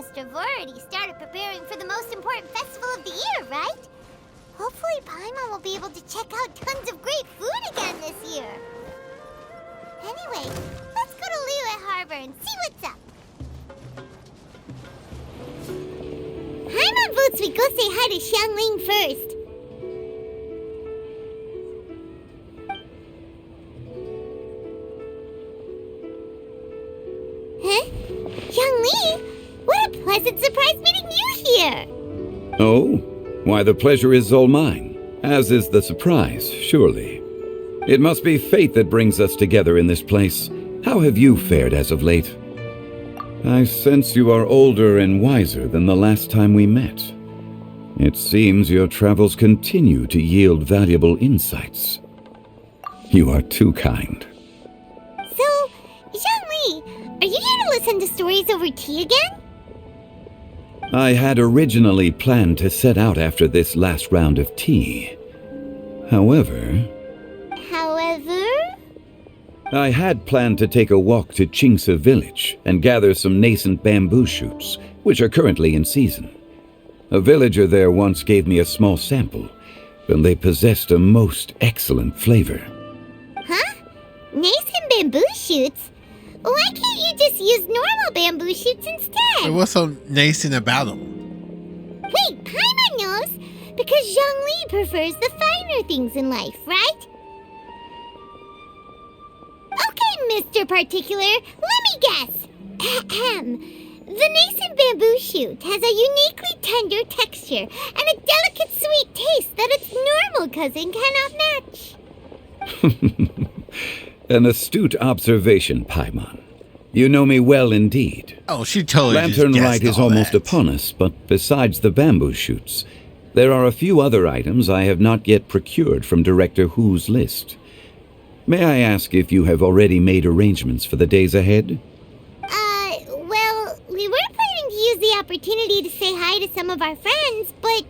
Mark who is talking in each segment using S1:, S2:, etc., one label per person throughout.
S1: must have already started preparing for the most important festival of the year, right? Hopefully Paimon will be able to check out tons of great food again this year. Anyway, let's go to Liyue Harbor and see what's up. Paimon votes we go say hi to Xiangling first. Huh? Xiangling? What a pleasant surprise meeting you here!
S2: Oh? Why, the pleasure is all mine, as is the surprise, surely. It must be fate that brings us together in this place. How have you fared as of late? I sense you are older and wiser than the last time we met. It seems your travels continue to yield valuable insights. You are too kind.
S1: So, Zhongli, are you here to listen to stories over tea again?
S2: I had originally planned to set out after this last round of tea. However, I had planned to take a walk to Chimes village and gather some nascent bamboo shoots, which are currently in season. A villager there once gave me a small sample, and they possessed a most excellent flavor.
S1: Huh? Nascent bamboo shoots? Why can't you just use normal bamboo shoots instead?
S3: What's so nascent about them?
S1: Wait, Paimon knows! Because Zhongli prefers the finer things in life, right? Okay, Mr. Particular, let me guess. Ahem. The nascent bamboo shoot has a uniquely tender texture and a delicate sweet taste that its normal cousin cannot match.
S2: An astute observation, Paimon. You know me well indeed.
S3: Oh, she totally
S2: Lantern Rite is almost
S3: that.
S2: upon us, but besides the bamboo shoots, there are a few other items I have not yet procured from Director Hu's list. May I ask if you have already made arrangements for the days ahead?
S1: Well, we were planning to use the opportunity to say hi to some of our friends, but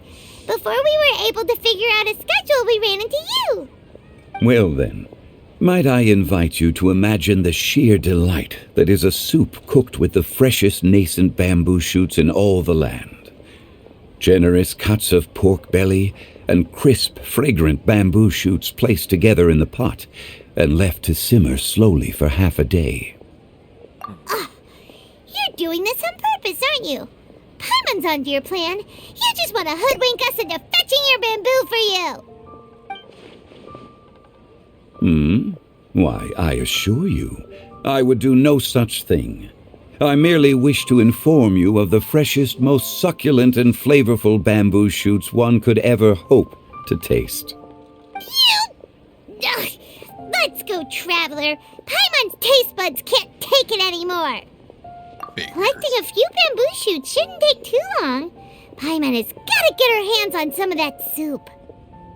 S1: before we were able to figure out a schedule, we ran into you.
S2: Well then, might I invite you to imagine the sheer delight that is a soup cooked with the freshest nascent bamboo shoots in all the land. Generous cuts of pork belly and crisp, fragrant bamboo shoots placed together in the pot and left to simmer slowly for half a day.
S1: You're doing this on purpose, aren't you? Paimon's onto your plan. You just want to hoodwink us into fetching your bamboo for you.
S2: Why, I assure you, I would do no such thing. I merely wish to inform you of the freshest, most succulent and flavorful bamboo shoots one could ever hope to taste.
S1: Ugh, let's go, Traveler. Paimon's taste buds can't take it anymore. Collecting a few bamboo shoots shouldn't take too long. Paimon has got to get her hands on some of that soup.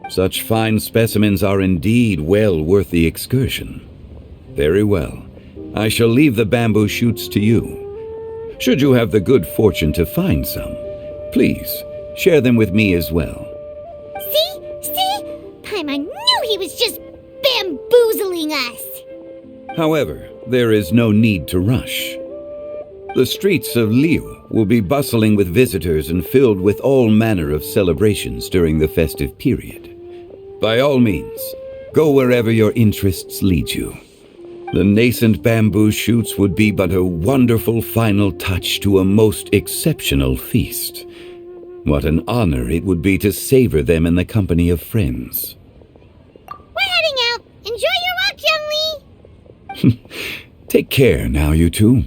S2: Such fine specimens are indeed well worth the excursion. Very well. I shall leave the bamboo shoots to you. Should you have the good fortune to find some, please share them with me as well.
S1: See? Paimon knew he was just bamboozling us.
S2: However, there is no need to rush. The streets of Liyue will be bustling with visitors and filled with all manner of celebrations during the festive period. By all means, go wherever your interests lead you. The nascent bamboo shoots would be but a wonderful final touch to a most exceptional feast. What an honor it would be to savor them in the company of friends.
S1: We're heading out. Enjoy your walk, Young Lee.
S2: Take care now, you two.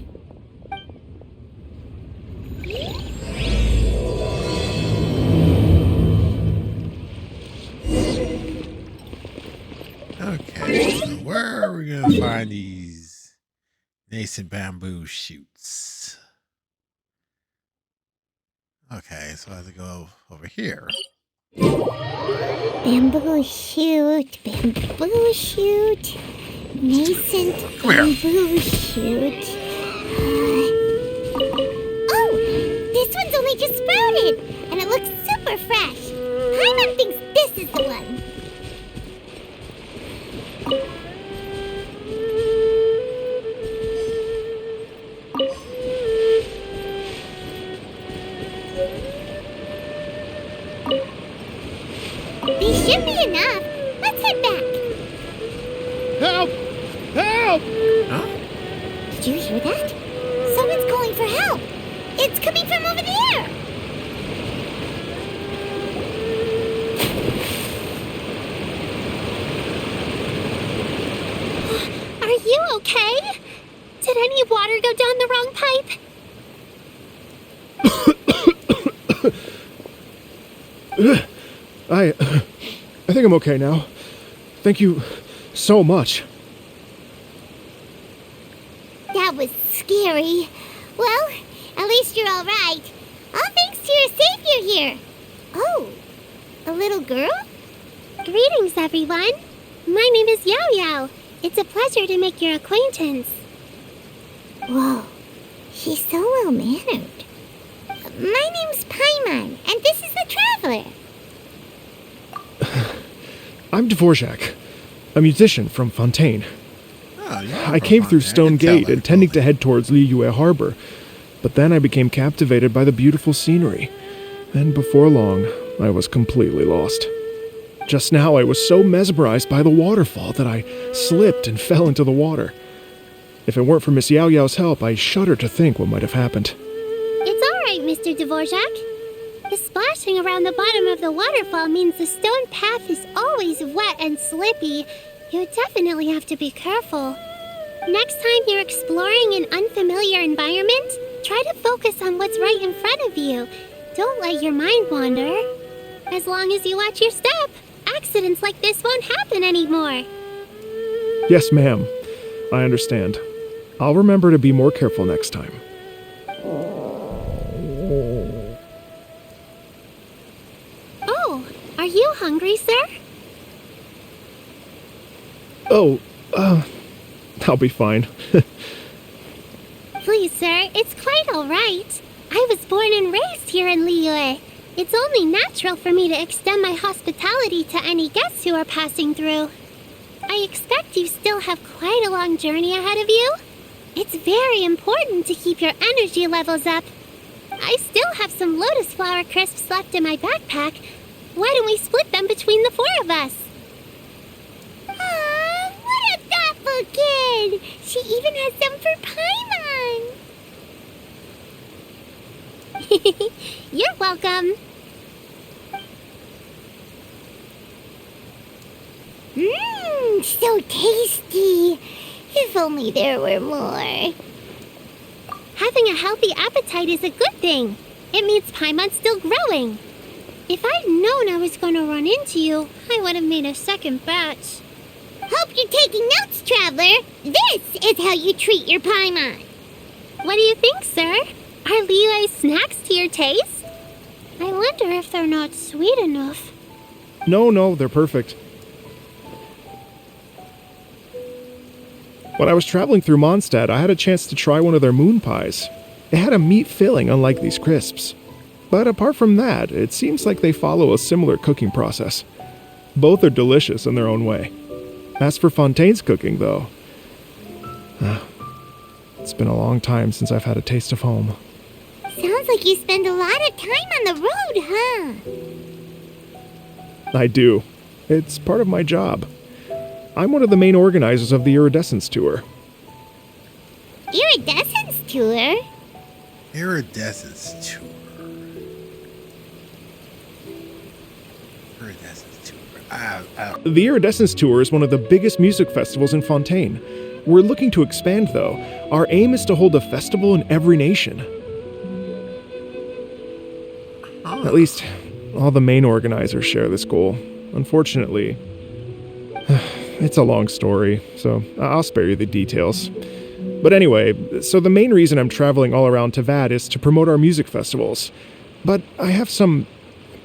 S3: Okay, so where are we going to find these nascent bamboo shoots? Okay, so I have to go over here.
S1: Bamboo shoot, nascent bamboo shoot. Oh, this one's only just sprouted, and it looks super fresh. Paimon thinks this is the one. enough. Let's head back.
S4: Help! Help!
S3: Huh?
S1: Did you hear that? Someone's calling for help. It's coming from over there. Are you okay? Did any water go down the wrong pipe?
S4: I think I'm okay now. Thank you so much.
S1: That was scary. Well, at least you're all right. All thanks to your savior here. Oh, a little girl? Greetings, everyone. My name is Yao Yao. It's a pleasure to make your acquaintance. Whoa, she's so well-mannered. My name's Paimon, and this is the Traveler.
S4: I'm Dvorak, a musician from Fontaine.
S3: Oh,
S4: I came through Stone Gate, intending to head towards Liyue Harbor, but then I became captivated by the beautiful scenery, and before long, I was completely lost. Just now, I was so mesmerized by the waterfall that I slipped and fell into the water. If it weren't for Miss Yao Yao's help, I shudder to think what might have happened.
S1: It's all right, Mr. Dvorak. The splashing around the bottom of the waterfall means the stone path is always wet and slippy. You definitely have to be careful. Next time you're exploring an unfamiliar environment, try to focus on what's right in front of you. Don't let your mind wander. As long as you watch your step, accidents like this won't happen anymore.
S4: Yes, ma'am. I understand. I'll remember to be more careful next time.
S1: Oh, are you hungry, sir?
S4: Oh, I'll be fine.
S1: Please, sir, it's quite all right. I was born and raised here in Liyue. It's only natural for me to extend my hospitality to any guests who are passing through. I expect you still have quite a long journey ahead of you. It's very important to keep your energy levels up. I still have some lotus flower crisps left in my backpack. Why don't we split them between the four of us? Aw, what a thoughtful kid! She even has some for Paimon! You're welcome. Mmm, so tasty. If only there were more. Having a healthy appetite is a good thing. It means Paimon's still growing. If I'd known I was going to run into you, I would have made a second batch. Hope you're taking notes, Traveler. This is how you treat your Paimon. What do you think, sir? Are Liyue snacks to your taste? I wonder if they're not sweet enough.
S4: No, they're perfect. When I was traveling through Mondstadt, I had a chance to try one of their moon pies. It had a meat filling, unlike these crisps. But apart from that, it seems like they follow a similar cooking process. Both are delicious in their own way. As for Fontaine's cooking, though, it's been a long time since I've had a taste of home.
S1: Sounds like you spend a lot of time on the road, huh?
S4: I do. It's part of my job. I'm one of the main organizers of the Iridescence Tour.
S1: Iridescence Tour?
S3: Iridescence Tour. Iridescence Tour.
S4: The Iridescence Tour is one of the biggest music festivals in Fontaine. We're looking to expand, though. Our aim is to hold a festival in every nation. At least, all the main organizers share this goal. Unfortunately, it's a long story, so I'll spare you the details. But anyway, so the main reason I'm traveling all around Tavad is to promote our music festivals. But I have some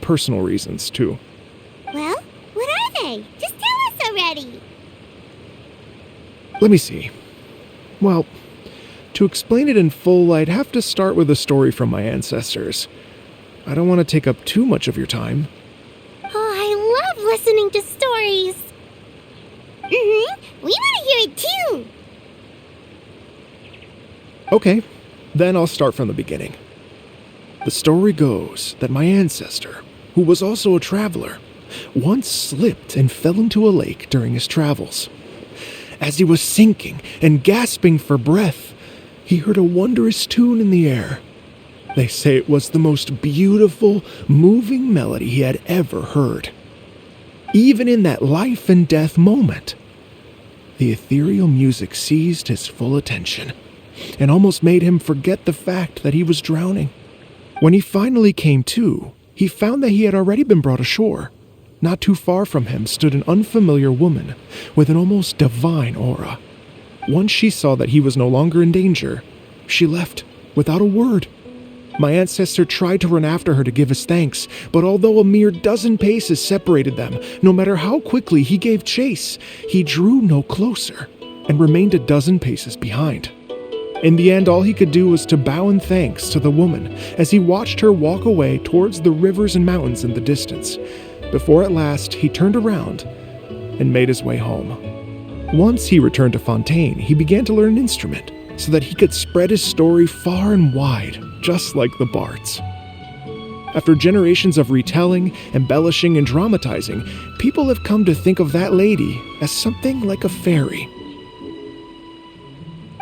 S4: personal reasons, too.
S1: Well, what are they? Just tell us already.
S4: Let me see. Well, to explain it in full, I'd have to start with a story from my ancestors. I don't want to take up too much of your time.
S1: Oh, I love listening to stories. We want to hear it too.
S4: Okay, then I'll start from the beginning. The story goes that my ancestor, who was also a traveler, once slipped and fell into a lake during his travels. As he was sinking and gasping for breath, he heard a wondrous tune in the air. They say it was the most beautiful, moving melody he had ever heard. Even in that life and death moment, the ethereal music seized his full attention and almost made him forget the fact that he was drowning. When he finally came to, he found that he had already been brought ashore. Not too far from him stood an unfamiliar woman with an almost divine aura. Once she saw that he was no longer in danger, she left without a word. My ancestor tried to run after her to give his thanks, but although a mere dozen paces separated them, no matter how quickly he gave chase, he drew no closer and remained a dozen paces behind. In the end, all he could do was to bow in thanks to the woman as he watched her walk away towards the rivers and mountains in the distance, before at last he turned around and made his way home. Once he returned to Fontaine, he began to learn an instrument so that he could spread his story far and wide, just like the bards. After generations of retelling, embellishing, and dramatizing, people have come to think of that lady as something like a fairy.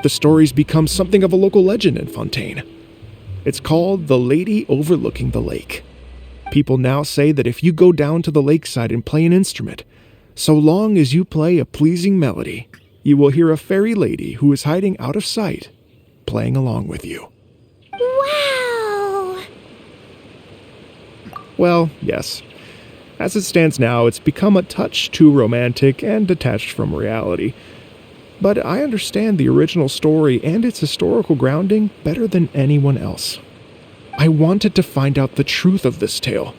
S4: The story's become something of a local legend in Fontaine. It's called The Lady Overlooking the Lake. People now say that if you go down to the lakeside and play an instrument, so long as you play a pleasing melody, you will hear a fairy lady who is hiding out of sight, playing along with you.
S1: Wow!
S4: Well, yes. As it stands now, it's become a touch too romantic and detached from reality. But I understand the original story and its historical grounding better than anyone else. I wanted to find out the truth of this tale.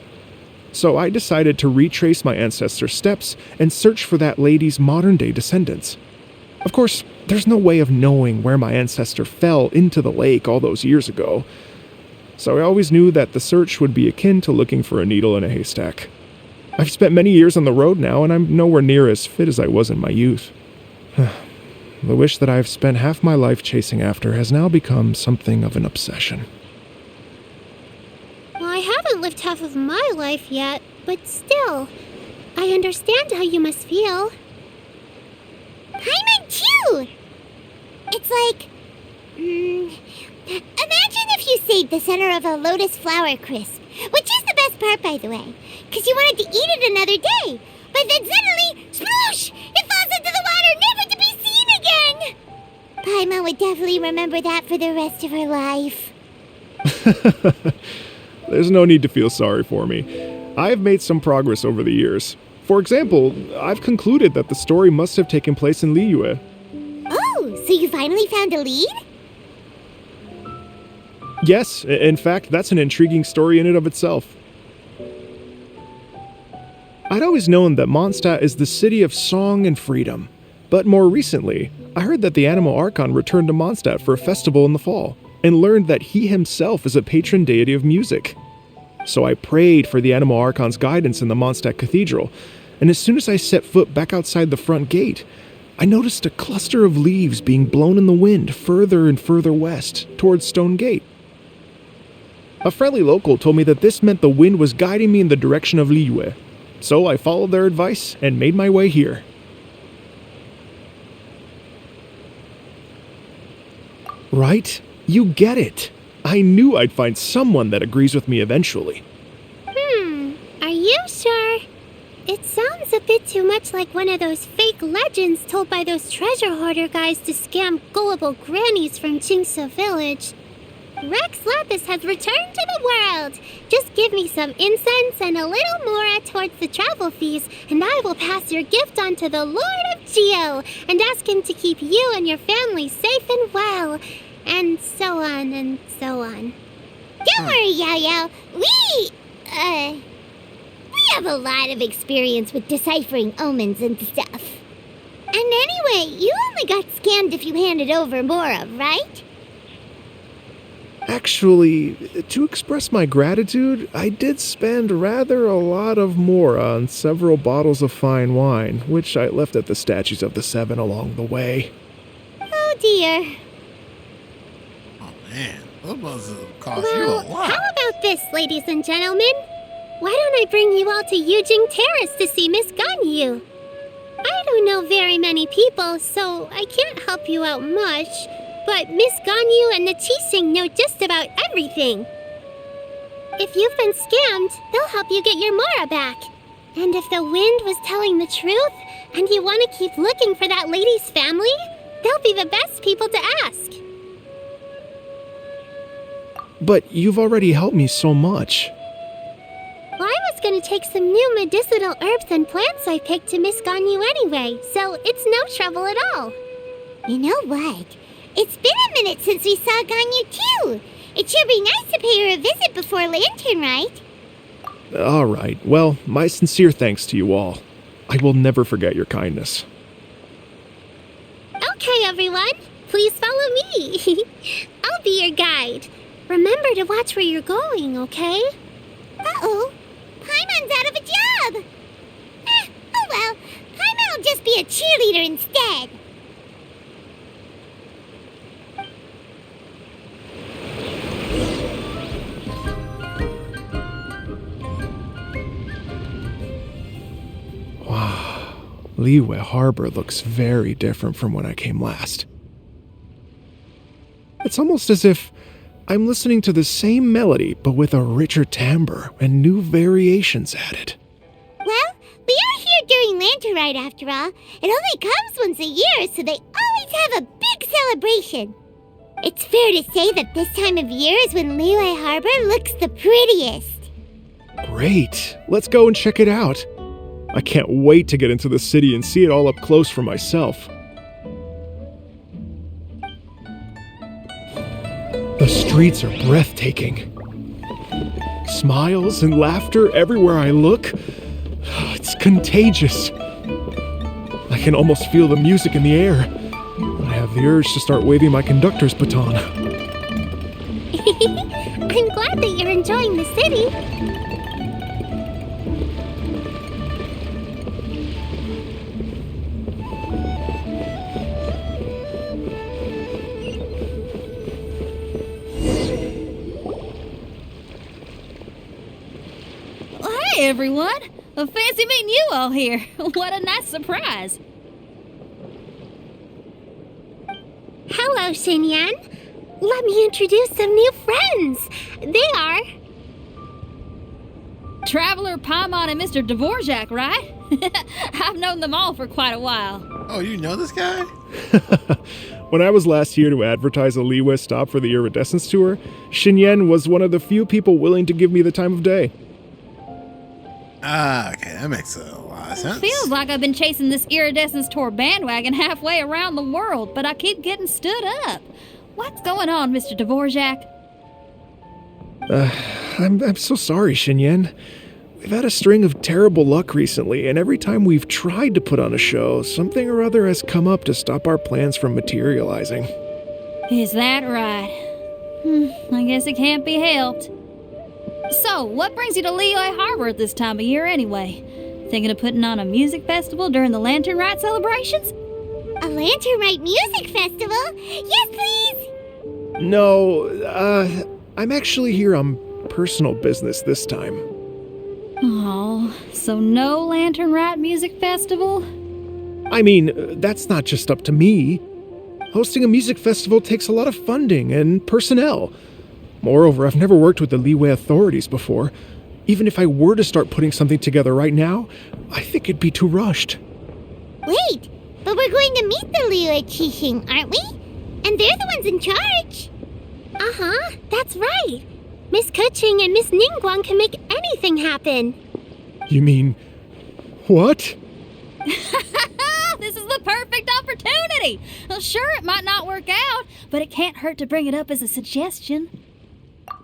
S4: So I decided to retrace my ancestors' steps and search for that lady's modern-day descendants. Of course, there's no way of knowing where my ancestor fell into the lake all those years ago. So I always knew that the search would be akin to looking for a needle in a haystack. I've spent many years on the road now, and I'm nowhere near as fit as I was in my youth. The wish that I've spent half my life chasing after has now become something of an obsession.
S1: Well, I haven't lived half of my life yet, but still, I understand how you must feel. Paimon too! It's like... imagine if you saved the center of a lotus flower crisp, which is the best part, by the way, because you wanted to eat it another day, but then suddenly, sploosh! It falls into the water, never to be seen again! Paimon would definitely remember that for the rest of her life.
S4: There's no need to feel sorry for me. I've made some progress over the years. For example, I've concluded that the story must have taken place in Liyue.
S1: Oh, so you finally found a lead?
S4: Yes, in fact, that's an intriguing story in and of itself. I'd always known that Mondstadt is the city of song and freedom, but more recently, I heard that the Anemo Archon returned to Mondstadt for a festival in the fall, and learned that he himself is a patron deity of music. So I prayed for the Anemo Archon's guidance in the Mondstadt Cathedral, and as soon as I set foot back outside the front gate, I noticed a cluster of leaves being blown in the wind further and further west, towards Stone Gate. A friendly local told me that this meant the wind was guiding me in the direction of Liyue, so I followed their advice and made my way here. Right? You get it. I knew I'd find someone that agrees with me eventually.
S1: Are you sure? It sounds a bit too much like one of those fake legends told by those treasure hoarder guys to scam gullible grannies from Chingsa Village. Rex Lapis has returned to the world. Just give me some incense and a little more towards the travel fees, and I will pass your gift on to the Lord of Geo and ask him to keep you and your family safe and well. And so on and so on. Don't worry, Yao Yao. We have a lot of experience with deciphering omens and stuff. And anyway, you only got scammed if you handed over Mora, right?
S4: Actually, to express my gratitude, I did spend rather a lot of Mora on several bottles of fine wine, which I left at the Statues of the Seven along the way.
S1: Oh dear.
S3: Oh man, those must have cost you a lot.
S1: How about this, ladies and gentlemen? Why don't I bring you all to Yujing Terrace to see Miss Ganyu? I don't know very many people, so I can't help you out much. But Miss Ganyu and the Qixing know just about everything. If you've been scammed, they'll help you get your Mora back. And if the wind was telling the truth, and you want to keep looking for that lady's family, they'll be the best people to ask.
S4: But you've already helped me so much.
S1: Well, I was going to take some new medicinal herbs and plants I picked to Miss Ganyu anyway, so it's no trouble at all. You know what? It's been a minute since we saw Ganyu too. It should be nice to pay her a visit before Lantern Rite.
S4: All right. Well, my sincere thanks to you all. I will never forget your kindness.
S1: Okay, everyone. Please follow me. I'll be your guide. Remember to watch where you're going, okay? Uh-oh. Paimon's out of a job. Oh well. Paimon will just be a cheerleader instead.
S4: Wow. Liyue Harbor looks very different from when I came last. It's almost as if I'm listening to the same melody, but with a richer timbre and new variations added.
S1: Well, we are here during Lantern Rite after all. It only comes once a year, so they always have a big celebration. It's fair to say that this time of year is when Liyue Harbor looks the prettiest.
S4: Great. Let's go and check it out. I can't wait to get into the city and see it all up close for myself. The streets are breathtaking. Smiles and laughter everywhere I look. It's contagious. I can almost feel the music in the air. I have the urge to start waving my conductor's baton.
S1: I'm glad that you're enjoying the city.
S5: Hey everyone! Fancy meeting you all here. What a nice surprise.
S1: Hello, Xinyan. Let me introduce some new friends. They are...
S5: Traveler, Paimon, and Mr. Dvorak, right? I've known them all for quite a while.
S3: Oh, you know this guy?
S4: When I was last here to advertise a Liyue stop for the Iridescence tour, Xinyan was one of the few people willing to give me the time of day.
S3: Ah, okay, that makes a lot of sense.
S5: Feels like I've been chasing this Iridescence tour bandwagon halfway around the world, but I keep getting stood up. What's going on, Mr. Dvorak?
S4: I'm so sorry, Xinyan. We've had a string of terrible luck recently, and every time we've tried to put on a show, something or other has come up to stop our plans from materializing.
S5: Is that right? I guess it can't be helped. So, what brings you to Liyue Harbor at this time of year anyway? Thinking of putting on a music festival during the Lantern Rite celebrations?
S1: A Lantern Rite music festival? Yes, please!
S4: No, I'm actually here on personal business this time.
S5: Oh, so no Lantern Rite music festival?
S4: I mean, that's not just up to me. Hosting a music festival takes a lot of funding and personnel. Moreover, I've never worked with the Liyue authorities before. Even if I were to start putting something together right now, I think it'd be too rushed.
S1: Wait, but we're going to meet the Liyue Qixing, aren't we? And they're the ones in charge. Uh-huh, that's right. Miss Keqing and Miss Ningguang can make anything happen.
S4: You mean... what?
S5: This is the perfect opportunity! Well, sure, it might not work out, but it can't hurt to bring it up as a suggestion.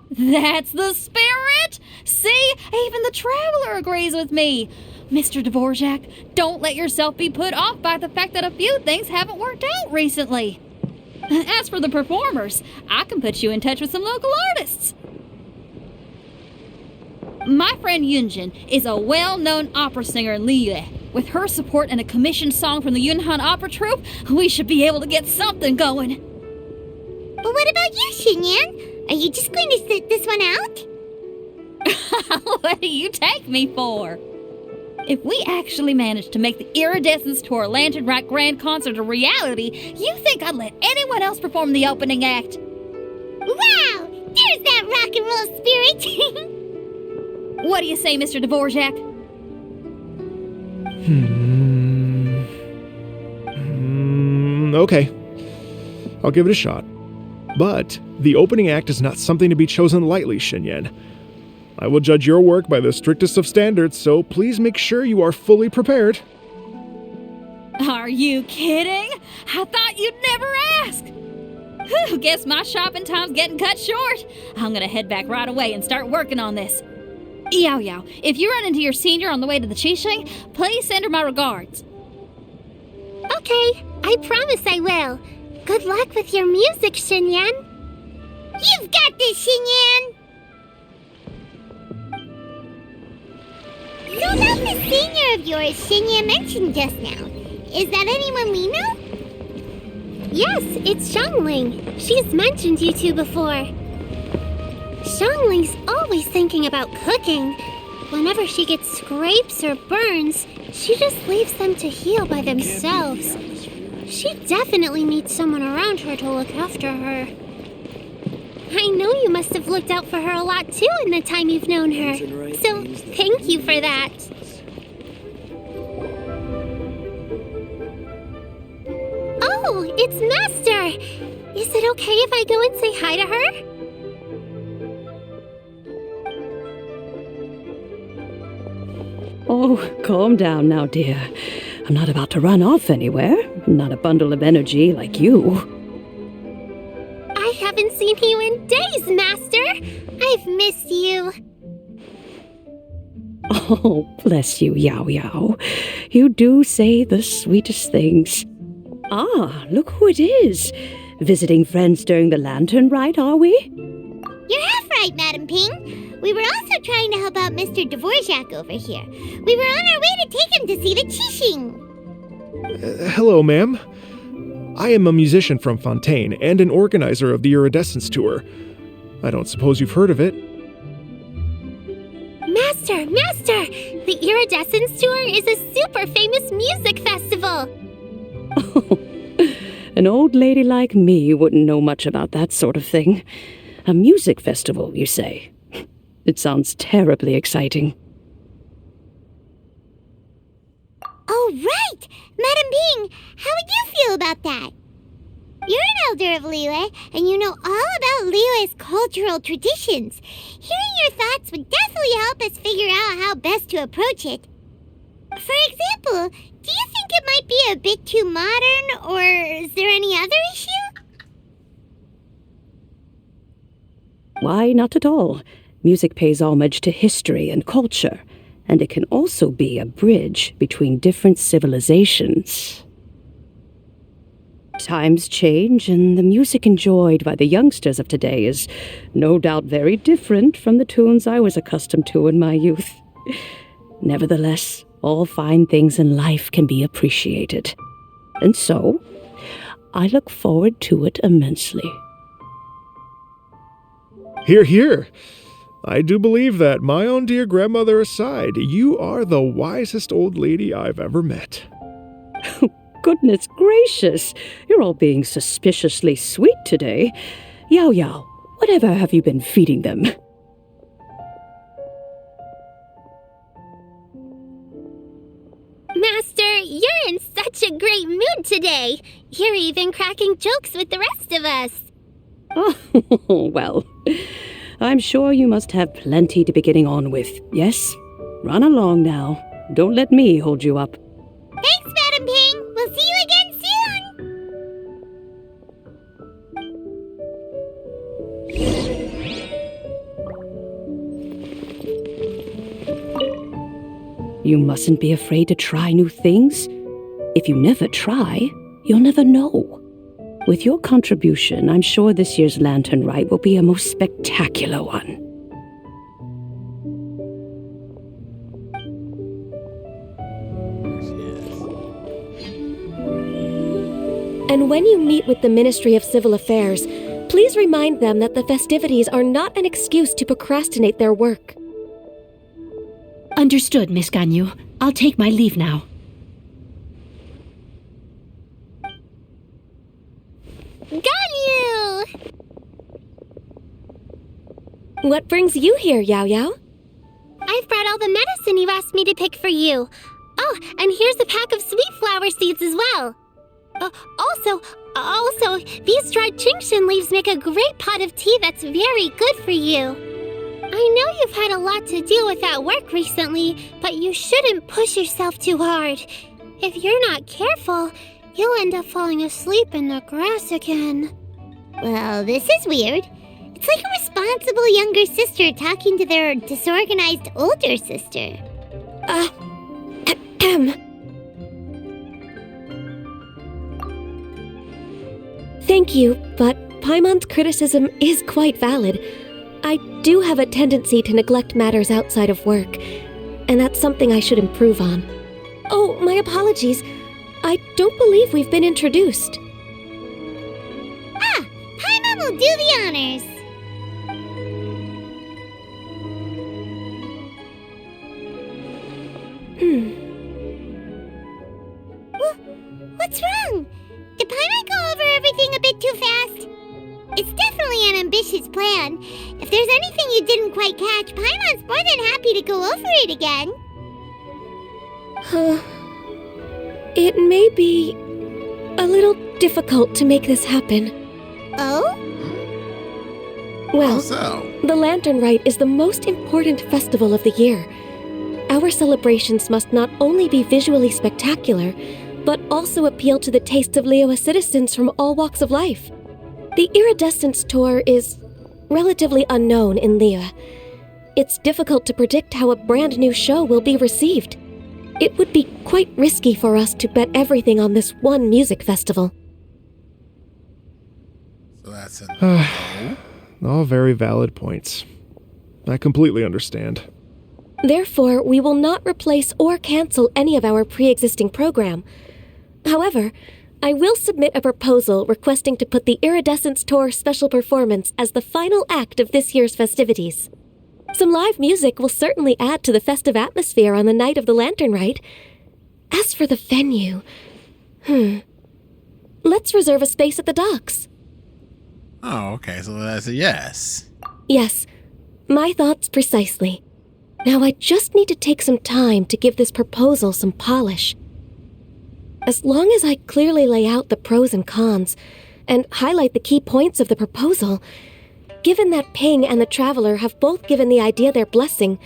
S5: That's the spirit! See, even the Traveler agrees with me. Mr. Dvorak, don't let yourself be put off by the fact that a few things haven't worked out recently. As for the performers, I can put you in touch with some local artists. My friend Yunjin is a well-known opera singer in Liyue. With her support and a commissioned song from the Yunhan Opera Troupe, we should be able to get something going.
S1: But what about you, Xinyan? Are you just going to sit this one out?
S5: What do you take me for? If we actually managed to make the Iridescence Tour Lantern Rite Grand Concert a reality, you think I'd let anyone else perform the opening act?
S1: Wow! There's that rock and roll spirit!
S5: What do you say, Mr. Dvorak?
S4: Okay. I'll give it a shot. But the opening act is not something to be chosen lightly, Xinyan. I will judge your work by the strictest of standards, so please make sure you are fully prepared.
S5: Are you kidding? I thought you'd never ask. Whew, guess my shopping time's getting cut short. I'm gonna head back right away and start working on this. Yao Yao, if you run into your senior on the way to the Qixing, please send her my regards.
S1: Okay, I promise I will. Good luck with your music, Xinyan. You've got this, Xinyan! So about the senior of yours Xinyan mentioned just now, is that anyone we know? Yes, it's Xiangling. She's mentioned you two before. Xiangling's always thinking about cooking. Whenever she gets scrapes or burns, she just leaves them to heal by themselves. She definitely needs someone around her to look after her. I know you must have looked out for her a lot too in the time you've known her, so thank you for that. Oh, it's Master! Is it okay if I go and say hi to her?
S6: Oh, calm down now, dear. I'm not about to run off anywhere. I'm not a bundle of energy like you.
S1: I haven't seen you in days, Master! I've missed you.
S6: Oh, bless you, Yao Yao. You do say the sweetest things. Ah, look who it is. Visiting friends during the Lantern Rite, are we?
S1: You're half right, Madam Ping. We were also trying to help out Mr. Dvorak over here. We were on our way to take him to see the Qixing.
S4: Hello, ma'am. I am a musician from Fontaine and an organizer of the Iridescence Tour. I don't suppose you've heard of it.
S1: Master! The Iridescence Tour is a super famous music festival!
S6: Oh, an old lady like me wouldn't know much about that sort of thing. A music festival, you say? It sounds terribly exciting.
S1: Oh, right! Madam Ping, how would you feel about that? You're an elder of Liyue, and you know all about Liyue's cultural traditions. Hearing your thoughts would definitely help us figure out how best to approach it. For example, do you think it might be a bit too modern, or is there any other issue?
S6: Why, not at all. Music pays homage to history and culture, and it can also be a bridge between different civilizations. Times change, and the music enjoyed by the youngsters of today is no doubt very different from the tunes I was accustomed to in my youth. Nevertheless, all fine things in life can be appreciated. And so, I look forward to it immensely.
S4: Hear, hear. I do believe that, my own dear grandmother aside, you are the wisest old lady I've ever met.
S6: Goodness gracious, you're all being suspiciously sweet today. Yao Yao, whatever have you been feeding them?
S1: Master, you're in such a great mood today. You're even cracking jokes with the rest of us.
S6: Oh, well, I'm sure you must have plenty to be getting on with, yes? Run along now. Don't let me hold you up.
S1: Thanks, Madam Ping. We'll see you again soon.
S6: You mustn't be afraid to try new things. If you never try, you'll never know. With your contribution, I'm sure this year's Lantern Rite will be a most spectacular one.
S7: And when you meet with the Ministry of Civil Affairs, please remind them that the festivities are not an excuse to procrastinate their work.
S8: Understood, Miss Ganyu. I'll take my leave now.
S1: Got you!
S7: What brings you here, Yao Yao?
S1: I've brought all the medicine you asked me to pick for you. Oh, and here's a pack of sweet flower seeds as well. Also, these dried Genshin leaves make a great pot of tea that's very good for you. I know you've had a lot to deal with at work recently, but you shouldn't push yourself too hard. If you're not careful, you'll end up falling asleep in the grass again. Well, this is weird. It's like a responsible younger sister talking to their disorganized older sister.
S7: Thank you, but Paimon's criticism is quite valid. I do have a tendency to neglect matters outside of work, and that's something I should improve on. Oh, my apologies. I don't believe we've been introduced.
S1: Paimon will do the honors. What's wrong? Did Paimon go over everything a bit too fast? It's definitely an ambitious plan. If there's anything you didn't quite catch, Paimon's more than happy to go over it again.
S7: It may be a little difficult to make this happen.
S1: Oh?
S7: Well,
S3: So,
S7: the Lantern Rite is the most important festival of the year. Our celebrations must not only be visually spectacular, but also appeal to the tastes of Liyue citizens from all walks of life. The Iridescence Tour is relatively unknown in Liyue. It's difficult to predict how a brand new show will be received. It would be quite risky for us to bet everything on this one music festival.
S3: so that's a no.
S4: All very valid points. I completely understand.
S7: Therefore, we will not replace or cancel any of our pre-existing program. However, I will submit a proposal requesting to put the Iridescence Tour special performance as the final act of this year's festivities. Some live music will certainly add to the festive atmosphere on the night of the Lantern Rite. As for the venue, let's reserve a space at the docks.
S3: Oh, okay, so that's a yes.
S7: Yes, my thoughts precisely. Now I just need to take some time to give this proposal some polish. As long as I clearly lay out the pros and cons, and highlight the key points of the proposal, given that Ping and the Traveler have both given the idea their blessing,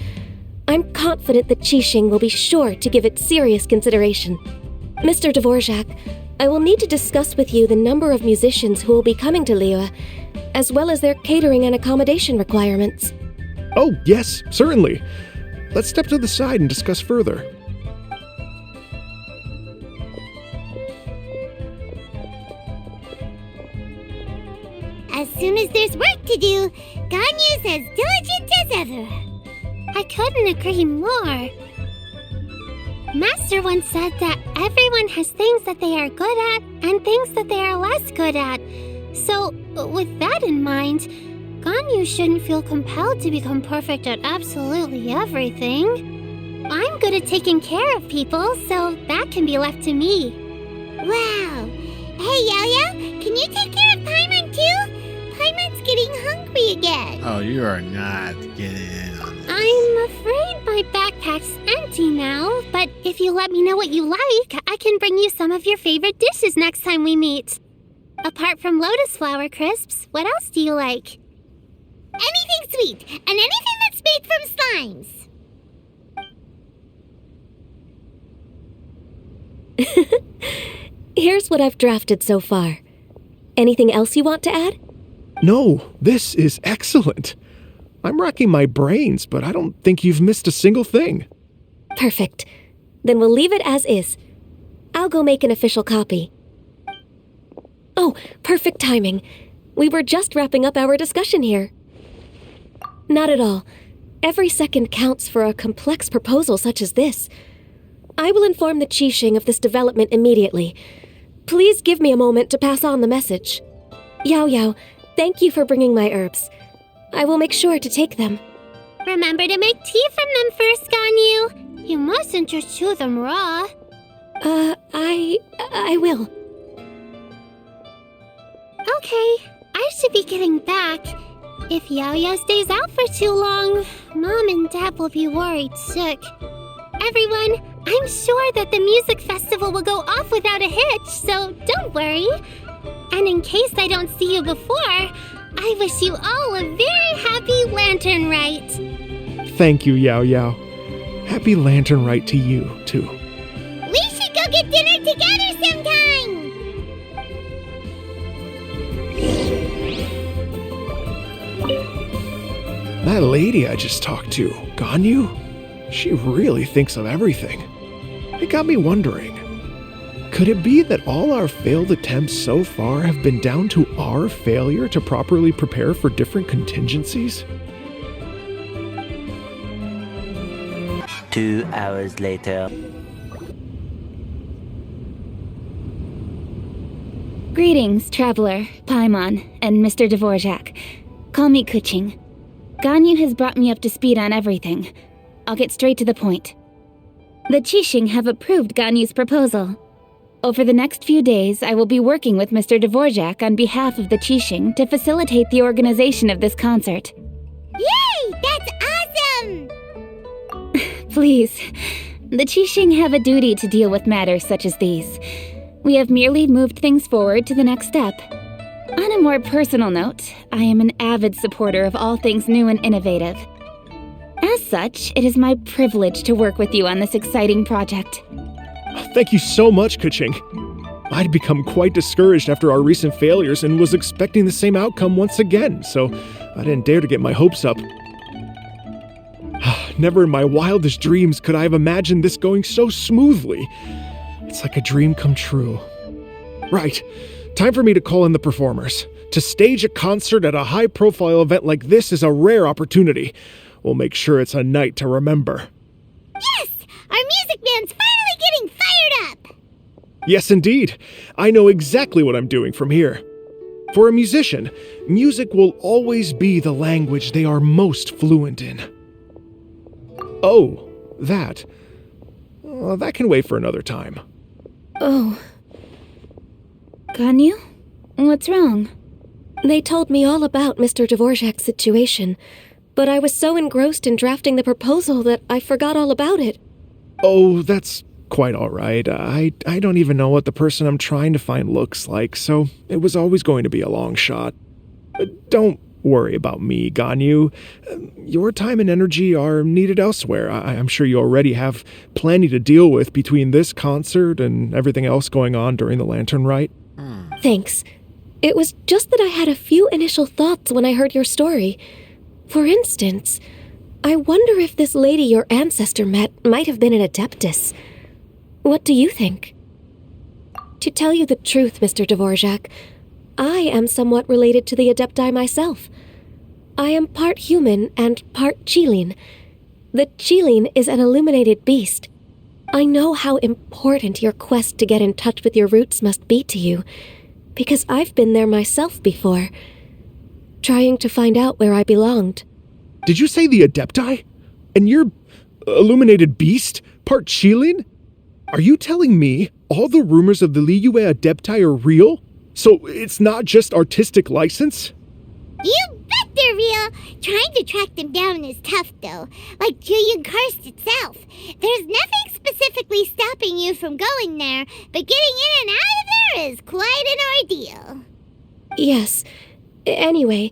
S7: I'm confident that Qixing will be sure to give it serious consideration. Mr. Dvorak, I will need to discuss with you the number of musicians who will be coming to Liyue, as well as their catering and accommodation requirements.
S4: Oh, yes, certainly. Let's step to the side and discuss further.
S1: As soon as there's work to do, Ganyu's as diligent as ever. I couldn't agree more. Master once said that everyone has things that they are good at and things that they are less good at. So, with that in mind, Ganyu shouldn't feel compelled to become perfect at absolutely everything. I'm good at taking care of people, so that can be left to me. Wow. Hey, Yao, can you take care of Paimon too? Paimon's getting hungry again.
S3: Oh, you are not getting in on this.
S1: I'm afraid my backpack's empty now, but if you let me know what you like, I can bring you some of your favorite dishes next time we meet. Apart from lotus flower crisps, what else do you like? Anything sweet, and anything that's made from slimes.
S7: Here's what I've drafted so far. Anything else you want to add?
S4: No, this is excellent. I'm racking my brains, but I don't think you've missed a single thing.
S7: Perfect. Then we'll leave it as is. I'll go make an official copy. Oh, perfect timing. We were just wrapping up our discussion here. Not at all. Every second counts for a complex proposal such as this. I will inform the Qixing of this development immediately. Please give me a moment to pass on the message. Yao, thank you for bringing my herbs. I will make sure to take them.
S1: Remember to make tea from them first, Ganyu. You mustn't just chew them raw.
S7: I will.
S1: Okay, I should be getting back. If Yao stays out for too long, Mom and Dad will be worried sick. Everyone, I'm sure that the music festival will go off without a hitch, so don't worry. And in case I don't see you before, I wish you all a very happy Lantern Rite.
S4: Thank you, Yao Yao. Happy Lantern Rite to you, too.
S1: We should go get dinner together sometime!
S4: That lady I just talked to, Ganyu, she really thinks of everything. It got me wondering, could it be that all our failed attempts so far have been down to our failure to properly prepare for different contingencies?
S9: 2 hours later.
S5: Greetings, Traveler, Paimon, and Mr. Dvorak. Call me Kuching. Ganyu has brought me up to speed on everything. I'll get straight to the point. The Qixing have approved Ganyu's proposal. Over the next few days, I will be working with Mr. Dvorak on behalf of the Qixing to facilitate the organization of this concert.
S1: Yay! That's awesome!
S5: Please, the Qixing have a duty to deal with matters such as these. We have merely moved things forward to the next step. On a more personal note, I am an avid supporter of all things new and innovative. As such, it is my privilege to work with you on this exciting project.
S4: Thank you so much, Kuching. I'd become quite discouraged after our recent failures and was expecting the same outcome once again, so I didn't dare to get my hopes up. Never in my wildest dreams could I have imagined this going so smoothly. It's like a dream come true. Right, time for me to call in the performers. To stage a concert at a high-profile event like this is a rare opportunity. We'll make sure it's a night to remember.
S1: Yes! Our music band's finally getting fired up!
S4: Yes, indeed. I know exactly what I'm doing from here. For a musician, music will always be the language they are most fluent in. Oh, that. That can wait for another time.
S5: Oh. Ganyu? What's wrong?
S7: They told me all about Mr. Dvorak's situation, but I was so engrossed in drafting the proposal that I forgot all about it.
S4: Oh, that's quite all right. I don't even know what the person I'm trying to find looks like, so it was always going to be a long shot. Don't worry about me, Ganyu. Your time and energy are needed elsewhere. I'm sure you already have plenty to deal with between this concert and everything else going on during the Lantern Rite.
S7: Thanks. It was just that I had a few initial thoughts when I heard your story. For instance, I wonder if this lady your ancestor met might have been an Adeptus. What do you think? To tell you the truth, Mr. Dvorak, I am somewhat related to the Adepti myself. I am part human and part Qilin. The Qilin is an illuminated beast. I know how important your quest to get in touch with your roots must be to you, because I've been there myself before, trying to find out where I belonged.
S4: Did you say the Adepti? And you're illuminated beast? Part Qilin? Are you telling me all the rumors of the Liyue Adepti are real? So it's not just artistic license?
S1: You bet they're real! Trying to track them down is tough, though. Like Julian Karst itself. There's nothing specifically stopping you from going there, but getting in and out of there is quite an ordeal.
S7: Yes. Anyway,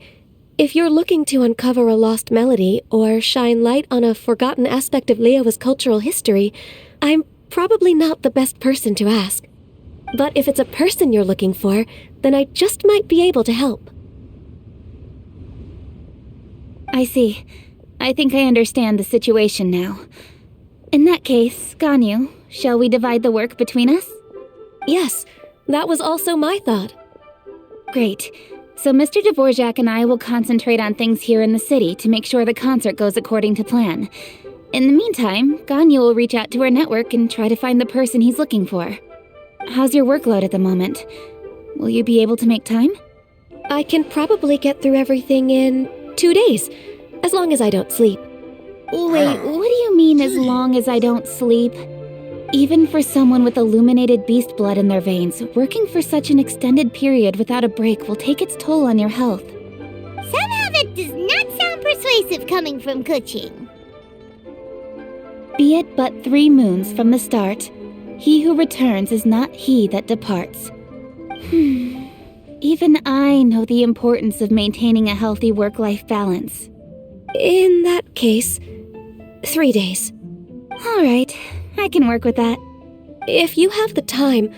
S7: if you're looking to uncover a lost melody or shine light on a forgotten aspect of Liyue's cultural history, I'm probably not the best person to ask. But if it's a person you're looking for, then I just might be able to help.
S5: I see. I think I understand the situation now. In that case, Ganyu, shall we divide the work between us?
S7: Yes, that was also my thought.
S5: Great. So Mr. Dvorak and I will concentrate on things here in the city to make sure the concert goes according to plan. In the meantime, Ganyu will reach out to our network and try to find the person he's looking for. How's your workload at the moment? Will you be able to make time?
S7: I can probably get through everything in 2 days, as long as I don't sleep.
S5: Wait, what do you mean as long as I don't sleep? Even for someone with illuminated beast blood in their veins, working for such an extended period without a break will take its toll on your health.
S1: Somehow that does not sound persuasive coming from Kuching.
S5: Be it but 3 moons from the start, he who returns is not he that departs. Even I know the importance of maintaining a healthy work-life balance.
S7: In that case, 3 days.
S5: All right, I can work with that.
S7: If you have the time,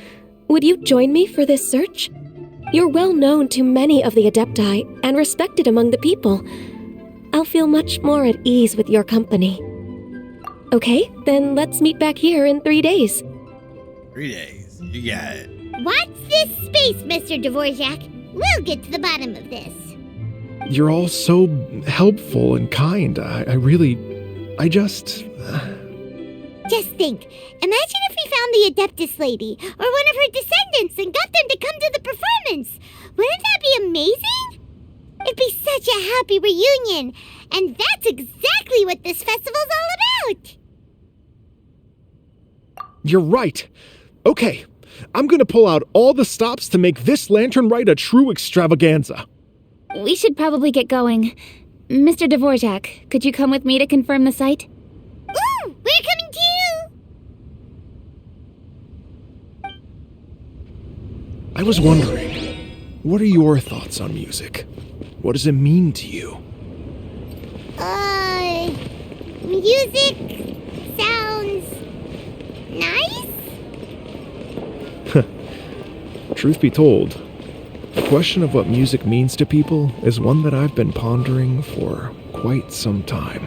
S7: would you join me for this search? You're well known to many of the Adepti and respected among the people. I'll feel much more at ease with your company. Okay, then let's meet back here in 3 days.
S3: 3 days. You got it.
S1: Watch this space, Mr. Dvorak. We'll get to the bottom of this.
S4: You're all so helpful and kind. I just...
S1: Just think, imagine if we found the Adeptus lady, or one of her descendants, and got them to come to the performance. Wouldn't that be amazing? It'd be such a happy reunion, and that's exactly what this festival's all about.
S4: You're right. Okay, I'm gonna pull out all the stops to make this Lantern Rite a true extravaganza.
S5: We should probably get going. Mr. Dvorak, could you come with me to confirm the site?
S1: Ooh, we're coming too!
S4: I was wondering, what are your thoughts on music? What does it mean to you?
S1: Music sounds nice?
S4: Truth be told, the question of what music means to people is one that I've been pondering for quite some time.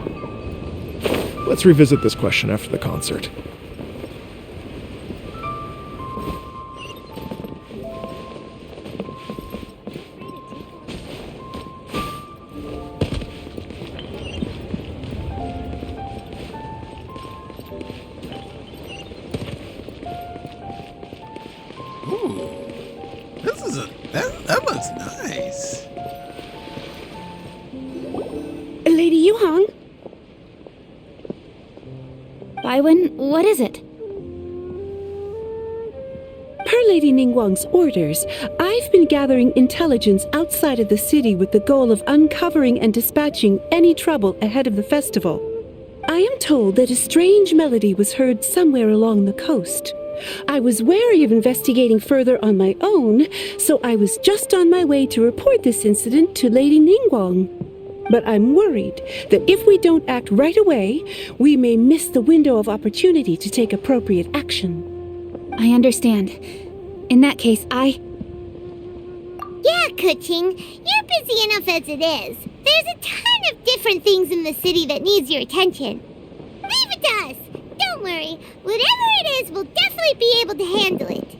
S4: Let's revisit this question after the concert.
S3: Ooh. That looks nice.
S8: Lady Yuhang?
S5: Baiwen, what is it?
S8: Per Lady Ningguang's orders, I've been gathering intelligence outside of the city with the goal of uncovering and dispatching any trouble ahead of the festival. I am told that a strange melody was heard somewhere along the coast. I was wary of investigating further on my own, so I was just on my way to report this incident to Lady Ningguang. But I'm worried that if we don't act right away, we may miss the window of opportunity to take appropriate action.
S5: I understand. In that case,
S1: Yeah, Kuching, you're busy enough as it is. There's a ton of different things in the city that needs your attention. Leave it to us. Don't worry. Whatever it is, we'll definitely be able to handle it.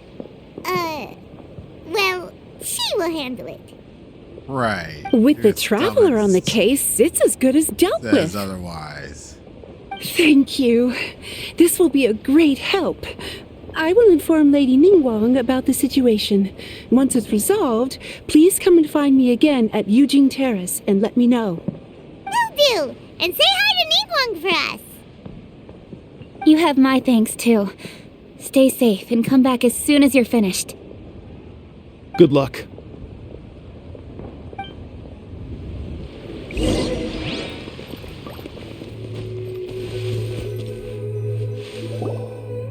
S1: Well, she will handle it.
S3: Right.
S8: With the
S3: It's
S8: traveler on the
S3: Thomas
S8: case, it's as good as dealt
S3: says
S8: with.
S3: otherwise.
S8: Thank you. This will be a great help. I will inform Lady Ningguang about the situation. Once it's resolved, please come and find me again at Yujing Terrace and let me know.
S1: Will do. And say hi to Ningguang for us.
S5: you have my thanks too. Stay safe and come back as soon as you're finished.
S4: Good luck.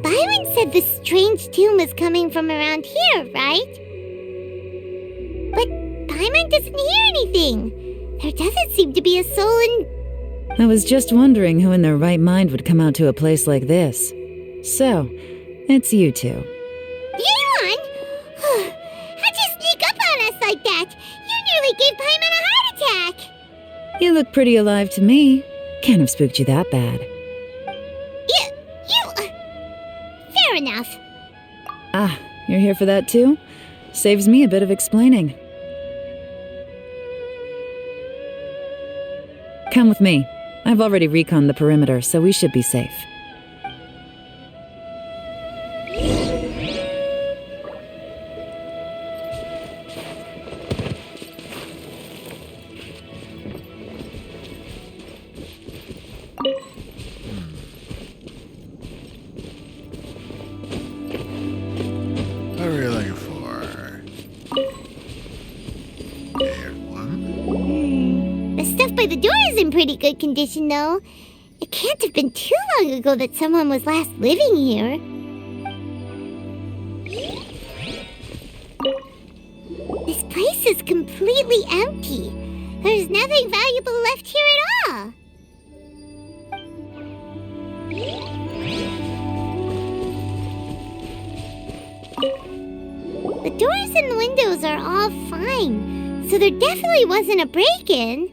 S1: Byron said the strange tomb is coming from around here, right? But Paimon doesn't hear anything. There doesn't seem to be a soul in...
S9: I was just wondering who in their right mind would come out to a place like this. So, it's you two.
S1: Yuan! How'd you sneak up on us like that? You nearly gave Paimon a heart attack!
S9: You look pretty alive to me. Can't have spooked you that bad.
S1: Fair enough.
S9: Ah, you're here for that too? Saves me a bit of explaining. Come with me. I've already reconned the perimeter, so we should be safe.
S1: like the door is in pretty good condition, though. It can't have been too long ago that someone was last living here. This place is completely empty. There's nothing valuable left here at all. The doors and the windows are all fine, so there definitely wasn't a break-in.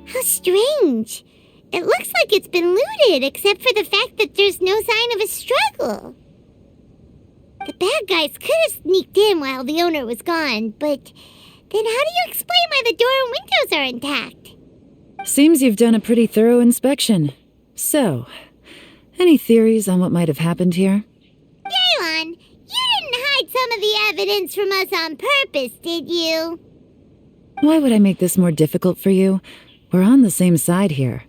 S1: How strange. It looks like it's been looted, except for the fact that there's no sign of a struggle. The bad guys could have sneaked in while the owner was gone, but then how do you explain why the door and windows are intact?
S9: Seems you've done a pretty thorough inspection. So, any theories on what might have happened here?
S1: Yaylon, you didn't hide some of the evidence from us on purpose, did you?
S9: Why would I make this more difficult for you? We're on the same side here.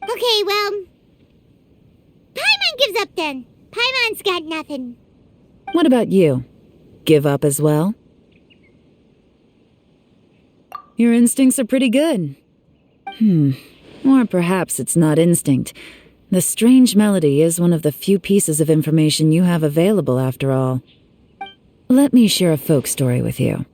S1: Okay, well, Paimon gives up then. Paimon's got nothing.
S9: What about you? Give up as well? Your instincts are pretty good. Or perhaps it's not instinct. The strange melody is one of the few pieces of information you have available, after all. Let me share a folk story with you.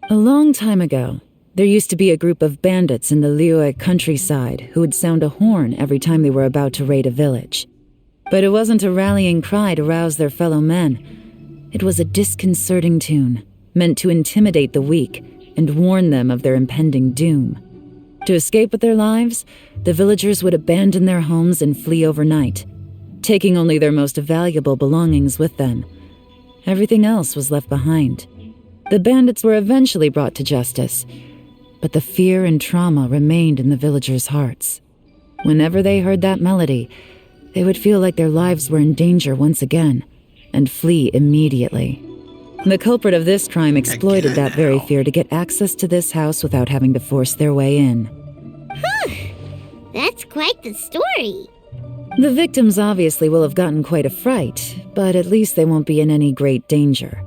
S9: A long time ago, there used to be a group of bandits in the Liyue countryside who would sound a horn every time they were about to raid a village. But it wasn't a rallying cry to rouse their fellow men. It was a disconcerting tune, meant to intimidate the weak and warn them of their impending doom. To escape with their lives, the villagers would abandon their homes and flee overnight, taking only their most valuable belongings with them. Everything else was left behind. The bandits were eventually brought to justice, but the fear and trauma remained in the villagers' hearts. Whenever they heard that melody, they would feel like their lives were in danger once again, and flee immediately. The culprit of this crime exploited that very fear to get access to this house without having to force their way in.
S1: That's quite the story.
S9: The victims obviously will have gotten quite a fright, but at least they won't be in any great danger.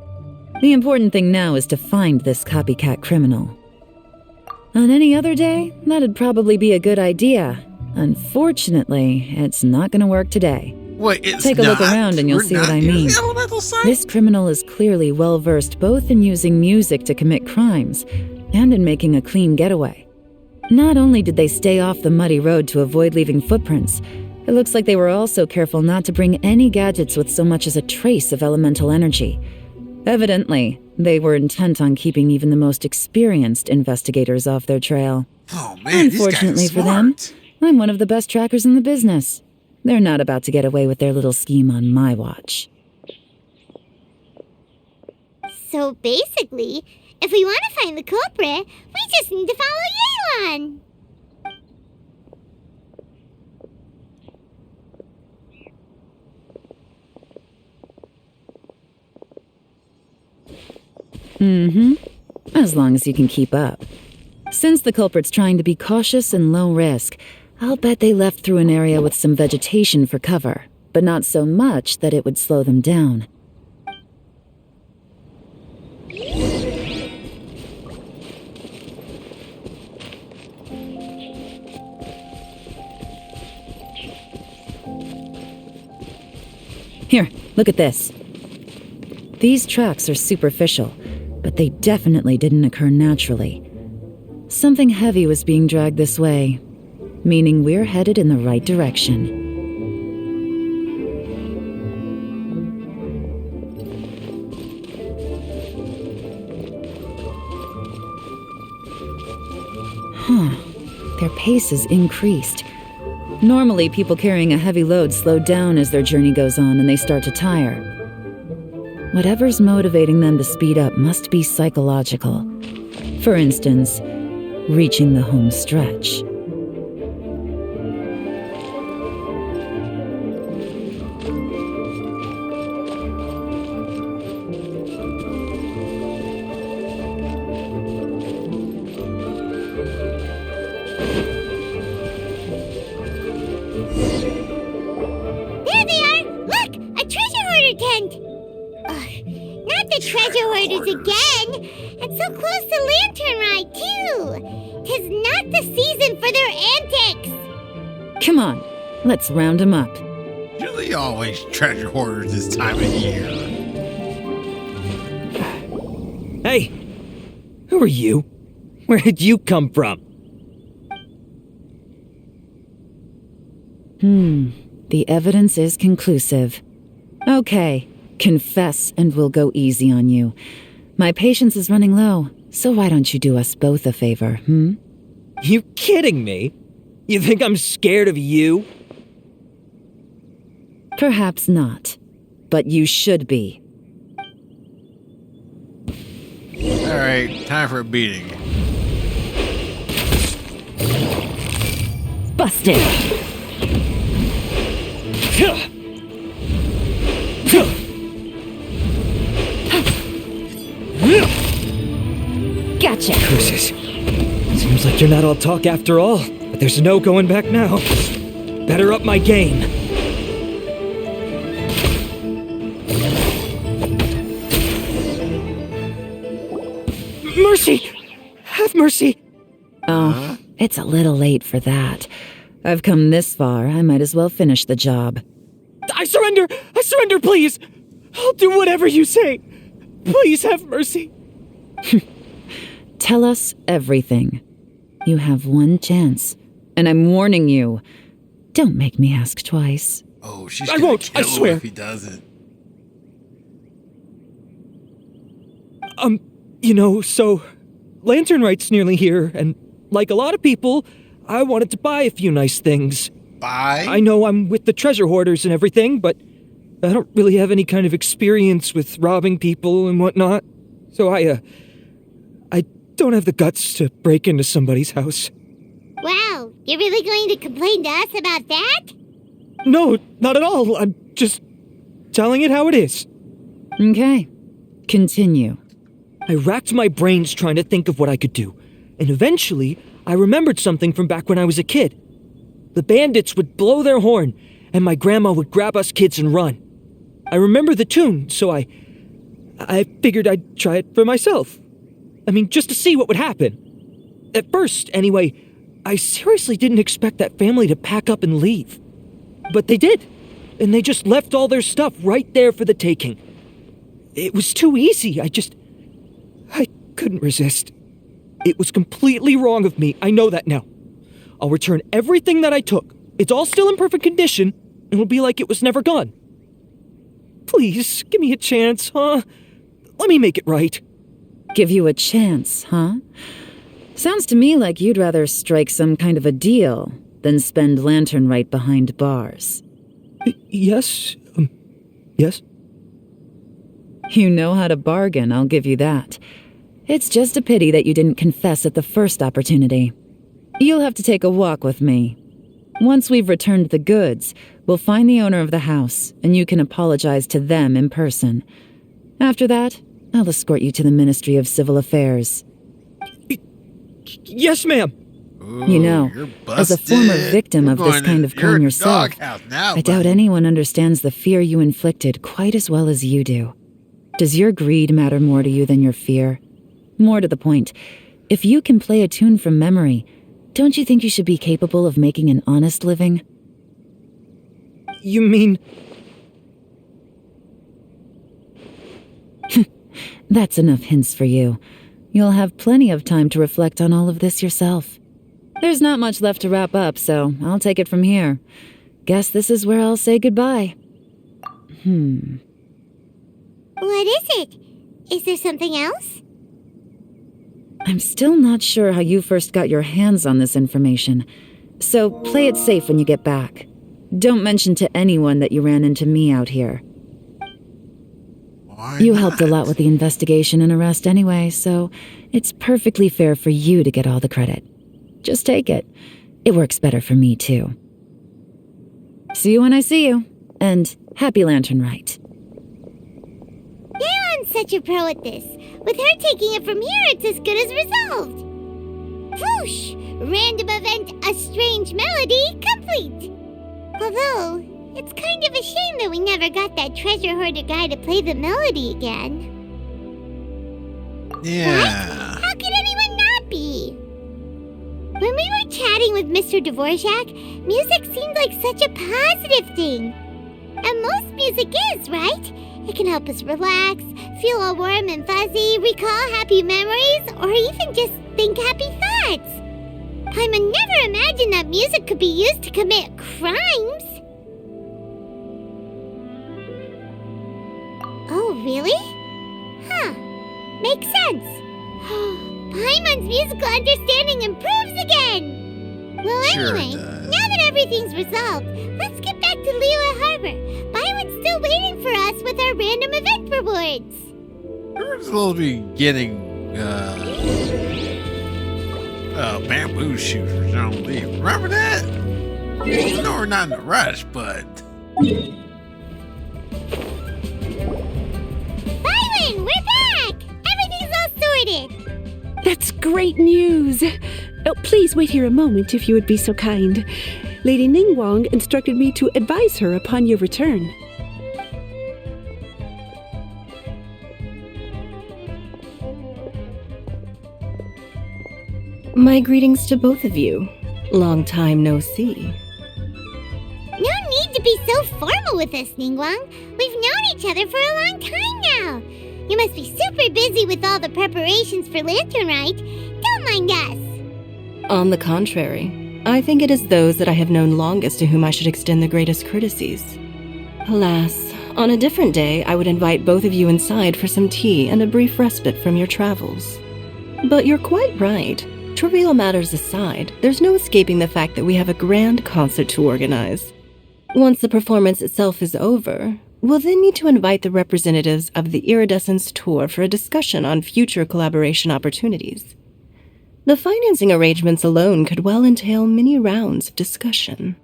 S9: The important thing now is to find this copycat criminal. On any other day, that'd probably be a good idea. Unfortunately, it's not going to work today.
S3: Wait, it's
S9: Take a look around and you'll see what I mean.
S3: Elemental sight?
S9: This criminal is clearly well-versed both in using music to commit crimes and in making a clean getaway. Not only did they stay off the muddy road to avoid leaving footprints, it looks like they were also careful not to bring any gadgets with so much as a trace of elemental energy. Evidently, they were intent on keeping even the most experienced investigators off their trail.
S3: Oh man,
S9: Unfortunately
S3: these guys are
S9: for them,
S3: smart.
S9: I'm one of the best trackers in the business. They're not about to get away with their little scheme on my watch.
S1: So basically, if we want to find the culprit, we just need to follow Yaylon.
S9: As long as you can keep up. Since the culprit's trying to be cautious and low risk, I'll bet they left through an area with some vegetation for cover, but not so much that it would slow them down. Here, look at this. These tracks are superficial, but they definitely didn't occur naturally. Something heavy was being dragged this way, meaning we're headed in the right direction. Their pace is increased. Normally, people carrying a heavy load slow down as their journey goes on and they start to tire. Whatever's motivating them to speed up must be psychological. For instance, reaching the home stretch.
S1: There they are! Look! A important. Ugh, not the treasure hoarders again. And so close to Lantern Rite, too. 'Tis not the season for their antics.
S9: Come on, let's round 'em up.
S3: Usually always treasure hoarders this time of year.
S10: Hey, who are you? Where did you come from?
S9: The evidence is conclusive. Okay, confess and we'll go easy on you. My patience is running low, so why don't you do us both a favor,
S10: You kidding me? You think I'm scared of you?
S9: Perhaps not, but you should be.
S3: Alright, time for a beating.
S9: Busted! Gotcha!
S10: Curses. Seems like you're not all talk after all, but there's no going back now. Better up my game. Mercy! Have mercy!
S9: Oh, it's a little late for that. I've come this far, I might as well finish the job.
S10: I surrender! I surrender, please! I'll do whatever you say. Please have mercy.
S9: Tell us everything. You have one chance, and I'm warning you. Don't make me ask twice.
S3: Oh, she's
S10: I
S3: gonna
S10: won't,
S3: kill
S10: I swear.
S3: him if he doesn't.
S10: So Lantern Rite's nearly here, and like a lot of people, I wanted to buy a few nice things.
S3: Bye.
S10: I know I'm with the treasure hoarders and everything, but I don't really have any kind of experience with robbing people and whatnot. So I don't have the guts to break into somebody's house.
S1: Wow, you're really going to complain to us about that?
S10: No, not at all. I'm just telling it how it is.
S9: Okay, continue.
S10: I racked my brains trying to think of what I could do, and eventually I remembered something from back when I was a kid. The bandits would blow their horn, and my grandma would grab us kids and run. I remember the tune, so I figured I'd try it for myself. I mean, just to see what would happen. At first, anyway, I seriously didn't expect that family to pack up and leave. But they did, and they just left all their stuff right there for the taking. It was too easy, I couldn't resist. It was completely wrong of me, I know that now. I'll return everything that I took. It's all still in perfect condition, and it'll be like it was never gone. Please, give me a chance, huh? Let me make it right.
S9: Give you a chance, huh? Sounds to me like you'd rather strike some kind of a deal than spend Lantern Rite behind bars.
S10: Yes? Yes?
S9: You know how to bargain, I'll give you that. It's just a pity that you didn't confess at the first opportunity. You'll have to take a walk with me. Once we've returned the goods, we'll find the owner of the house, and you can apologize to them in person. After that, I'll escort you to the Ministry of Civil Affairs.
S10: Yes, ma'am.
S3: Ooh,
S9: You know,
S3: you're
S9: as a
S3: busted.
S9: former victim
S3: You're
S9: of this
S3: going
S9: kind
S3: to-
S9: of
S3: you're
S9: crime
S3: in the
S9: yourself,
S3: doghouse now,
S9: I doubt
S3: buddy.
S9: anyone understands the fear you inflicted quite as well as you do. Does your greed matter more to you than your fear? More to the point, if you can play a tune from memory, don't you think you should be capable of making an honest living?
S10: You mean...
S9: That's enough hints for you. You'll have plenty of time to reflect on all of this yourself. There's not much left to wrap up, so I'll take it from here. Guess this is where I'll say goodbye.
S1: What is it? Is there something else?
S9: I'm still not sure how you first got your hands on this information, so play it safe when you get back. Don't mention to anyone that you ran into me out here.
S3: Why
S9: You helped a
S3: not?
S9: lot with the investigation and arrest anyway, so it's perfectly fair for you to get all the credit. Just take it. It works better for me, too. See you when I see you, and happy Lantern Rite.
S1: I'm such a pro at this. With her taking it from here, it's as good as resolved. Whoosh! Random event, a strange melody, complete. Although, It's kind of a shame that we never got that treasure hoarder guy to play the melody again.
S3: Yeah.
S1: What? How could anyone not be? When we were chatting with Mr. Dvorak, music seemed like such a positive thing. And most music is, right? It can help us relax, feel all warm and fuzzy, recall happy memories, or even just think happy thoughts. Paimon never imagined that music could be used to commit crimes. Oh, really? Huh. Makes sense. Paimon's musical understanding improves again! Well,
S3: Sure
S1: anyway,
S3: does.
S1: now that everything's resolved, let's get back to Liyue Harbor. Byron's still waiting for us with our random event rewards.
S3: We're supposed to be getting bamboo shoots for John Lee. Remember that? No, we're not in a rush, but
S1: Byron, we're back! Everything's all sorted.
S8: That's great news! Oh, please wait here a moment if you would be so kind. Lady Ningguang instructed me to advise her upon your return.
S11: My greetings to both of you. Long time no see.
S1: No need to be so formal with us, Ningguang. We've known each other for a long time now. You must be super busy with all the preparations for Lantern Rite. Don't mind us.
S11: On the contrary, I think it is those that I have known longest to whom I should extend the greatest courtesies. Alas, on a different day, I would invite both of you inside for some tea and a brief respite from your travels. But you're quite right. Trivial matters aside, there's no escaping the fact that we have a grand concert to organize. Once the performance itself is over, we'll then need to invite the representatives of the Iridescence Tour for a discussion on future collaboration opportunities. The financing arrangements alone could well entail many rounds of discussion.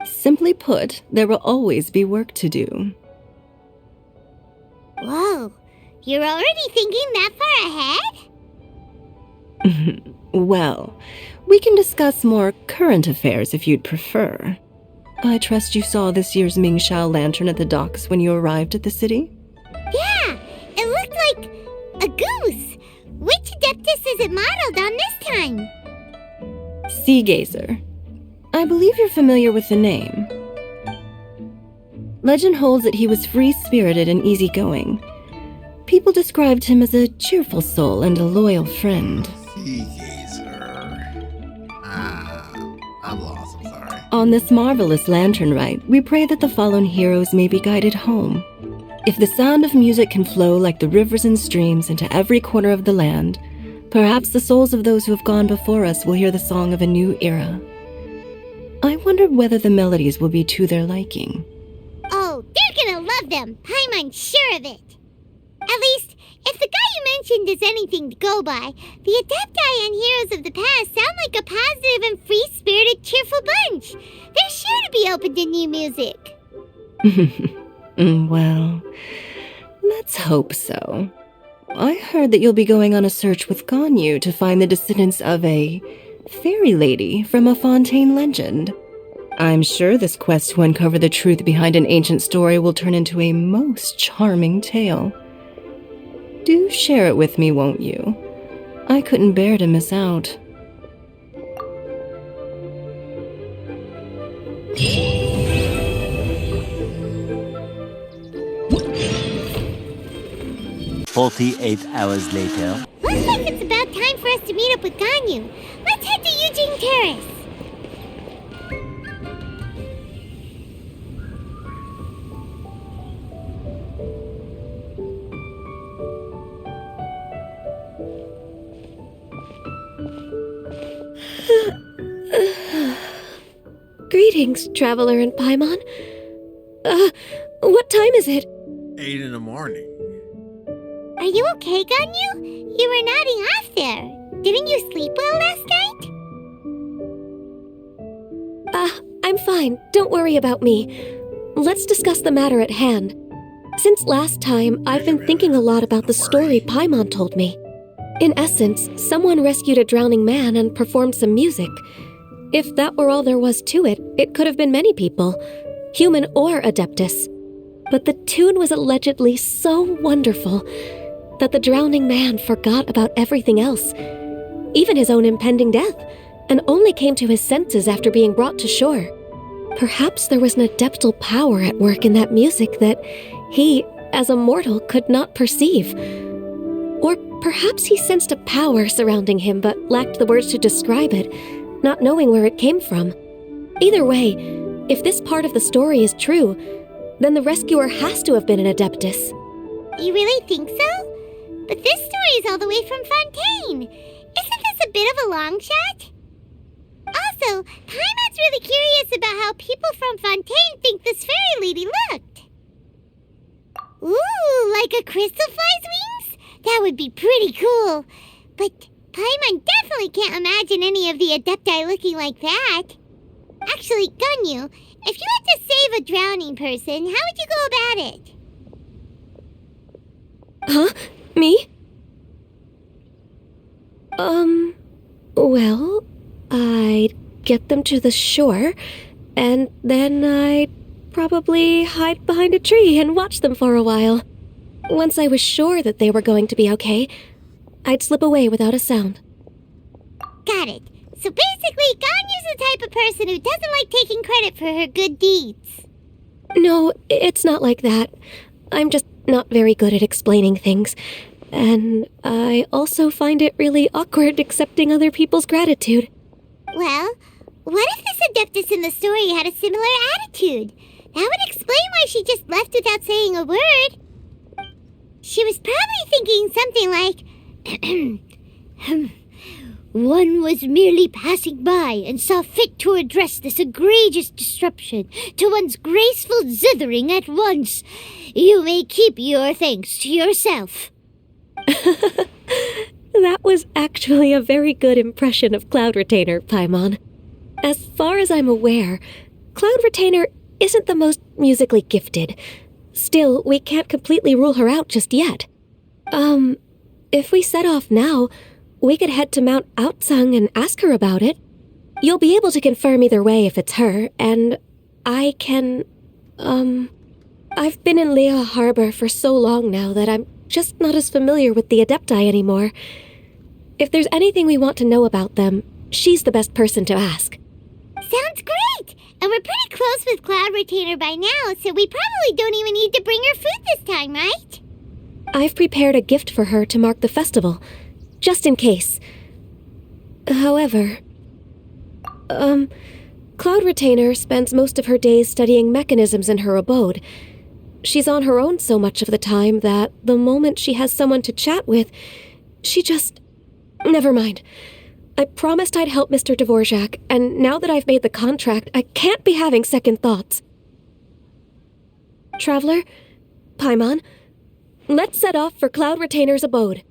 S11: Simply put, there will always be work to do.
S1: Whoa, you're already thinking that far ahead?
S11: Well, we can discuss more current affairs if you'd prefer. I trust you saw this year's Mingxiao lantern at the docks when you arrived at the city?
S1: Yeah, it looked like a goose. Which Adeptus is it modeled on this time?
S11: Sea Gazer. I believe you're familiar with the name. Legend holds that he was free-spirited and easygoing. People described him as a cheerful soul and a loyal friend.
S3: Sea Gazer. I'm lost, I'm sorry.
S11: On this marvelous Lantern Rite, we pray that the fallen heroes may be guided home. If the sound of music can flow like the rivers and streams into every corner of the land, perhaps the souls of those who have gone before us will hear the song of a new era. I wonder whether the melodies will be to their liking.
S1: Oh, they're gonna love them. Paimon's sure of it. At least, if the guy you mentioned is anything to go by, the Adepti and heroes of the past sound like a positive and free-spirited, cheerful bunch. They're sure to be open to new music.
S11: Well, let's hope so. I heard that you'll be going on a search with Ganyu to find the descendants of a fairy lady from a Fontaine legend. I'm sure this quest to uncover the truth behind an ancient story will turn into a most charming tale. Do share it with me, won't you? I couldn't bear to miss out.
S12: Hours later.
S1: Looks like it's about time for us to meet up with Ganyu. Let's head to Eugene Terrace.
S7: Greetings, Traveler and Paimon. What time is it?
S3: 8 in the morning.
S1: Are you okay, Ganyu? You were nodding off there. Didn't you sleep well last night?
S7: I'm fine. Don't worry about me. Let's discuss the matter at hand. Since last time, I've been thinking a lot about the story Paimon told me. In essence, someone rescued a drowning man and performed some music. If that were all there was to it, it could have been many people. human or Adeptus. But the tune was allegedly so wonderful that the drowning man forgot about everything else, even his own impending death, and only came to his senses after being brought to shore. Perhaps there was an adeptal power at work in that music that he, as a mortal, could not perceive. Or perhaps he sensed a power surrounding him but lacked the words to describe it, not knowing where it came from. Either way, if this part of the story is true, then the rescuer has to have been an Adeptus.
S1: You really think so? But this story is all the way from Fontaine. Isn't this a bit of a long shot? Also, Paimon's really curious about how people from Fontaine think this fairy lady looked. Ooh, like a crystal fly's wings? That would be pretty cool. But Paimon definitely can't imagine any of the Adepti looking like that. Actually, Ganyu, if you had to save a drowning person, how would you go about it?
S7: Huh? Me? Well, I'd get them to the shore, and then I'd probably hide behind a tree and watch them for a while. Once I was sure that they were going to be okay, I'd slip away without a sound.
S1: Got it. So basically, Ganyu's the type of person who doesn't like taking credit for her good deeds.
S7: No, it's not like that. I'm just not very good at explaining things. And I also find it really awkward accepting other people's gratitude.
S1: Well, what if this Adeptus in the story had a similar attitude? That would explain why she just left without saying a word. She was probably thinking something like, one was merely passing by and saw fit to address this egregious disruption to one's graceful zithering at once. You may keep your thanks to yourself.
S7: That was actually a very good impression of Cloud Retainer, Paimon. As far as I'm aware, Cloud Retainer isn't the most musically gifted. Still, we can't completely rule her out just yet. If we set off now, we could head to Mount Outsung and ask her about it. You'll be able to confirm either way if it's her, and I can, I've been in Liyue Harbor for so long now that I'm just not as familiar with the Adepti anymore. If there's anything we want to know about them, she's the best person to ask.
S1: Sounds great! And we're pretty close with Cloud Retainer by now, so we probably don't even need to bring her food this time, right?
S7: I've prepared a gift for her to mark the festival, just in case. However, Cloud Retainer spends most of her days studying mechanisms in her abode. She's on her own so much of the time that the moment she has someone to chat with, she just... Never mind. I promised I'd help Mr. Dvorak, and now that I've made the contract, I can't be having second thoughts. Traveler, Paimon, let's set off for Cloud Retainer's abode.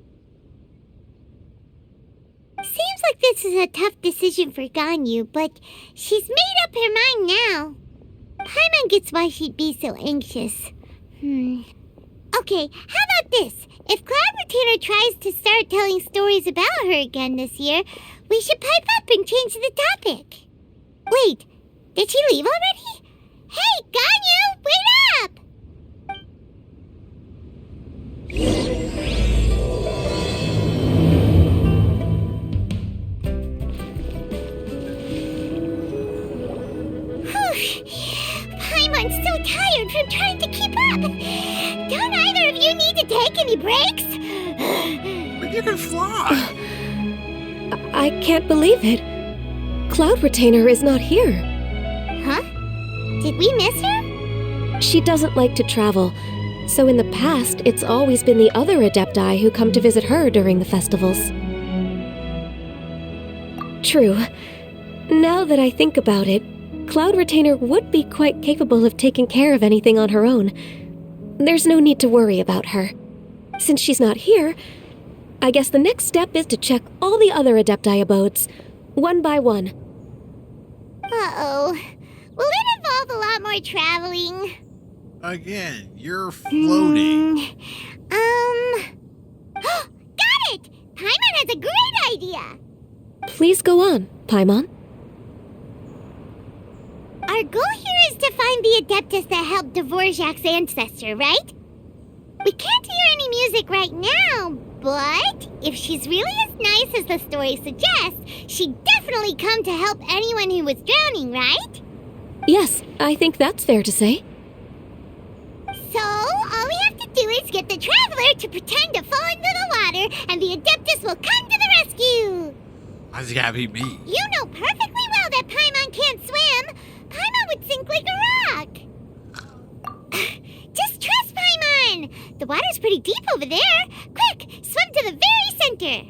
S1: Seems like this is a tough decision for Ganyu, but she's made up her mind now. Paimon gets why she'd be so anxious. Okay, how about this? If Cloud Retainer tries to start telling stories about her again this year, we should pipe up and change the topic. Wait, did she leave already? Hey, Ganyu, wait up! Paimon's so tired from trying to keep up. Don't either of you need to take any breaks?
S3: But you can fly.
S7: I can't believe it. Cloud Retainer is not here.
S1: Huh? Did we miss her?
S7: She doesn't like to travel, so in the past, it's always been the other Adepti who come to visit her during the festivals. True. Now that I think about it, Cloud Retainer would be quite capable of taking care of anything on her own. There's no need to worry about her. Since she's not here, I guess the next step is to check all the other Adepti abodes, one by one.
S1: Uh-oh. Will it involve a lot more traveling?
S3: Again, you're floating.
S1: Got it! Paimon has a great idea!
S7: Please go on, Paimon.
S1: Our our goal here is to find the Adeptus that helped Dvorak's ancestor, right? We can't hear any music right now, but if she's really as nice as the story suggests, she'd definitely come to help anyone who was drowning, right?
S7: Yes, I think that's fair to say.
S1: So, all we have to do is get the Traveler to pretend to fall into the water, and the Adeptus will come to the rescue!
S3: Why's it gotta be me?
S1: You know perfectly well that Paimon can't swim! Paimon would sink like a rock! Just trust Paimon! The water's pretty deep over there! Quick, swim to the very center!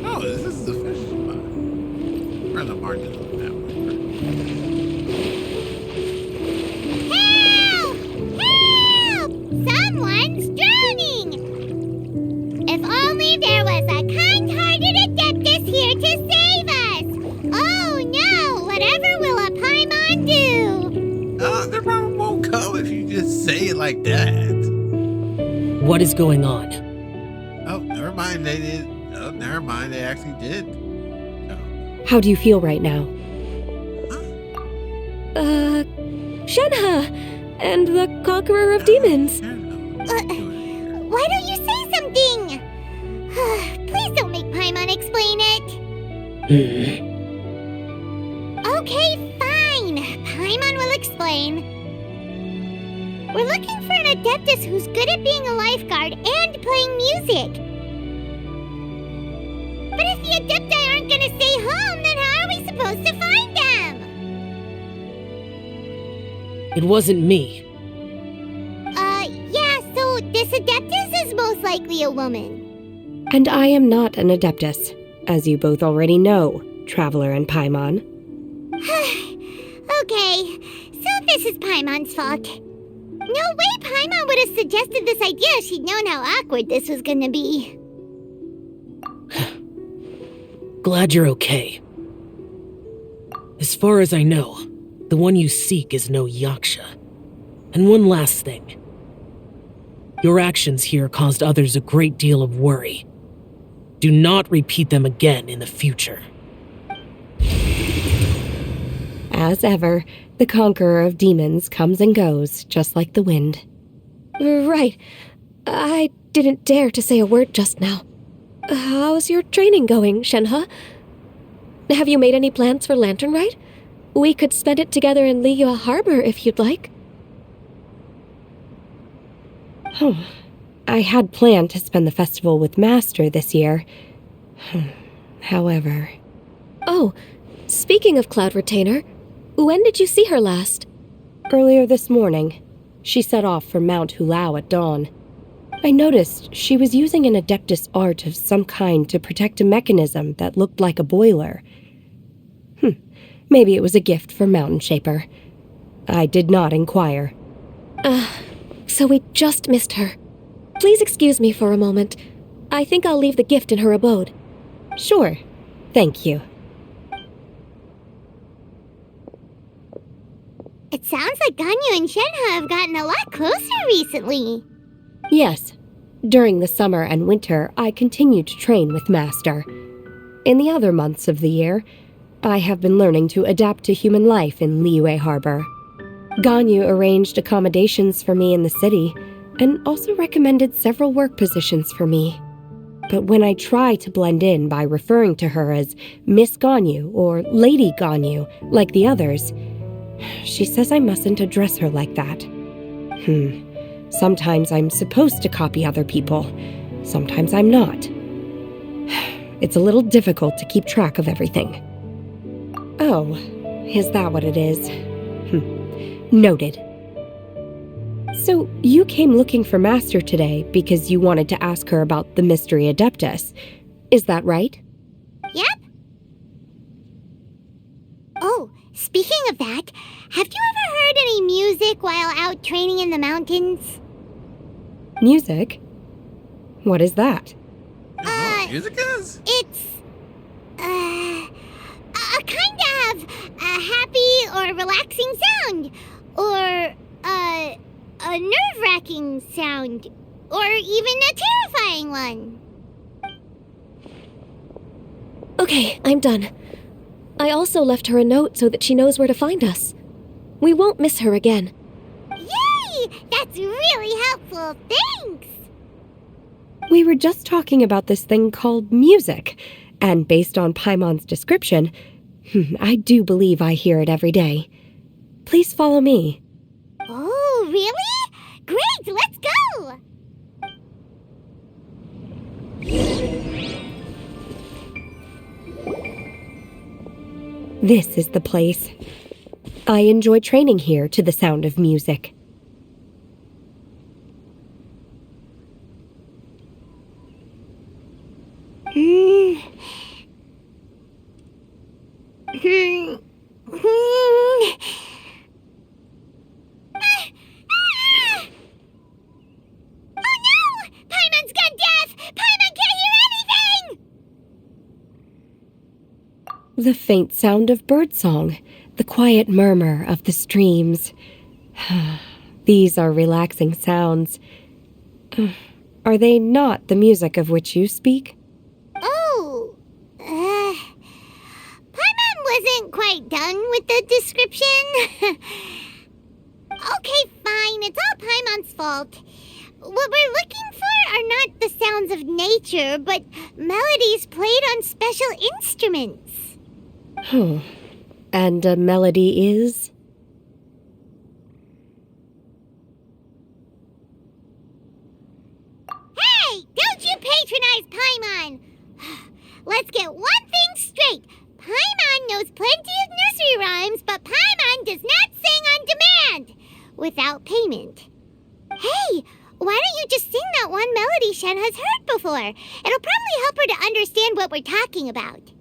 S3: Oh, this is the fish spot. Where the margins on that one?
S1: Help! Help! Someone's drowning! If only there was a kind-hearted Adeptus here to save us! Oh no! Whatever will a Paimon do?
S3: They probably won't come if you just say it like that.
S10: What is going on?
S3: Oh, never mind. They did. Oh, never mind. They actually did. Oh.
S7: How do you feel right now? Shenhe! And the Conqueror of Demons!
S1: Why don't you say something? Please don't make Paimon explain it. Okay, fine. Paimon will explain. We're looking for an Adeptus who's good at being a lifeguard and playing music. But if the Adepti aren't gonna stay home, then how are we supposed to find them?
S10: It wasn't me.
S1: Yeah, so this Adeptus is most likely a woman.
S7: And I am not an Adeptus, as you both already know, Traveler and Paimon.
S1: Okay, so this is Paimon's fault. No way Paimon would have suggested this idea if she'd known how awkward this was gonna be.
S10: Glad you're okay. As far as I know, the one you seek is no Yaksha. And one last thing. Your actions here caused others a great deal of worry. Do not repeat them again in the future.
S7: As ever, the Conqueror of Demons comes and goes, just like the wind. Right. I didn't dare to say a word just now. How's your training going, Shenhe? Have you made any plans for Lantern Rite? We could spend it together in Liyue Harbor if you'd like. I had planned to spend the festival with Master this year. However... Oh, speaking of Cloud Retainer, when did you see her last? Earlier this morning. She set off for Mount Hulao at dawn. I noticed she was using an Adeptus art of some kind to protect a mechanism that looked like a boiler. Maybe it was a gift for Mountain Shaper. I did not inquire. So we just missed her. Please excuse me for a moment. I think I'll leave the gift in her abode. Sure. Thank you.
S1: It sounds like Ganyu and Shenhe have gotten a lot closer recently.
S7: Yes. During the summer and winter, I continue to train with Master. In the other months of the year, I have been learning to adapt to human life in Liyue Harbor. Ganyu arranged accommodations for me in the city, and also recommended several work positions for me. But when I try to blend in by referring to her as Miss Ganyu or Lady Ganyu, like the others, she says I mustn't address her like that. Sometimes I'm supposed to copy other people. Sometimes I'm not. It's a little difficult to keep track of everything. Oh, is that what it is? Noted. So, you came looking for Master today because you wanted to ask her about the Mystery Adeptus. Is that right?
S1: Yep. Oh, speaking of that, have you ever heard any music while out training in the mountains?
S7: Music? What is that?
S3: Music is?
S1: It's a relaxing sound, or a nerve-wracking sound, or even a terrifying one.
S7: Okay, I'm done. I also left her a note so that she knows where to find us. We won't miss her again.
S1: Yay! That's really helpful. Thanks!
S13: We were just talking about this thing called music, and based on Paimon's description, I do believe I hear it every day. Please follow me.
S1: Oh, really? Great, let's go!
S13: This is the place. I enjoy training here to the sound of music. The faint sound of birdsong, the quiet murmur of the streams. These are relaxing sounds. Are they not the music of which you speak?
S1: Oh, Paimon wasn't quite done with the description. Okay, fine, it's all Paimon's fault. What we're looking for are not the sounds of nature, but melodies played on special instruments.
S13: And a melody is?
S1: Hey, don't you patronize Paimon! Let's get one thing straight. Paimon knows plenty of nursery rhymes, but Paimon does not sing on demand without payment. Hey, why don't you just sing that one melody Shen has heard before? It'll probably help her to understand what we're talking about.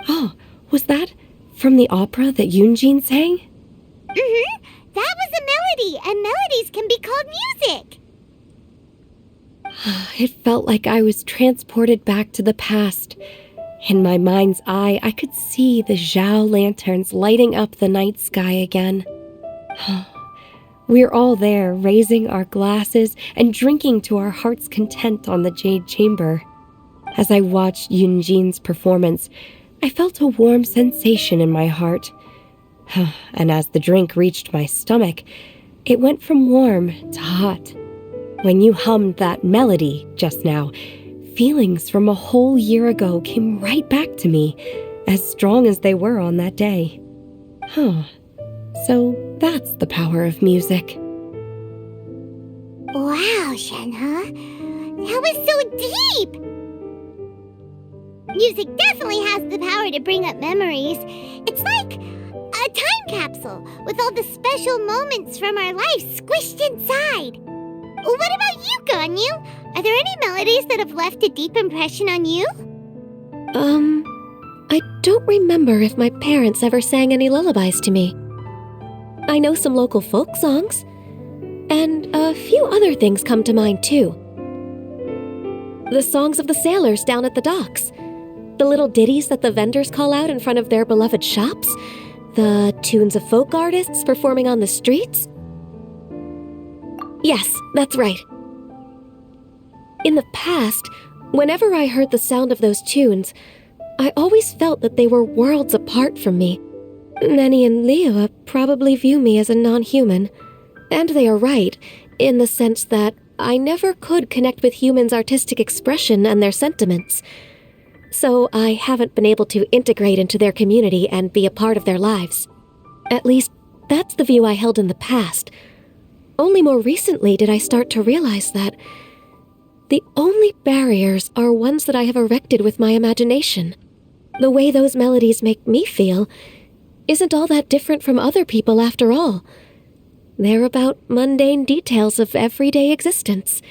S13: Oh, was that from the opera that Yunjin sang?
S1: That was a melody, and melodies can be called music.
S13: It felt like I was transported back to the past. In my mind's eye, I could see the Zhao lanterns lighting up the night sky again. We're all there, raising our glasses and drinking to our heart's content on the Jade Chamber. As I watched Yunjin's performance, I felt a warm sensation in my heart. And as the drink reached my stomach, it went from warm to hot. When you hummed that melody just now, feelings from a whole year ago came right back to me, as strong as they were on that day. So that's the power of music.
S1: Wow, Shenhe. That was so deep! Music definitely has the power to bring up memories. It's like a time capsule with all the special moments from our lives squished inside. What about you, Ganyu? Are there any melodies that have left a deep impression on you?
S7: I don't remember if my parents ever sang any lullabies to me. I know some local folk songs, and a few other things come to mind too. The songs of the sailors down at the docks, the little ditties that the vendors call out in front of their beloved shops, the tunes of folk artists performing on the streets. Yes, that's right. In the past, whenever I heard the sound of those tunes, I always felt that they were worlds apart from me. Many in Liyue probably view me as a non-human, and they are right, in the sense that I never could connect with humans' artistic expression and their sentiments. So I haven't been able to integrate into their community and be a part of their lives. At least, that's the view I held in the past. Only more recently did I start to realize that the only barriers are ones that I have erected with my imagination. The way those melodies make me feel isn't all that different from other people after all. They're about mundane details of everyday existence,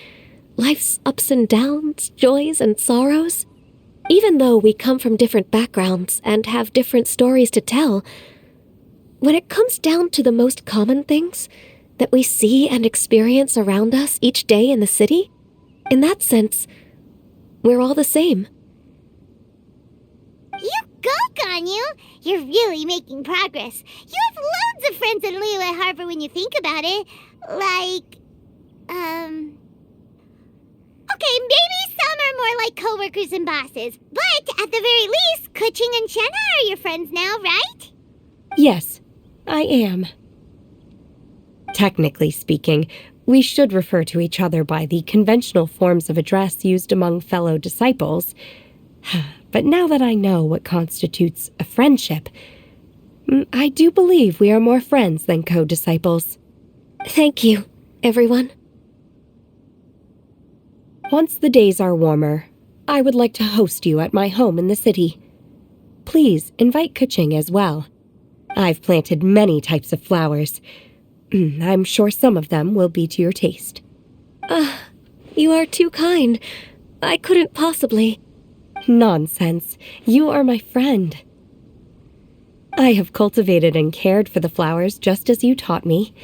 S7: life's ups and downs, joys and sorrows. Even though we come from different backgrounds and have different stories to tell,
S13: when it comes down to the most common things that we see and experience around us each day in the city, in that sense, we're all the same.
S1: You go, Ganyu! You're really making progress. You have loads of friends in Liyue Harbor when you think about it. Like, okay, maybe some are more like coworkers and bosses, but at the very least, Kuching and Shenna are your friends now, right?
S13: Yes, I am. Technically speaking, we should refer to each other by the conventional forms of address used among fellow disciples. But now that I know what constitutes a friendship, I do believe we are more friends than co-disciples. Thank you, everyone. Once the days are warmer, I would like to host you at my home in the city. Please invite Kuching as well. I've planted many types of flowers. I'm sure some of them will be to your taste. You are too kind. I couldn't possibly. Nonsense. You are my friend. I have cultivated and cared for the flowers just as you taught me.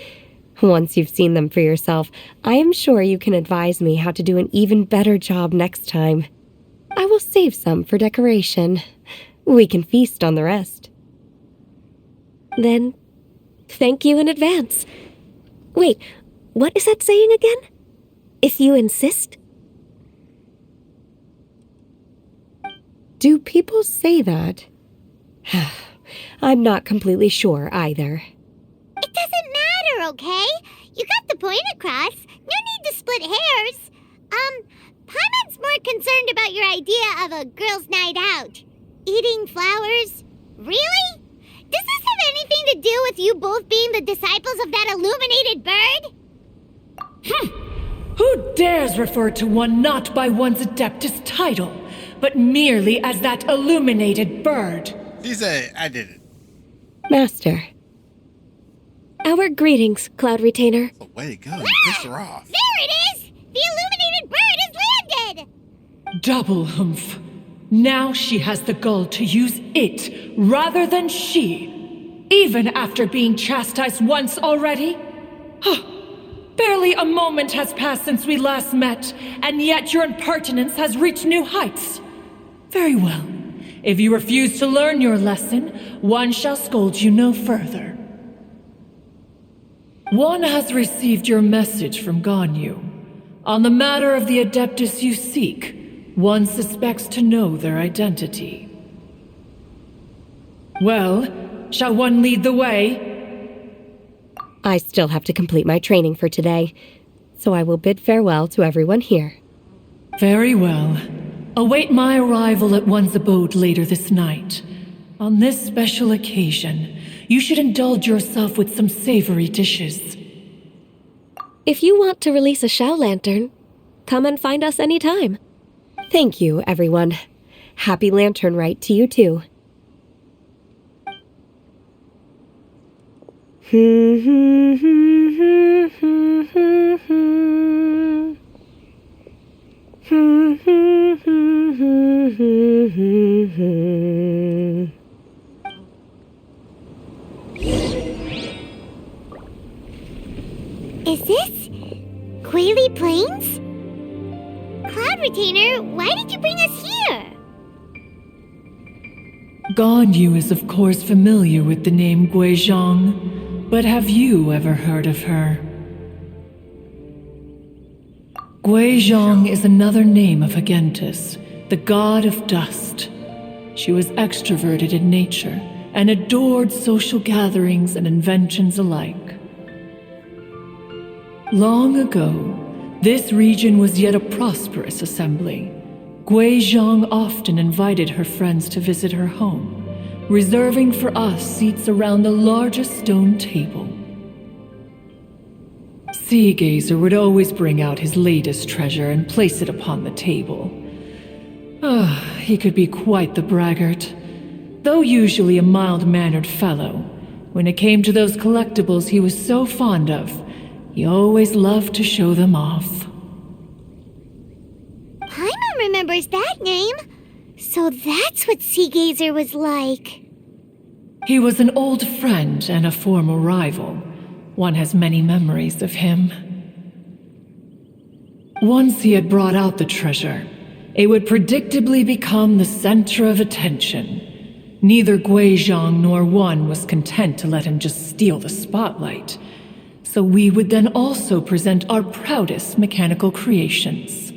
S13: Once you've seen them for yourself, I am sure you can advise me how to do an even better job next time. I will save some for decoration. We can feast on the rest. Then, thank you in advance. Wait, what is that saying again? If you insist? Do people say that? I'm not completely sure either.
S1: It doesn't matter, okay? You got the point across. No need to split hairs. Paimon's more concerned about your idea of a girls' night out. Eating flowers? Really? Does this have anything to do with you both being the disciples of that illuminated bird?
S14: Who dares refer to one not by one's Adeptus title, but merely as that illuminated bird?
S3: He said, I did it.
S13: Master. Our greetings, Cloud Retainer.
S3: Oh, way to go. You pissed her off.
S1: There it is! The illuminated bird has landed!
S14: Double humph. Now she has the gall to use it rather than she, even after being chastised once already. Barely a moment has passed since we last met, and yet your impertinence has reached new heights. Very well. If you refuse to learn your lesson, one shall scold you no further. One has received your message from Ganyu. On the matter of the Adeptus you seek, one suspects to know their identity. Well, shall one lead the way?
S13: I still have to complete my training for today, so I will bid farewell to everyone here.
S14: Very well. Await my arrival at one's abode later this night. On this special occasion, you should indulge yourself with some savory dishes.
S13: If you want to release a Xiao Lantern, come and find us anytime. Thank you, everyone. Happy Lantern Rite to you too.
S1: Is this Quaily Plains? Cloud Retainer, why did you bring us here?
S14: Ganyu is of course familiar with the name Guizhong, but have you ever heard of her? Guizhong is another name of Agentis, the god of dust. She was extroverted in nature and adored social gatherings and inventions alike. Long ago, this region was yet a prosperous assembly. Guizhong often invited her friends to visit her home, reserving for us seats around the largest stone table. Seagazer would always bring out his latest treasure and place it upon the table. He could be quite the braggart. Though usually a mild-mannered fellow, when it came to those collectibles he was so fond of, he always loved to show them off.
S1: Paimon remembers that name. So that's what Seagazer was like.
S14: He was an old friend and a former rival. One has many memories of him. Once he had brought out the treasure, it would predictably become the center of attention. Neither Guizhong nor one was content to let him just steal the spotlight. So we would then also present our proudest mechanical creations.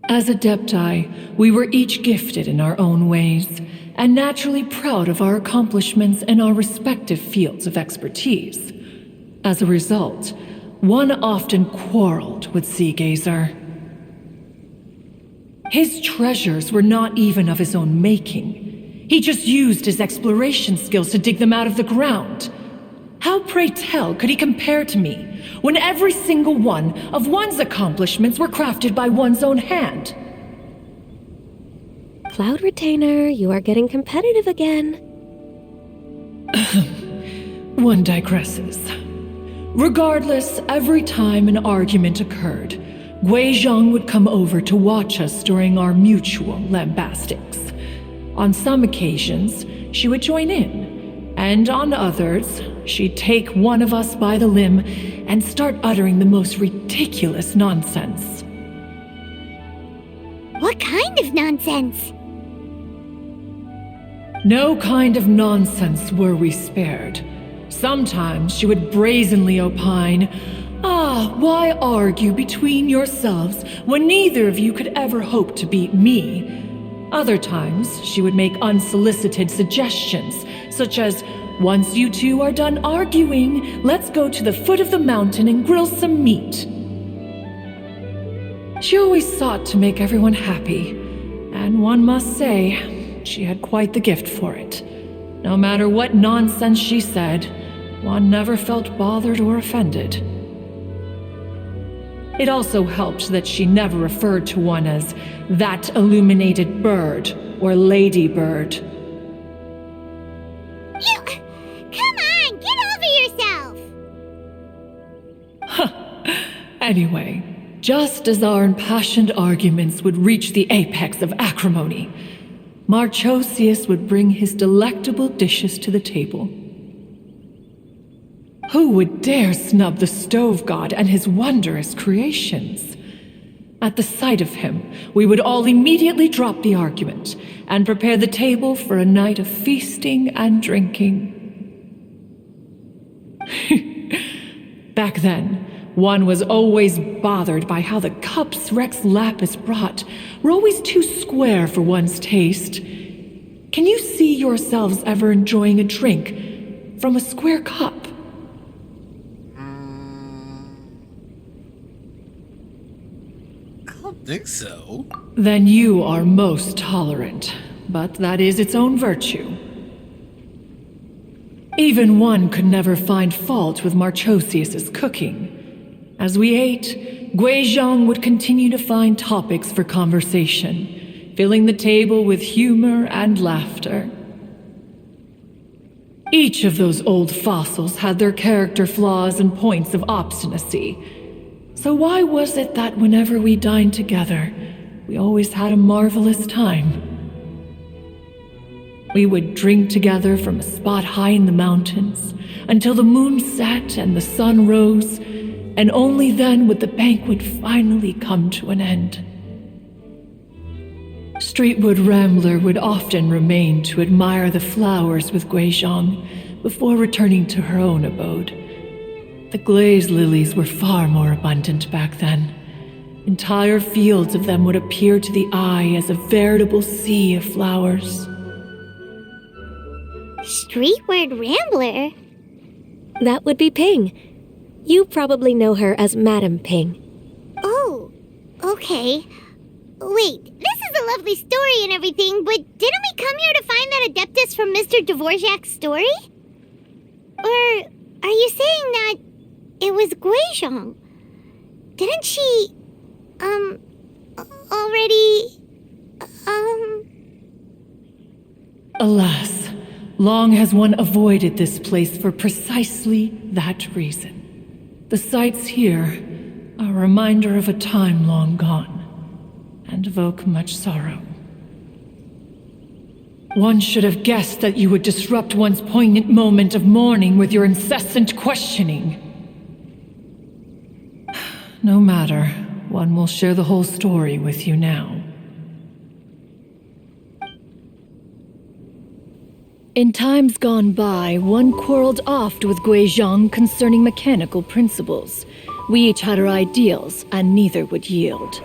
S14: As Adepti, we were each gifted in our own ways, and naturally proud of our accomplishments in our respective fields of expertise. As a result, one often quarreled with Seagazer. His treasures were not even of his own making. He just used his exploration skills to dig them out of the ground. How, pray tell, could he compare to me, when every single one of one's accomplishments were crafted by one's own hand?
S13: Cloud Retainer, you are getting competitive again.
S14: One digresses. Regardless, every time an argument occurred, Guizhong would come over to watch us during our mutual lambastics. On some occasions, she would join in, and on others, she'd take one of us by the limb and start uttering the most ridiculous nonsense.
S1: What kind of nonsense?
S14: No kind of nonsense were we spared. Sometimes she would brazenly opine, why argue between yourselves when neither of you could ever hope to beat me? Other times, she would make unsolicited suggestions, such as, once you two are done arguing, let's go to the foot of the mountain and grill some meat. She always sought to make everyone happy, and one must say, she had quite the gift for it. No matter what nonsense she said, one never felt bothered or offended. It also helped that she never referred to one as that illuminated bird or ladybird.
S1: Come on, get over yourself!
S14: Anyway, just as our impassioned arguments would reach the apex of acrimony, Marchosius would bring his delectable dishes to the table. Who would dare snub the stove god and his wondrous creations? At the sight of him, we would all immediately drop the argument and prepare the table for a night of feasting and drinking. Back then, one was always bothered by how the cups Rex Lapis brought were always too square for one's taste. Can you see yourselves ever enjoying a drink from a square cup?
S3: I don't think so.
S14: Then you are most tolerant, but that is its own virtue. Even one could never find fault with Marchosius's cooking. As we ate, Guizhong would continue to find topics for conversation, filling the table with humor and laughter. Each of those old fossils had their character flaws and points of obstinacy. So why was it that whenever we dined together, we always had a marvelous time? We would drink together from a spot high in the mountains until the moon set and the sun rose, and only then would the banquet finally come to an end. Streetwood Rambler would often remain to admire the flowers with Guizhong before returning to her own abode. The glaze lilies were far more abundant back then. Entire fields of them would appear to the eye as a veritable sea of flowers.
S1: Streetward Rambler?
S13: That would be Ping. You probably know her as Madam Ping.
S1: Oh, okay. Wait, this is a lovely story and everything, but didn't we come here to find that Adeptus from Mr. Dvorak's story? Or are you saying that it was Guizhong? Didn't she, already,
S14: Alas, long has one avoided this place for precisely that reason. The sights here are a reminder of a time long gone, and evoke much sorrow. One should have guessed that you would disrupt one's poignant moment of mourning with your incessant questioning. No matter, one will share the whole story with you now.
S15: In times gone by, one quarreled oft with Guizhong concerning mechanical principles. We each had our ideals, and neither would yield.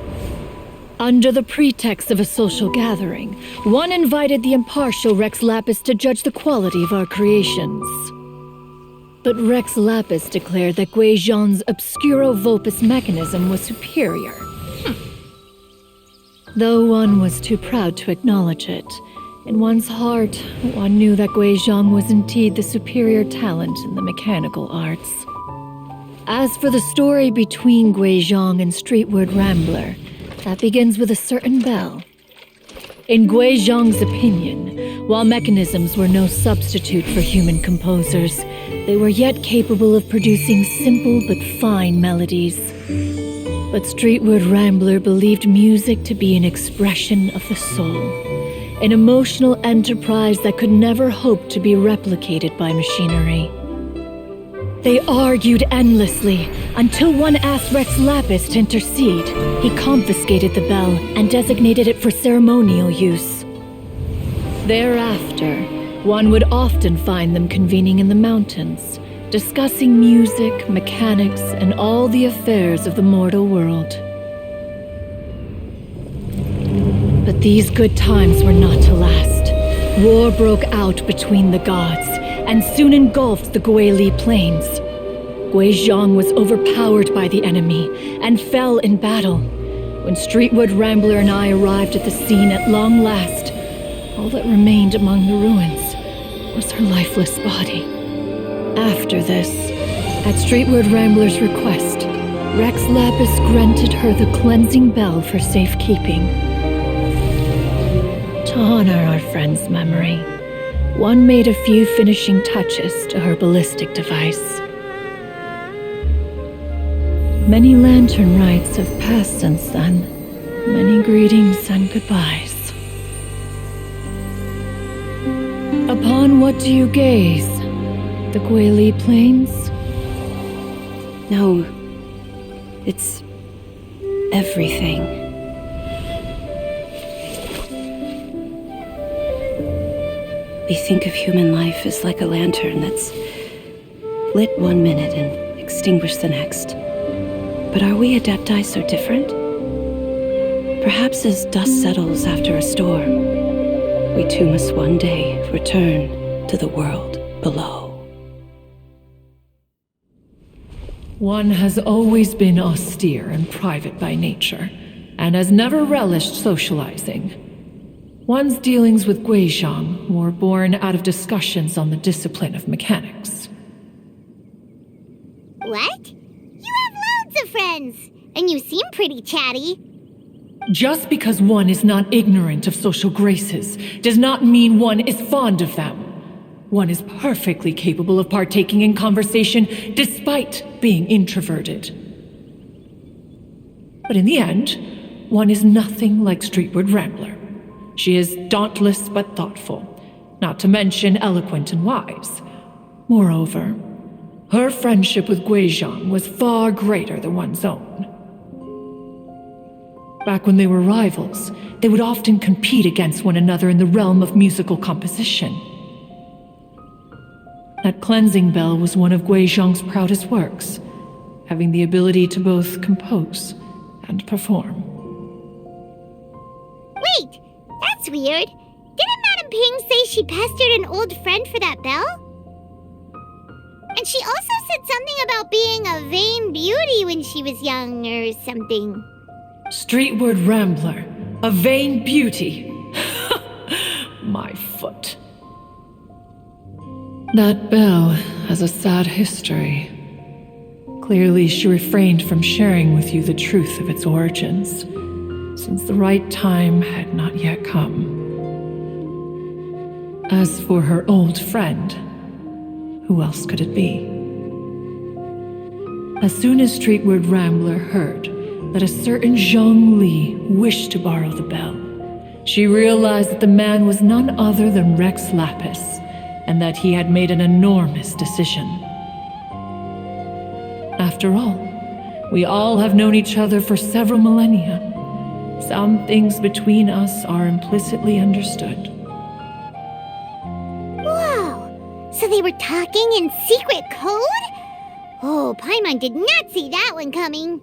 S15: Under the pretext of a social gathering, one invited the impartial Rex Lapis to judge the quality of our creations. But Rex Lapis declared that Guizhong's obscuro vulpus mechanism was superior. Though one was too proud to acknowledge it, in one's heart, one knew that Guizhong was indeed the superior talent in the mechanical arts. As for the story between Guizhong and Streetward Rambler, that begins with a certain bell. In Guizhong's opinion, while mechanisms were no substitute for human composers, they were yet capable of producing simple but fine melodies. But Streetward Rambler believed music to be an expression of the soul, an emotional enterprise that could never hope to be replicated by machinery. They argued endlessly, until one asked Rex Lapis to intercede. He confiscated the bell and designated it for ceremonial use. Thereafter, one would often find them convening in the mountains, discussing music, mechanics, and all the affairs of the mortal world. But these good times were not to last. War broke out between the gods, and soon engulfed the Guili Plains. Guizhong was overpowered by the enemy, and fell in battle. When Streetward Rambler and I arrived at the scene at long last, all that remained among the ruins was her lifeless body. After this, at Streetward Rambler's request, Rex Lapis granted her the cleansing bell for safekeeping. To honor our friend's memory, one made a few finishing touches to her ballistic device. Many Lantern Rites have passed since then. Many greetings and goodbyes. Upon what do you gaze? The Guili Plains?
S6: No, it's everything. We think of human life as like a lantern that's lit one minute and extinguished the next. But are we Adepti so different? Perhaps as dust settles after a storm, we too must one day return to the world below.
S14: One has always been austere and private by nature, and has never relished socializing. One's dealings with Guizhong were born out of discussions on the discipline of mechanics.
S1: What? You have loads of friends, and you seem pretty chatty.
S14: Just because one is not ignorant of social graces does not mean one is fond of them. One is perfectly capable of partaking in conversation despite being introverted. But in the end, one is nothing like Streetward Rambler. She is dauntless but thoughtful, not to mention eloquent and wise. Moreover, her friendship with Guizhong was far greater than one's own. Back when they were rivals, they would often compete against one another in the realm of musical composition. That cleansing bell was one of Guizhong's proudest works, having the ability to both compose and perform.
S1: Wait! That's weird. Didn't Madame Ping say she pestered an old friend for that bell? And she also said something about being a vain beauty when she was young or something.
S14: Streetward Rambler, a vain beauty. My foot. That bell has a sad history. Clearly, she refrained from sharing with you the truth of its origins, since the right time had not yet come. As for her old friend, who else could it be? As soon as Streetward Rambler heard that a certain Zhang Li wished to borrow the bell, she realized that the man was none other than Rex Lapis, and that he had made an enormous decision. After all, we all have known each other for several millennia. Some things between us are implicitly understood.
S1: Whoa! So they were talking in secret code? Oh, Paimon did not see that one coming.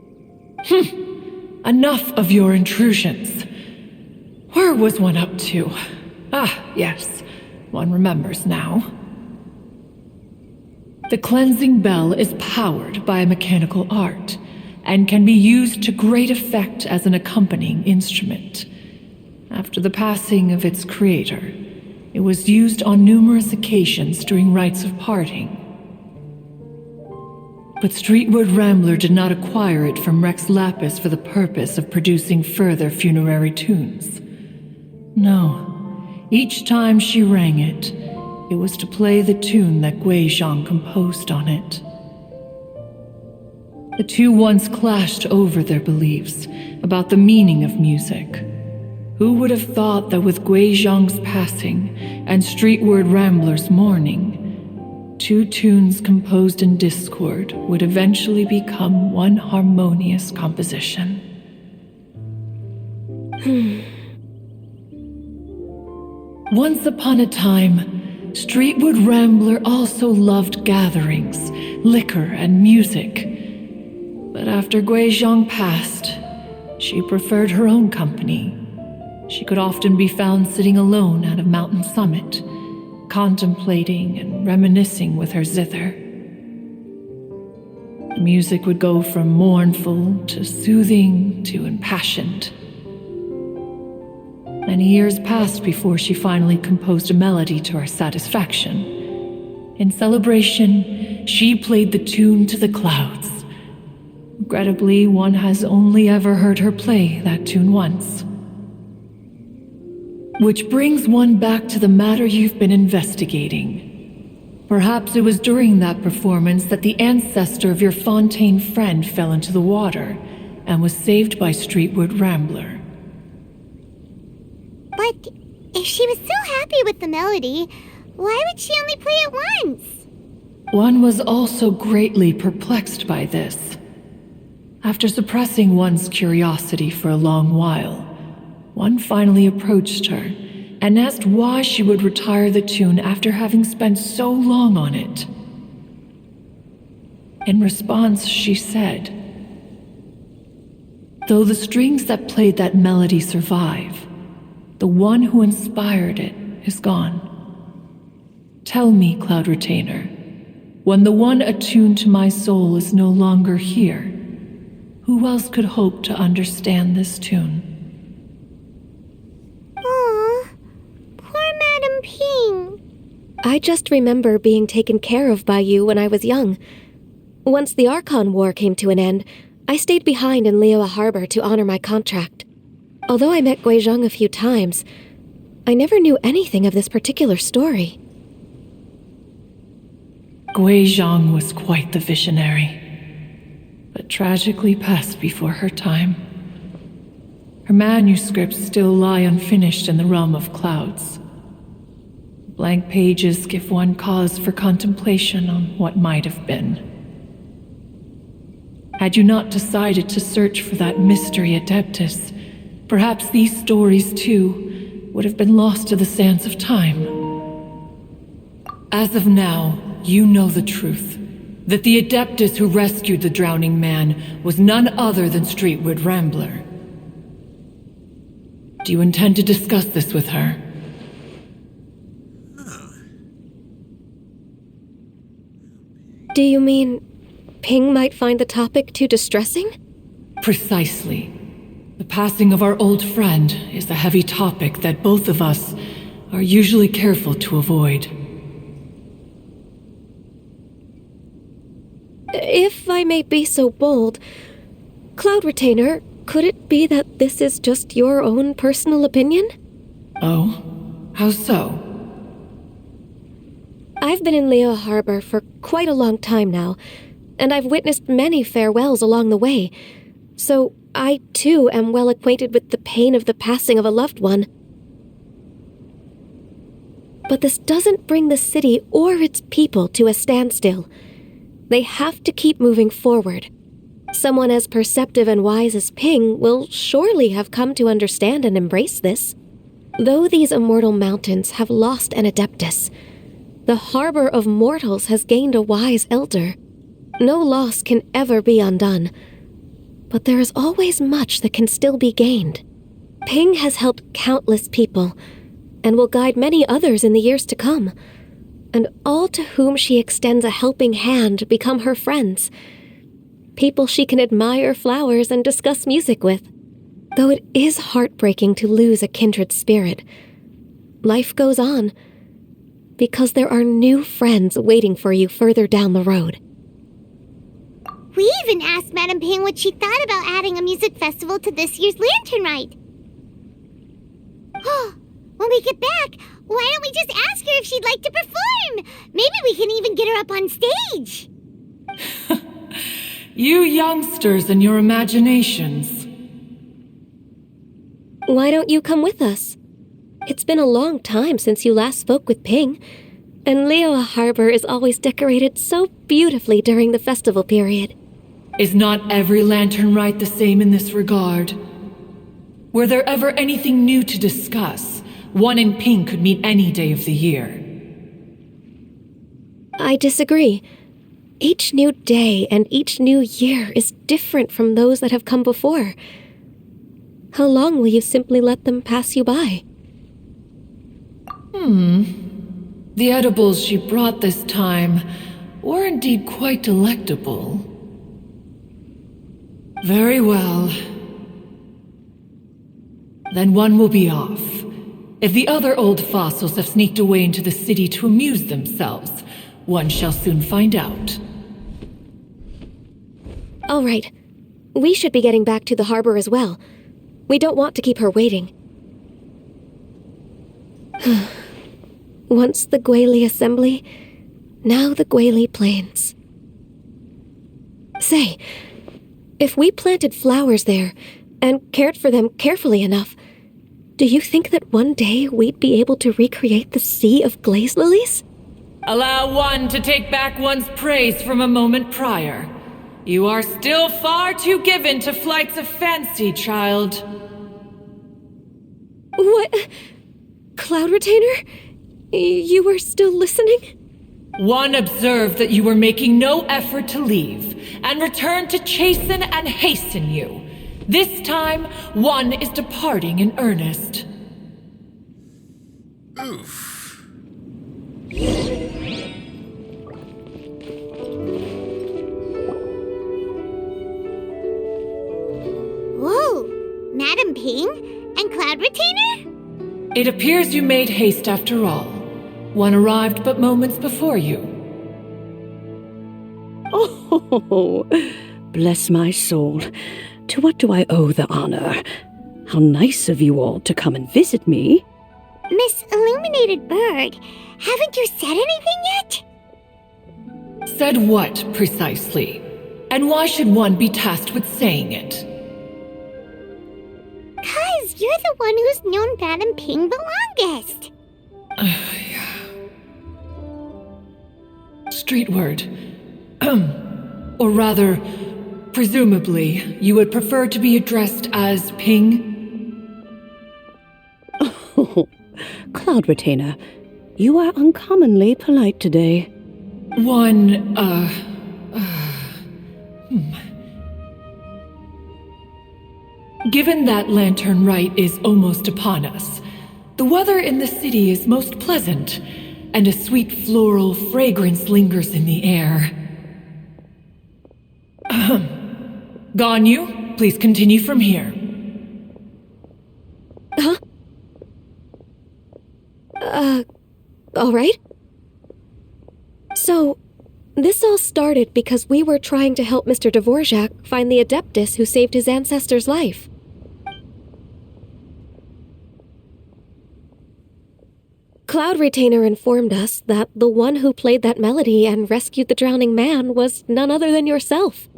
S14: Enough of your intrusions. Where was one up to? Ah, yes. One remembers now. The cleansing bell is powered by a mechanical art, and can be used to great effect as an accompanying instrument. After the passing of its creator, it was used on numerous occasions during rites of parting. But Streetward Rambler did not acquire it from Rex Lapis for the purpose of producing further funerary tunes. No, each time she rang it, it was to play the tune that Guizhong composed on it. The two once clashed over their beliefs about the meaning of music. Who would have thought that with Guizhong's passing and Streetward Rambler's mourning, two tunes composed in discord would eventually become one harmonious composition? Once upon a time, Streetward Rambler also loved gatherings, liquor, and music. But after Guizhong passed, she preferred her own company. She could often be found sitting alone at a mountain summit, contemplating and reminiscing with her zither. The music would go from mournful to soothing to impassioned. Many years passed before she finally composed a melody to her satisfaction. In celebration, she played the tune to the clouds. Regrettably, one has only ever heard her play that tune once. Which brings one back to the matter you've been investigating. Perhaps it was during that performance that the ancestor of your Fontaine friend fell into the water and was saved by Streetward Rambler.
S1: But if she was so happy with the melody, why would she only play it once?
S14: One was also greatly perplexed by this. After suppressing one's curiosity for a long while, one finally approached her and asked why she would retire the tune after having spent so long on it. In response, she said, "Though the strings that played that melody survive, the one who inspired it is gone. Tell me, Cloud Retainer, when the one attuned to my soul is no longer here, who else could hope to understand this tune?"
S1: Aw, poor Madam Ping.
S13: I just remember being taken care of by you when I was young. Once the Archon War came to an end, I stayed behind in Liyue Harbor to honor my contract. Although I met Guizhong a few times, I never knew anything of this particular story.
S14: Guizhong was quite the visionary, but tragically passed before her time. Her manuscripts still lie unfinished in the realm of clouds. Blank pages give one cause for contemplation on what might have been. Had you not decided to search for that mystery Adeptus, perhaps these stories, too, would have been lost to the sands of time. As of now, you know the truth. That the Adeptus who rescued the drowning man was none other than Streetward Rambler. Do you intend to discuss this with her?
S13: Do you mean Ping might find the topic too distressing?
S14: Precisely. The passing of our old friend is a heavy topic that both of us are usually careful to avoid.
S13: If I may be so bold, Cloud Retainer, could it be that this is just your own personal opinion?
S14: Oh? How so?
S13: I've been in Liyue Harbor for quite a long time now, and I've witnessed many farewells along the way, so I, too, am well acquainted with the pain of the passing of a loved one. But this doesn't bring the city or its people to a standstill. They have to keep moving forward. Someone as perceptive and wise as Ping will surely have come to understand and embrace this. Though these immortal mountains have lost an adeptus, the harbor of mortals has gained a wise elder. No loss can ever be undone, but there is always much that can still be gained. Ping has helped countless people, and will guide many others in the years to come, and all to whom she extends a helping hand become her friends. People she can admire flowers and discuss music with. Though it is heartbreaking to lose a kindred spirit, life goes on, because there are new friends waiting for you further down the road.
S1: We even asked Madame Ping what she thought about adding a music festival to this year's Lantern Rite. When we get back, why don't we just ask her if she'd like to perform? Maybe we can even get her up on stage.
S14: You youngsters and your imaginations.
S13: Why don't you come with us? It's been a long time since you last spoke with Ping, and Liyue Harbor is always decorated so beautifully during the festival period.
S14: Is not every Lantern Rite the same in this regard? Were there ever anything new to discuss, one in Ping could meet any day of the year?
S13: I disagree. Each new day and each new year is different from those that have come before. How long will you simply let them pass you by?
S14: The edibles she brought this time were indeed quite delectable. Very well. Then one will be off. If the other old fossils have sneaked away into the city to amuse themselves, one shall soon find out.
S13: All right. We should be getting back to the harbor as well. We don't want to keep her waiting. Once the Guili Assembly, now the Guili Plains. Say, if we planted flowers there and cared for them carefully enough, do you think that one day we'd be able to recreate the sea of glaze lilies?
S14: Allow one to take back one's praise from a moment prior. You are still far too given to flights of fancy, child.
S13: What? Cloud Retainer? You were still listening?
S14: One observed that you were making no effort to leave, and returned to chasten and hasten you. This time, one is departing in earnest.
S3: Oof.
S1: Whoa! Madame Ping and Cloud Retainer?
S14: It appears you made haste after all. One arrived but moments before you.
S6: Oh, bless my soul. To what do I owe the honor? How nice of you all to come and visit me.
S1: Miss Illuminated Bird, haven't you said anything yet?
S14: Said what, precisely? And why should one be tasked with saying it?
S1: 'Cause you're the one who's known Madame Ping the longest.
S14: Street word. Or rather, presumably, you would prefer to be addressed as Ping?
S6: Oh, Cloud Retainer, you are uncommonly polite today.
S14: Given that Lantern Rite is almost upon us, the weather in the city is most pleasant, and a sweet floral fragrance lingers in the air. Ganyu, please continue from here.
S13: Huh? All right. So, this all started because we were trying to help Mr. Dvorak find the Adeptus who saved his ancestor's life. Cloud Retainer informed us that the one who played that melody and rescued the drowning man was none other than yourself.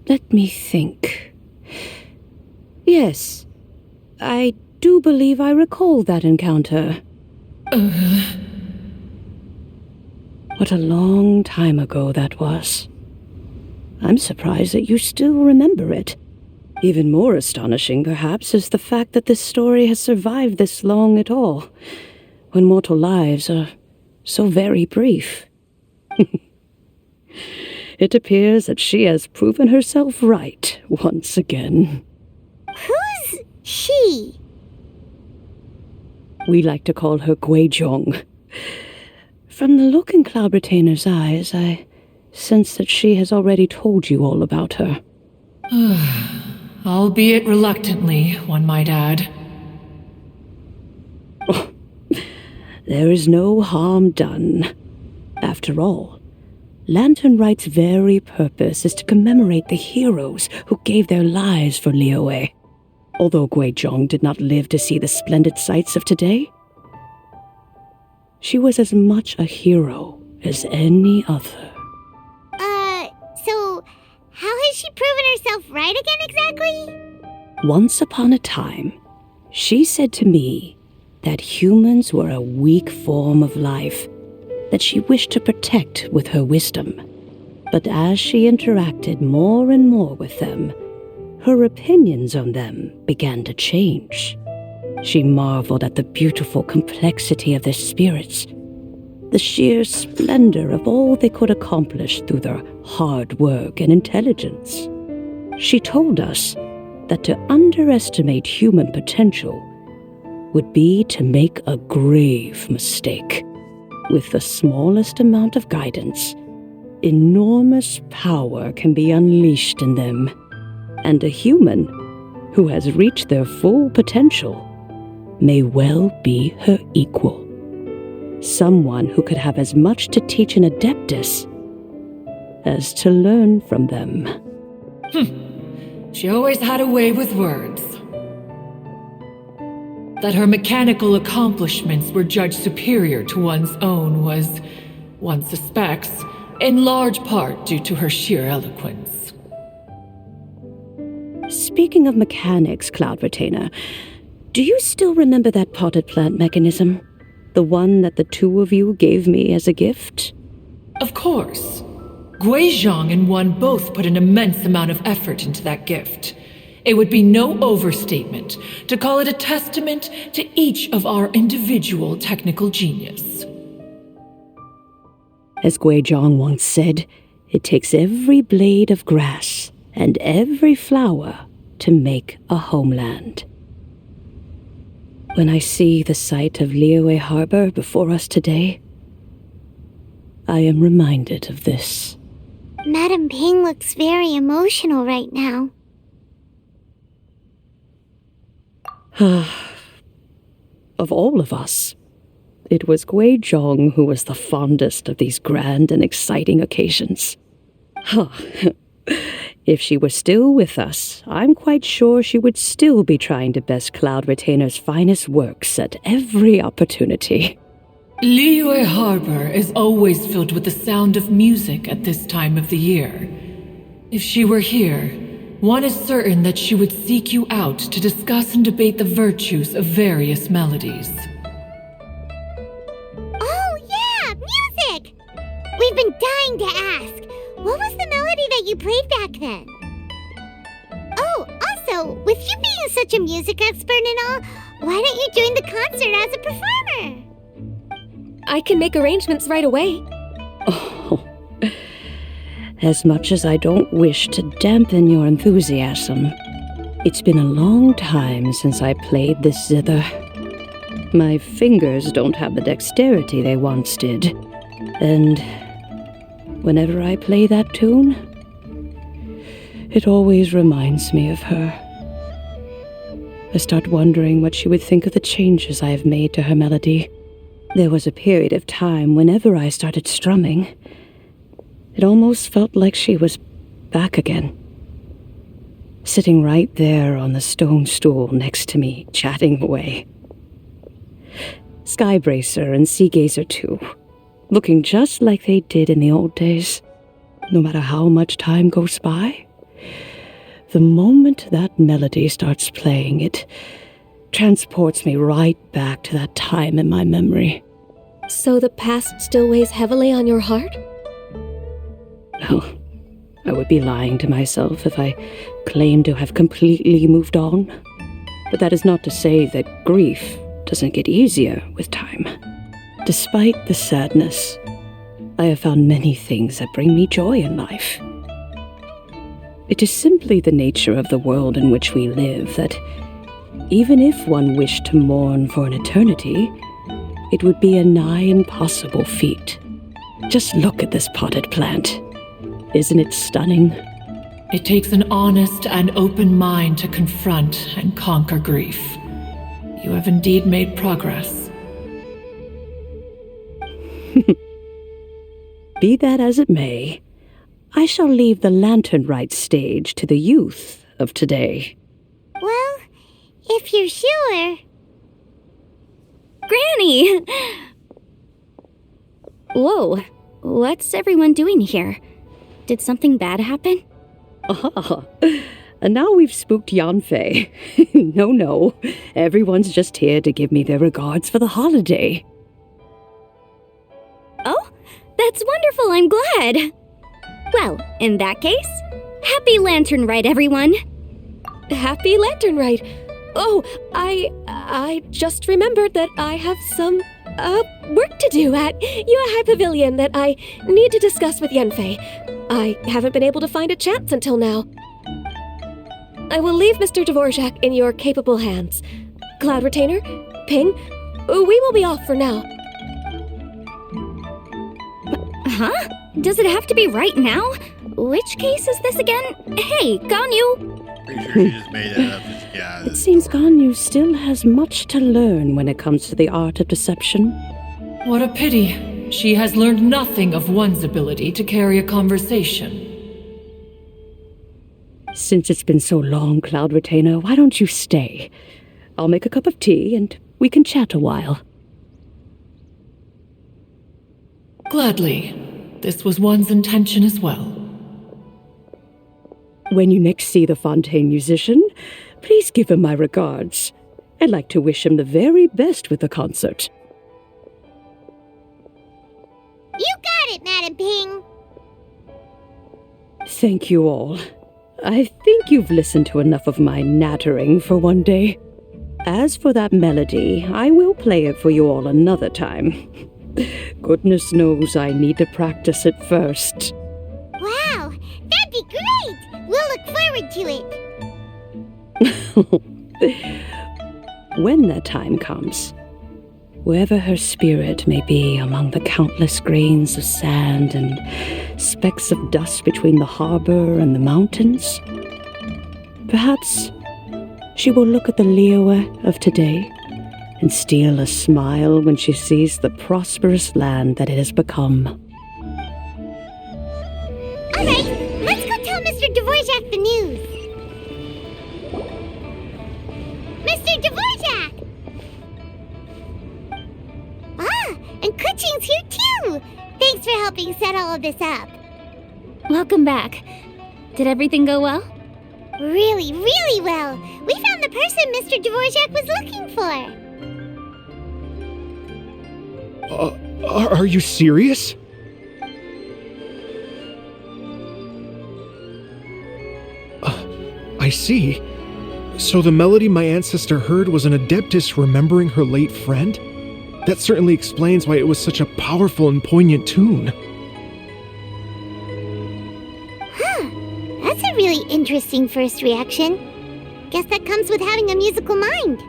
S6: Let me think. Yes, I do believe I recall that encounter. What a long time ago that was. I'm surprised that you still remember it. Even more astonishing, perhaps, is the fact that this story has survived this long at all, when mortal lives are so very brief. It appears that she has proven herself right once again.
S1: Who's she?
S6: We like to call her Guizhong. From the look in Cloud Retainer's eyes, I sense that she has already told you all about her.
S14: Albeit reluctantly, one might add.
S6: Oh, there is no harm done. After all, Lantern Rite's very purpose is to commemorate the heroes who gave their lives for Liyue. Although Guizhong did not live to see the splendid sights of today, she was as much a hero as any other.
S1: So how has she proven herself right again exactly?
S6: Once upon a time, she said to me that humans were a weak form of life that she wished to protect with her wisdom. But as she interacted more and more with them, her opinions on them began to change. She marveled at the beautiful complexity of their spirits, the sheer splendor of all they could accomplish through their hard work and intelligence. She told us that to underestimate human potential would be to make a grave mistake. With the smallest amount of guidance, enormous power can be unleashed in them, and a human who has reached their full potential may well be her equal. Someone who could have as much to teach an adeptus as to learn from them.
S14: She always had a way with words. That her mechanical accomplishments were judged superior to one's own was, one suspects, in large part due to her sheer eloquence.
S6: Speaking of mechanics, Cloud Retainer, do you still remember that potted plant mechanism? The one that the two of you gave me as a gift?
S14: Of course. Guizhong and One both put an immense amount of effort into that gift. It would be no overstatement to call it a testament to each of our individual technical genius.
S6: As Guizhong once said, it takes every blade of grass and every flower to make a homeland. When I see the sight of Liyue Harbor before us today, I am reminded of this.
S1: Madame Ping looks very emotional right now.
S6: Of all of us, it was Guizhong who was the fondest of these grand and exciting occasions. If she were still with us, I'm quite sure she would still be trying to best Cloud Retainer's finest works at every opportunity.
S14: Liyue Harbor is always filled with the sound of music at this time of the year. If she were here, one is certain that she would seek you out to discuss and debate the virtues of various melodies.
S1: Oh yeah, music! We've been dying to ask. What was the melody that you played back then? Oh, also, with you being such a music expert and all, why don't you join the concert as a performer?
S7: I can make arrangements right away.
S6: Oh, as much as I don't wish to dampen your enthusiasm, it's been a long time since I played this zither. My fingers don't have the dexterity they once did, and whenever I play that tune, it always reminds me of her. I start wondering what she would think of the changes I have made to her melody. There was a period of time whenever I started strumming, it almost felt like she was back again, sitting right there on the stone stool next to me, chatting away. Skybracer and Seagazer too, looking just like they did in the old days. No matter how much time goes by, the moment that melody starts playing, it transports me right back to that time in my memory.
S13: So the past still weighs heavily on your heart?
S6: Oh, I would be lying to myself if I claimed to have completely moved on. But that is not to say that grief doesn't get easier with time. Despite the sadness, I have found many things that bring me joy in life. It is simply the nature of the world in which we live that even if one wished to mourn for an eternity, it would be a nigh impossible feat. Just look at this potted plant. Isn't it stunning?
S14: It takes an honest and open mind to confront and conquer grief. You have indeed made progress.
S6: Be that as it may, I shall leave the Lantern Rite stage to the youth of today.
S1: Well, if you're sure.
S16: Granny! Whoa, what's everyone doing here? Did something bad happen?
S6: Ah, and now we've spooked Yanfei. No, everyone's just here to give me their regards for the holiday.
S16: Oh, that's wonderful, I'm glad. Well, in that case, happy Lantern Rite, everyone.
S13: Happy Lantern Rite. Oh, I just remembered that I have some, work to do at Yuehai Pavilion that I need to discuss with Yanfei. I haven't been able to find a chance until now. I will leave Mr. Dvorak in your capable hands. Cloud Retainer, Ping, we will be off for now.
S16: Huh? Does it have to be right now? Which case is this again? Hey, Ganyu!
S3: Pretty sure she just made that up. Yeah.
S6: It seems Ganyu still has much to learn when it comes to the art of deception.
S14: What a pity. She has learned nothing of one's ability to carry a conversation.
S6: Since it's been so long, Cloud Retainer, why don't you stay? I'll make a cup of tea and we can chat a while.
S14: Gladly. This was one's intention as well.
S6: When you next see the Fontaine musician, please give him my regards. I'd like to wish him the very best with the concert.
S1: You got it, Madam Ping.
S6: Thank you all. I think you've listened to enough of my nattering for one day. As for that melody, I will play it for you all another time. Goodness knows I need to practice it first.
S1: Wow, that'd be great! We'll look forward to it.
S6: When that time comes, wherever her spirit may be among the countless grains of sand and specks of dust between the harbor and the mountains, perhaps she will look at the Liyue of today and steal a smile when she sees the prosperous land that it has become.
S1: All right, let's go tell Mr. Dvorak the news. Mr. Dvorak! Ah, and Kuching's here too! Thanks for helping set all of this up.
S16: Welcome back. Did everything go well?
S1: Really, really well. We found the person Mr. Dvorak was looking for.
S4: Are you serious? I see. So the melody my ancestor heard was an adeptus remembering her late friend? That certainly explains why it was such a powerful and poignant tune.
S1: Huh. That's a really interesting first reaction. Guess that comes with having a musical mind.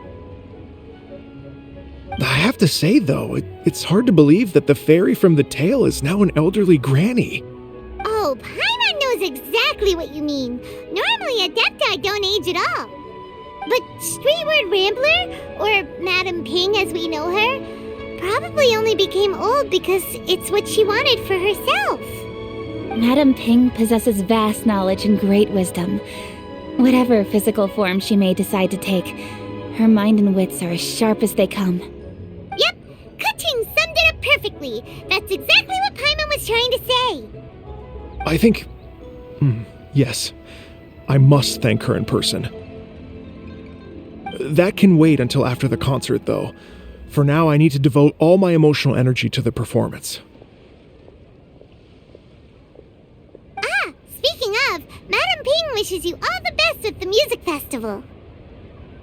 S4: I have to say, though, it's hard to believe that the fairy from the tale is now an elderly granny.
S1: Oh, Paimon knows exactly what you mean. Normally, Adepti don't age at all. But Streetward Rambler, or Madam Ping as we know her, probably only became old because it's what she wanted for herself.
S16: Madam Ping possesses vast knowledge and great wisdom. Whatever physical form she may decide to take, her mind and wits are as sharp as they come.
S1: Yep, Kuching summed it up perfectly. That's exactly what Paimon was trying to say.
S4: I think... yes. I must thank her in person. That can wait until after the concert, though. For now, I need to devote all my emotional energy to the performance.
S1: Ah, speaking of, Madam Ping wishes you all the best with the music festival.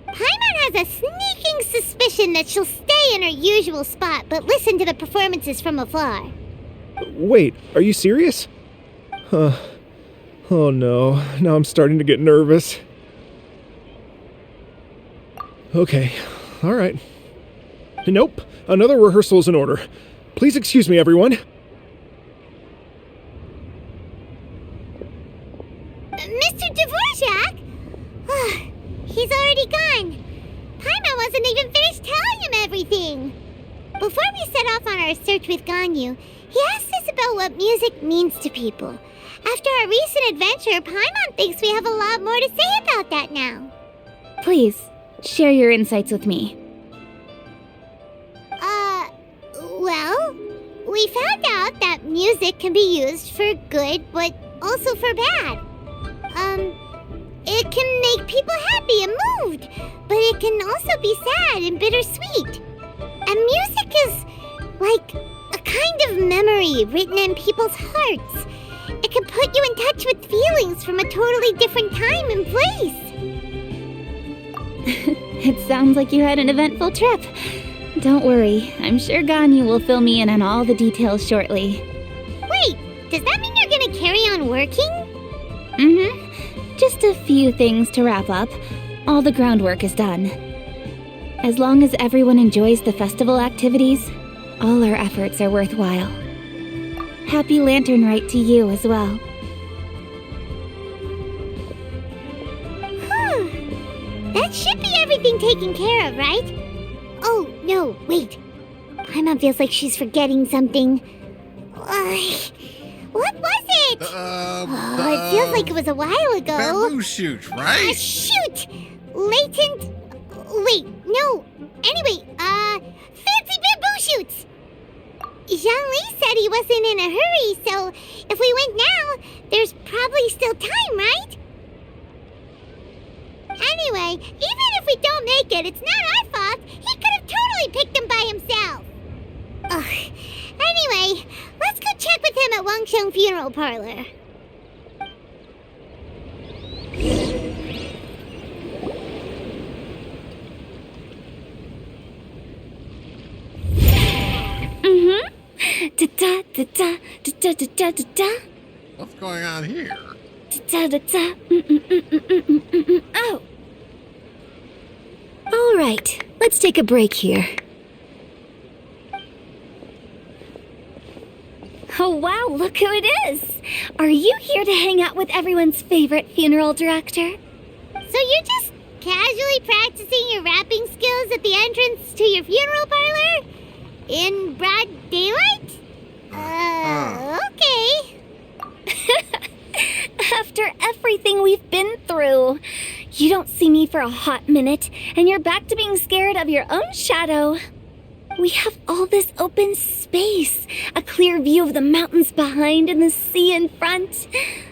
S1: Paimon has a sneaking suspicion that she'll stay in her usual spot, but listen to the performances from afar.
S4: Wait, are you serious? Huh. Oh no, now I'm starting to get nervous. Okay, alright. Nope, another rehearsal is in order. Please excuse me, everyone.
S1: Mr. Dvorak? He's already gone. Paimon wasn't even finished telling him everything. Before we set off on our search with Ganyu, he asked us about what music means to people. After our recent adventure, Paimon thinks we have a lot more to say about that now.
S16: Please, share your insights with me.
S1: Well, we found out that music can be used for good, but also for bad. It can make people happy and moved, but it can also be sad and bittersweet. And music is like a kind of memory written in people's hearts. It can put you in touch with feelings from a totally different time and place.
S16: It sounds like you had an eventful trip. Don't worry, I'm sure Ganyu will fill me in on all the details shortly.
S1: Wait, does that mean you're gonna carry on working?
S16: Mm-hmm. Just a few things to wrap up. All the groundwork is done. As long as everyone enjoys the festival activities, all our efforts are worthwhile. Happy Lantern Rite to you as well.
S1: That should be everything taken care of, right? Oh, no, wait. Paimon feels like she's forgetting something. What was it? It feels like it was a while ago.
S3: Bamboo shoot, right?
S1: Shoot! Latent... Wait, no. Anyway, fancy bamboo shoots! Zhangli said he wasn't in a hurry, so if we went now, there's probably still time, right? Anyway, even if we don't make it, it's not our fault. He could have totally picked them by himself. Ugh. Anyway, let's go check with him at Wangsheng Funeral Parlor.
S3: What's going on here?
S13: Oh. All right, let's take a break here.
S16: Oh wow, look who it is! Are you here to hang out with everyone's favorite funeral director?
S1: So you're just casually practicing your rapping skills at the entrance to your funeral parlor? In broad daylight? Okay.
S16: After everything we've been through, you don't see me for a hot minute, and you're back to being scared of your own shadow. We have all this open space, a clear view of the mountains behind and the sea in front.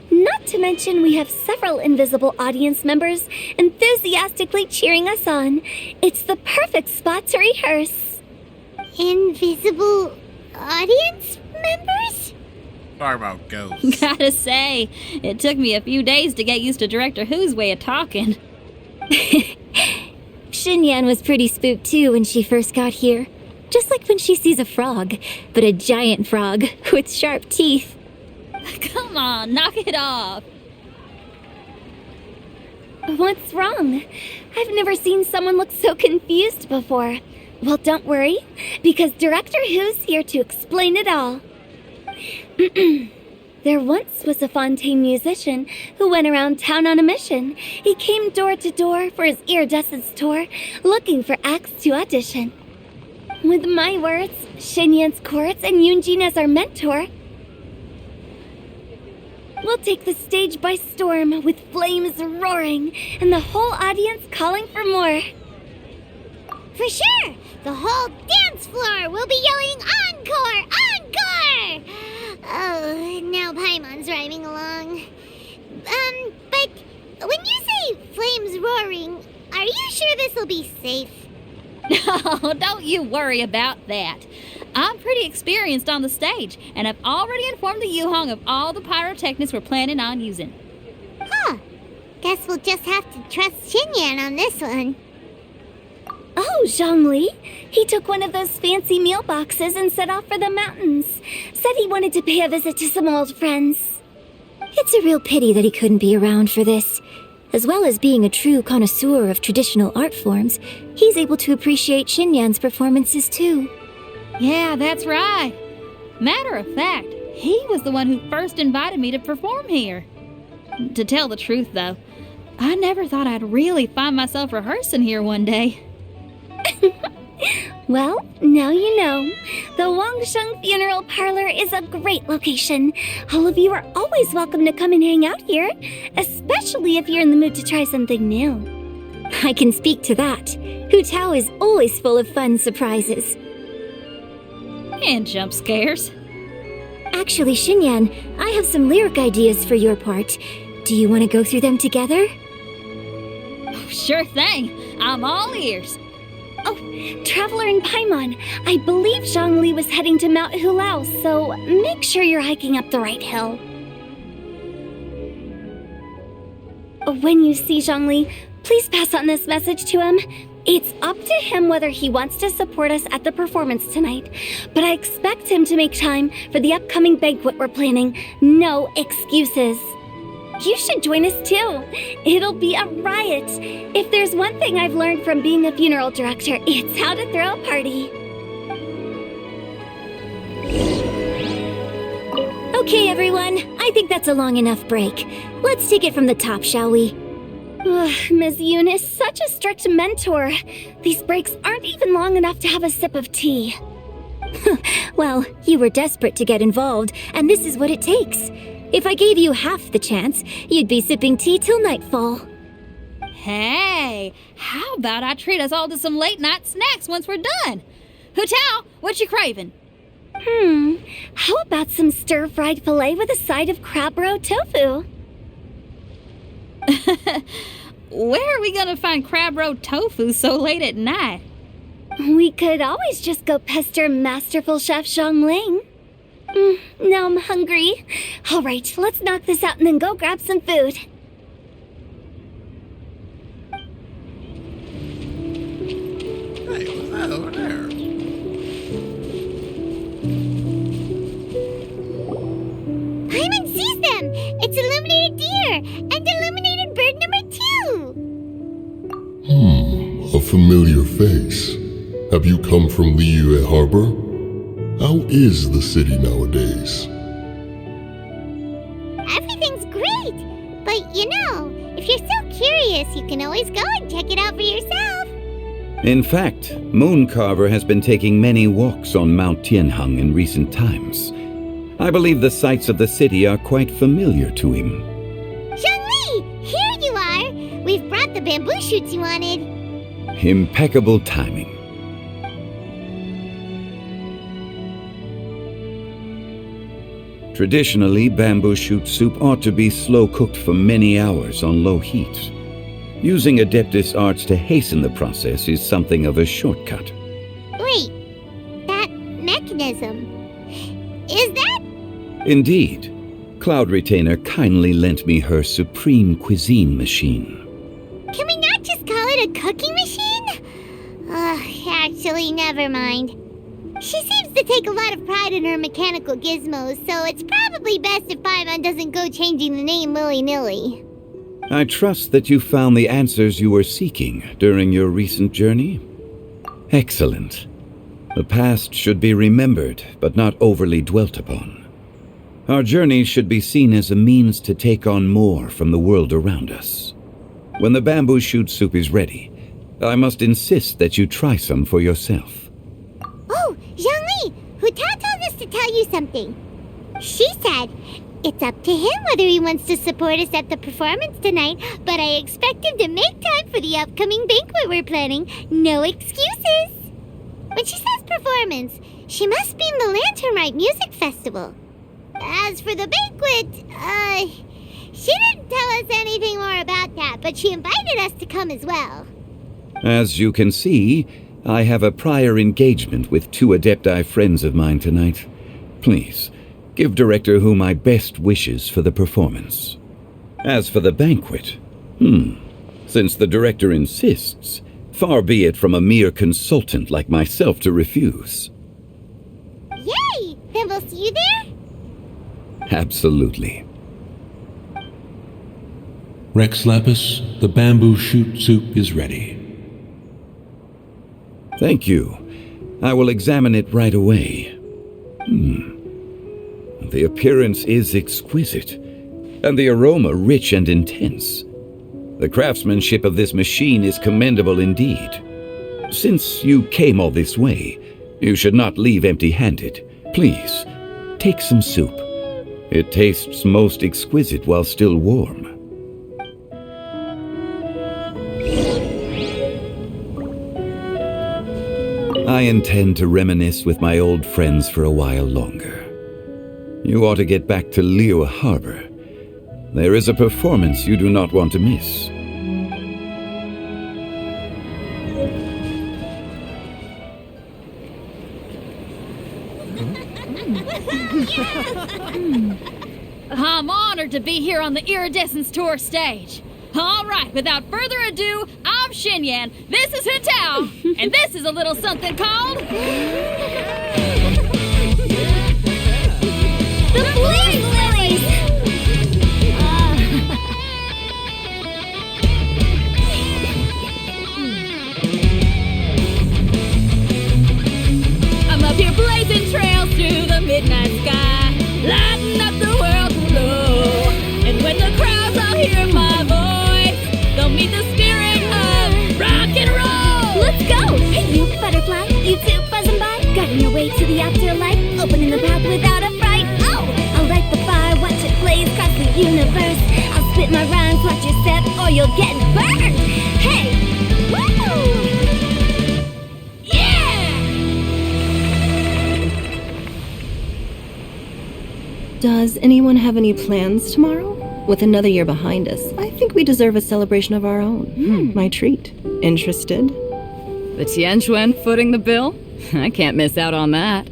S16: Not to mention we have several invisible audience members enthusiastically cheering us on. It's the perfect spot to rehearse.
S1: Invisible audience members?
S3: Sorry about ghosts.
S5: Gotta say, it took me a few days to get used to Director Who's way of talking.
S13: Xinyan was pretty spooked too when she first got here. Just like when she sees a frog, but a giant frog with sharp teeth.
S5: Come on, knock it off.
S16: What's wrong? I've never seen someone look so confused before. Well, don't worry, because Director Who's here to explain it all. There once was a Fontaine musician who went around town on a mission. He came door to door for his iridescence tour, looking for acts to audition. With my words, Xinyan's chords, and Yunjin as our mentor, we'll take the stage by storm with flames roaring and the whole audience calling for more.
S1: For sure! The whole dance floor will be yelling encore! Encore! Oh, now Paimon's rhyming along. But when you say flames roaring, are you sure this will be safe.
S5: Oh, don't you worry about that. I'm pretty experienced on the stage, and I've already informed the Yuhong of all the pyrotechnics we're planning on using.
S1: Huh. Guess we'll just have to trust Xinyan on this one.
S16: Oh, Zhongli. He took one of those fancy meal boxes and set off for the mountains. Said he wanted to pay a visit to some old friends.
S7: It's a real pity that he couldn't be around for this. As well as being a true connoisseur of traditional art forms, he's able to appreciate Xinyan's performances too.
S5: Yeah, that's right. Matter of fact, he was the one who first invited me to perform here. To tell the truth, though, I never thought I'd really find myself rehearsing here one day.
S16: Well, now you know. The Wangsheng Funeral Parlor is a great location. All of you are always welcome to come and hang out here, especially if you're in the mood to try something new.
S7: I can speak to that. Hu Tao is always full of fun surprises.
S5: And jump scares.
S7: Actually, Xinyan, I have some lyric ideas for your part. Do you want to go through them together?
S5: Sure thing. I'm all ears.
S16: Oh, Traveler in Paimon, I believe Zhongli was heading to Mount Hulao, so make sure you're hiking up the right hill. When you see Zhongli, please pass on this message to him. It's up to him whether he wants to support us at the performance tonight, but I expect him to make time for the upcoming banquet we're planning. No excuses. You should join us too. It'll be a riot. If there's one thing I've learned from being a funeral director, it's how to throw a party.
S7: Okay, everyone. I think that's a long enough break. Let's take it from the top, shall we?
S16: Ms. Eunice, such a strict mentor. These breaks aren't even long enough to have a sip of tea.
S7: Well, you were desperate to get involved, and this is what it takes. If I gave you half the chance, you'd be sipping tea till nightfall.
S5: Hey, how about I treat us all to some late-night snacks once we're done? Hu Tao, what you craving?
S16: How about some stir-fried filet with a side of crab roe tofu?
S5: Where are we gonna find crab roe tofu so late at night?
S16: We could always just go pester Masterful Chef Zhongling. Now I'm hungry. All right, let's knock this out and then go grab some food.
S3: Hey, what's that over there?
S1: Paimon sees them! It's illuminated deer and illuminated bird number 2!
S17: A familiar face. Have you come from Liyue Harbor? How is the city nowadays?
S1: Everything's great! But if you're so curious, you can always go and check it out for yourself.
S2: In fact, Mooncarver has been taking many walks on Mount Tianheng in recent times. I believe the sights of the city are quite familiar to him.
S1: Zhongli! Here you are! We've brought the bamboo shoots you wanted.
S2: Impeccable timing. Traditionally, bamboo shoot soup ought to be slow-cooked for many hours on low heat. Using Adeptus arts to hasten the process is something of a shortcut.
S1: Wait, that mechanism, is that?
S2: Indeed. Cloud Retainer kindly lent me her supreme cuisine machine.
S1: Can we not just call it a cooking machine? Actually, never mind. She seems to take a lot of pride in her mechanical gizmos, so it's probably best if Paimon doesn't go changing the name willy-nilly.
S2: I trust that you found the answers you were seeking during your recent journey? Excellent. The past should be remembered, but not overly dwelt upon. Our journey should be seen as a means to take on more from the world around us. When the bamboo shoot soup is ready, I must insist that you try some for yourself.
S1: Oh, Zhongli! Hu Tao told us to tell you something. She said, it's up to him whether he wants to support us at the performance tonight, but I expect him to make time for the upcoming banquet we're planning. No excuses! When she says performance, she must mean the Lantern Rite Music Festival. As for the banquet, she didn't tell us anything more about that, but she invited us to come as well.
S2: As you can see, I have a prior engagement with 2 Adepti friends of mine tonight. Please, give Director Who my best wishes for the performance. As for the banquet, since the Director insists, far be it from a mere consultant like myself to refuse.
S1: Yay! Then we'll see you there?
S2: Absolutely.
S18: Rex Lapis, the bamboo shoot soup is ready.
S2: Thank you. I will examine it right away. The appearance is exquisite, and the aroma rich and intense. The craftsmanship of this machine is commendable indeed. Since you came all this way, you should not leave empty-handed. Please, take some soup. It tastes most exquisite while still warm. I intend to reminisce with my old friends for a while longer. You ought to get back to Liyue Harbor. There is a performance you do not want to miss.
S5: I'm honored to be here on the Iridescence Tour stage. All right, without further ado, I'm Xinyan, this is Hintao, and this is a little something called...
S16: The Flame Lilies!
S5: I'm up here blazing trails through the midnight sky, lighting up the world below. And when the crowds all hear my voice, they'll meet the spirit of rock and roll.
S16: Let's go! Hey, you butterfly, you two buzzing by, guiding your way to the afterlife, opening the path without a fright. Oh, I'll light the fire, watch it blaze across the universe. I'll spit my rhymes, watch your step, or you'll get burned. Hey, woo!
S5: Yeah!
S11: Does anyone have any plans tomorrow? With another year behind us, I think we deserve a celebration of our own. My treat. Interested?
S9: The Tianquan footing the bill? I can't miss out on that.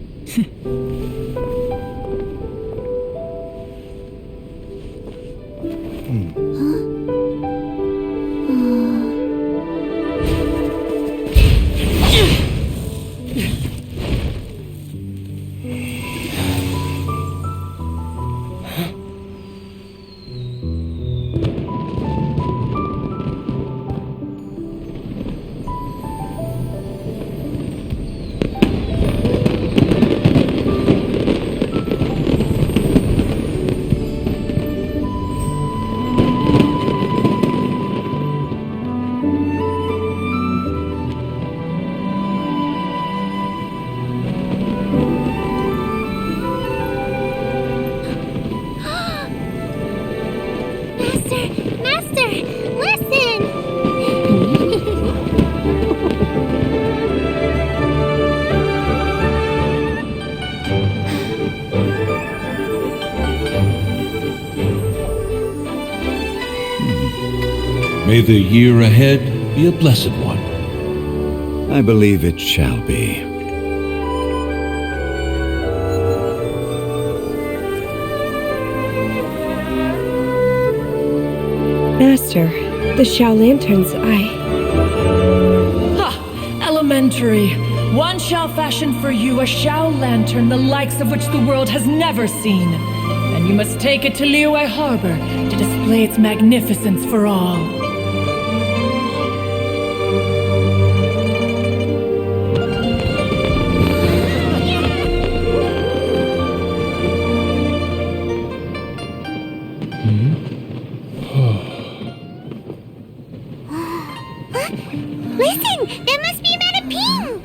S1: Master, listen!
S18: May the year ahead be a blessed one.
S2: I believe it shall be.
S13: Master, the Xiao Lanterns,
S14: Ha! Elementary. One shall fashion for you a Xiao Lantern the likes of which the world has never seen. And you must take it to Liyue Harbor to display its magnificence for all.
S1: Listen! There must be a Manaping!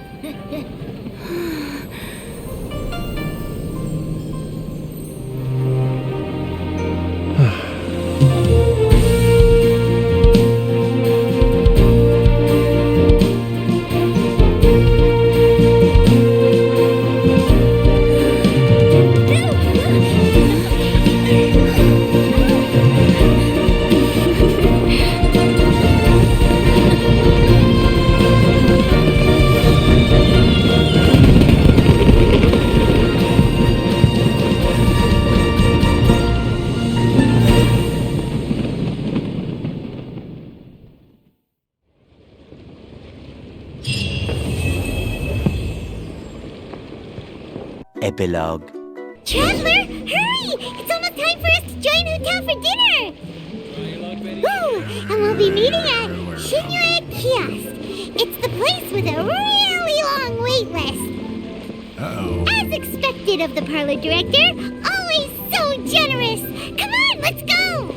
S12: Epilogue.
S1: Traveler, hurry! It's almost time for us to join Hotel for dinner! Woo! And we'll be meeting at Shinjuku Kiosk. It's the place with a really long wait list.
S3: Uh-oh.
S1: As expected of the parlor director, always so generous. Come on, let's go!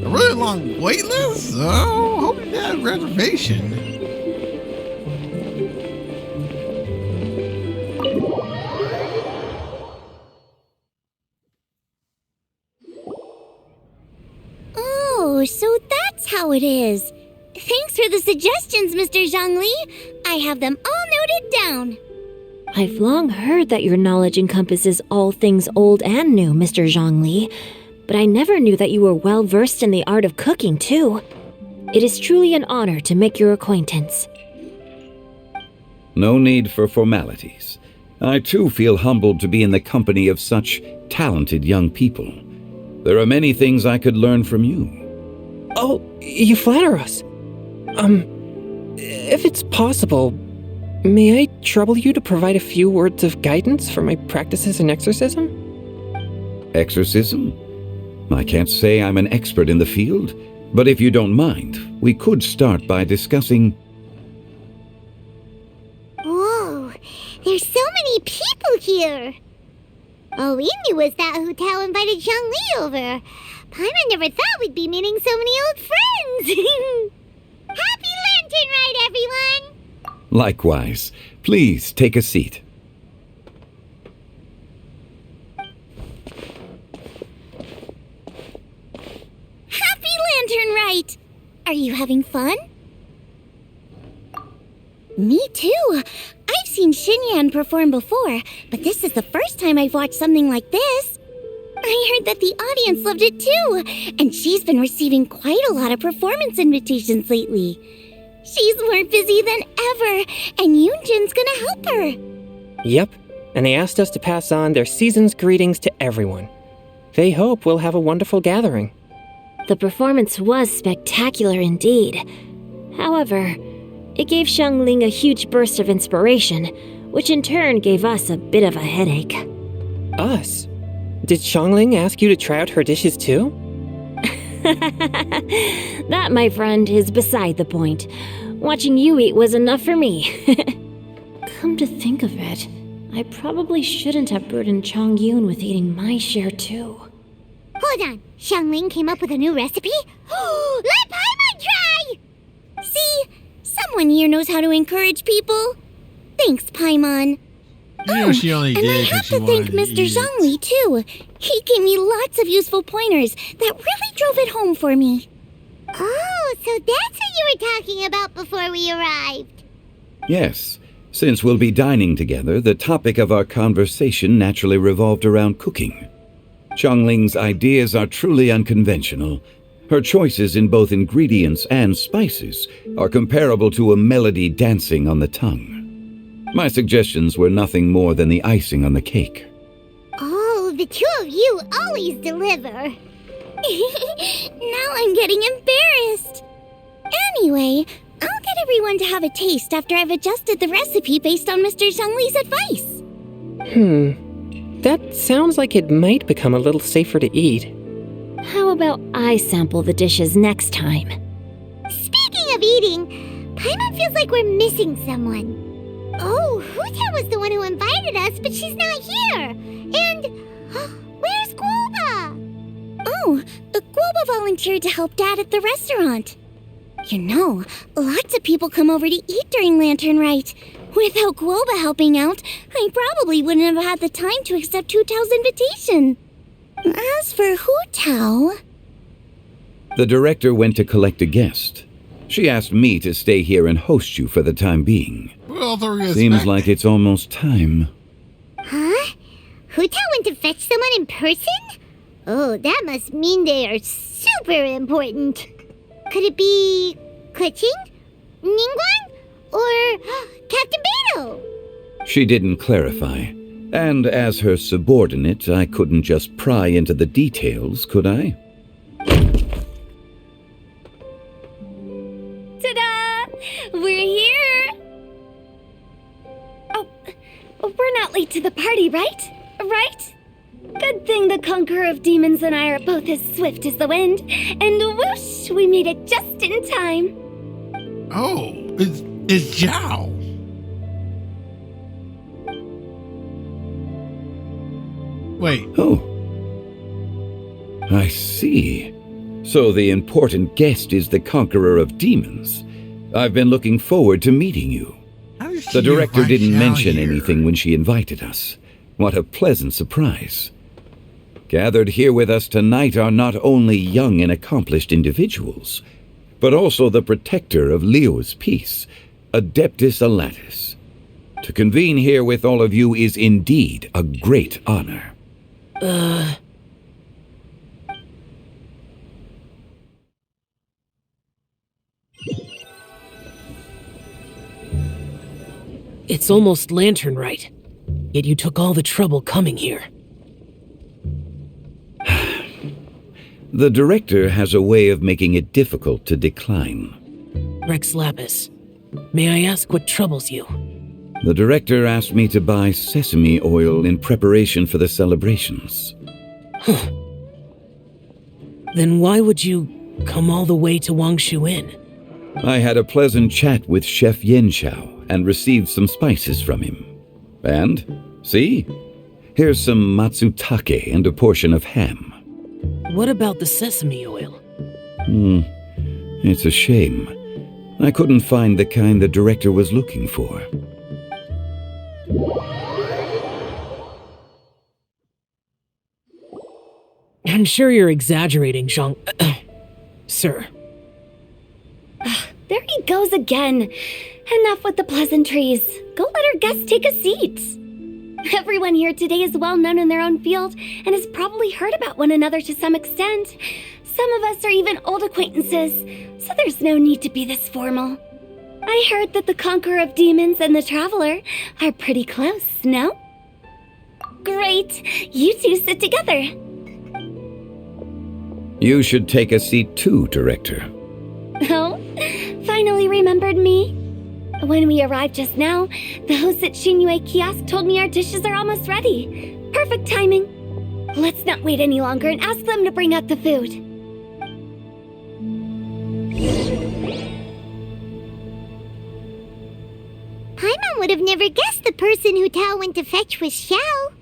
S3: A really long wait list? Oh, hope you had a reservation.
S16: Oh, so that's how it is. Thanks for the suggestions, Mr. Zhongli. I have them all noted down.
S7: I've long heard that your knowledge encompasses all things old and new, Mr. Zhongli, but I never knew that you were well versed in the art of cooking, too. It is truly an honor to make your acquaintance.
S2: No need for formalities. I too feel humbled to be in the company of such talented young people. There are many things I could learn from you.
S10: Oh, you flatter us. If it's possible, may I trouble you to provide a few words of guidance for my practices in exorcism?
S2: Exorcism? I can't say I'm an expert in the field, but if you don't mind, we could start by discussing...
S1: Whoa, there's so many people here! All we knew was that Hotel invited Zhongli over. Paimon never thought we'd be meeting so many old friends! Happy Lantern Rite, everyone!
S2: Likewise. Please take a seat.
S16: Happy Lantern Rite! Are you having fun? Me too. I've seen Xinyan perform before, but this is the first time I've watched something like this. I heard that the audience loved it too, and she's been receiving quite a lot of performance invitations lately. She's more busy than ever, and Yoonjin's gonna help her.
S10: Yep, and they asked us to pass on their season's greetings to everyone. They hope we'll have a wonderful gathering.
S7: The performance was spectacular indeed. However, it gave Xiangling a huge burst of inspiration, which in turn gave us a bit of a headache.
S10: Us? Did Xiangling ask you to try out her dishes too?
S7: That, my friend, is beside the point. Watching you eat was enough for me. Come to think of it, I probably shouldn't have burdened Chongyun with eating my share too.
S1: Hold on, Xiangling came up with a new recipe? Let Paimon try!
S16: See? Someone here knows how to encourage people. Thanks, Paimon.
S3: You know she only
S16: and
S3: did
S16: I
S3: because
S16: have
S3: she
S16: to thank
S3: wanted to
S16: Mr.
S3: eat it.
S16: Zhongli, too. He gave me lots of useful pointers that really drove it home for me.
S1: Oh, so that's what you were talking about before we arrived.
S2: Yes. Since we'll be dining together, the topic of our conversation naturally revolved around cooking. Xiangling's ideas are truly unconventional. Her choices in both ingredients and spices are comparable to a melody dancing on the tongue. My suggestions were nothing more than the icing on the cake.
S1: Oh, the two of you always deliver.
S16: Now I'm getting embarrassed. Anyway, I'll get everyone to have a taste after I've adjusted the recipe based on Mr. Zhongli's advice.
S10: That sounds like it might become a little safer to eat.
S7: How about I sample the dishes next time?
S1: Speaking of eating, Paimon feels like we're missing someone. Oh, Huta was the one who invited us, but she's not here. And where's Guoba?
S16: Oh, Guoba volunteered to help Dad at the restaurant. You know, lots of people come over to eat during Lantern Rite. Without Guoba helping out, I probably wouldn't have had the time to accept Hu Tao's invitation. As for Hu Tao...
S2: The director went to collect a guest. She asked me to stay here and host you for the time being.
S3: Well,
S2: Seems like it's almost time.
S1: Huh? Hu Tao went to fetch someone in person? Oh, that must mean they are super important. Could it be Keqing? Ningguang? Or Captain Beto?
S2: She didn't clarify. And as her subordinate, I couldn't just pry into the details, could I?
S16: Ta-da! We're here! not late to the party, right? Right? Good thing the Conqueror of Demons and I are both as swift as the wind, and whoosh, we made it just in time.
S3: Oh, it's Zhao. Wait.
S2: Oh. I see. So the important guest is the Conqueror of Demons. I've been looking forward to meeting you. The director didn't mention anything when she invited us. What a pleasant surprise. Gathered here with us tonight are not only young and accomplished individuals, but also the protector of Liyue's peace, Adeptus Alatus. To convene here with all of you is indeed a great honor.
S19: It's almost Lantern Rite, yet you took all the trouble coming here.
S2: The director has a way of making it difficult to decline.
S19: Rex Lapis, may I ask what troubles you?
S2: The director asked me to buy sesame oil in preparation for the celebrations.
S19: Huh. Then why would you come all the way to Wangshu Inn?
S2: I had a pleasant chat with Chef Yenshao and received some spices from him. And, see? Here's some matsutake and a portion of ham.
S19: What about the sesame oil?
S2: It's a shame. I couldn't find the kind the director was looking for.
S19: I'm sure you're exaggerating, Zhang... Sir.
S16: There he goes again. Enough with the pleasantries. Go let our guests take a seat. Everyone here today is well known in their own field and has probably heard about one another to some extent. Some of us are even old acquaintances, so there's no need to be this formal. I heard that the Conqueror of Demons and the Traveler are pretty close, no? Great. You two sit together.
S2: You should take a seat too, Director.
S16: Oh, finally remembered me? When we arrived just now, the host at Xinyue Kiosk told me our dishes are almost ready. Perfect timing. Let's not wait any longer and ask them to bring out the food.
S1: Paimon would have never guessed the person who Tao went to fetch was Xiao.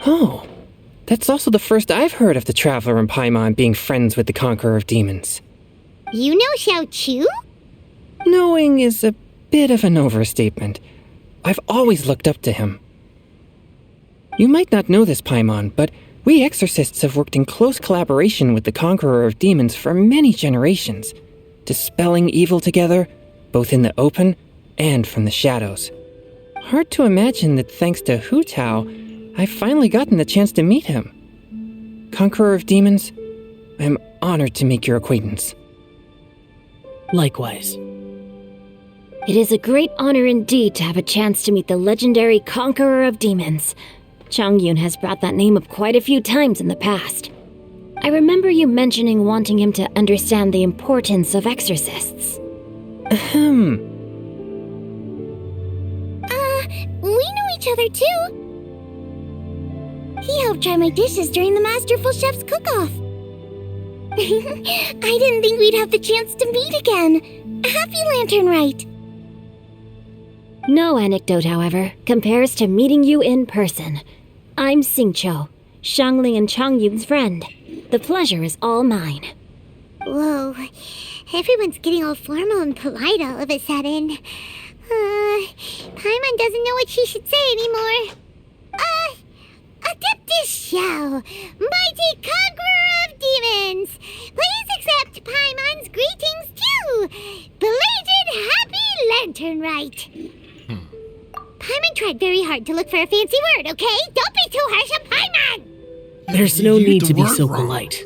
S20: Oh, that's also the first I've heard of the Traveler and Paimon being friends with the Conqueror of Demons.
S1: You know Xiao Chu?
S20: Knowing is a bit of an overstatement. I've always looked up to him. You might not know this, Paimon, but we exorcists have worked in close collaboration with the Conqueror of Demons for many generations, dispelling evil together, both in the open and from the shadows. Hard to imagine that thanks to Hu Tao, I've finally gotten the chance to meet him. Conqueror of Demons, I'm honored to make your acquaintance.
S19: Likewise.
S21: It is a great honor indeed to have a chance to meet the legendary Conqueror of Demons. Changyun has brought that name up quite a few times in the past. I remember you mentioning wanting him to understand the importance of exorcists.
S1: We know each other too. He helped try my dishes during the Masterful Chef's cook-off. I didn't think we'd have the chance to meet again. Happy Lantern Rite.
S21: No anecdote, however, compares to meeting you in person. I'm Xingqiu, Shangli and Changyun's friend. The pleasure is all mine.
S1: Whoa, everyone's getting all formal and polite all of a sudden. Paimon doesn't know what she should say anymore. Adeptus Xiao, mighty Conqueror of Demons, please accept Paimon's greetings too. Belated Happy Lantern Rite. Paimon tried very hard to look for a fancy word, okay? Don't be too harsh on Paimon!
S19: There's no need to be so polite.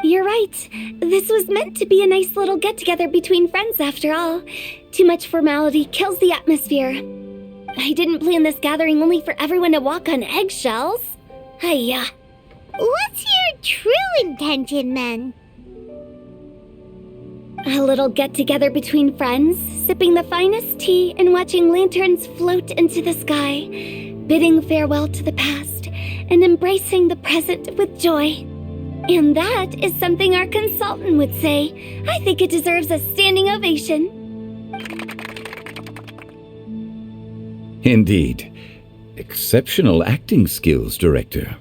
S16: You're right. This was meant to be a nice little get-together between friends after all. Too much formality kills the atmosphere. I didn't plan this gathering only for everyone to walk on eggshells. Hiya.
S1: What's your true intention, then?
S16: A little get-together between friends, sipping the finest tea and watching lanterns float into the sky, bidding farewell to the past and embracing the present with joy. And that is something our consultant would say. I think it deserves a standing ovation.
S2: Indeed. Exceptional acting skills, Director.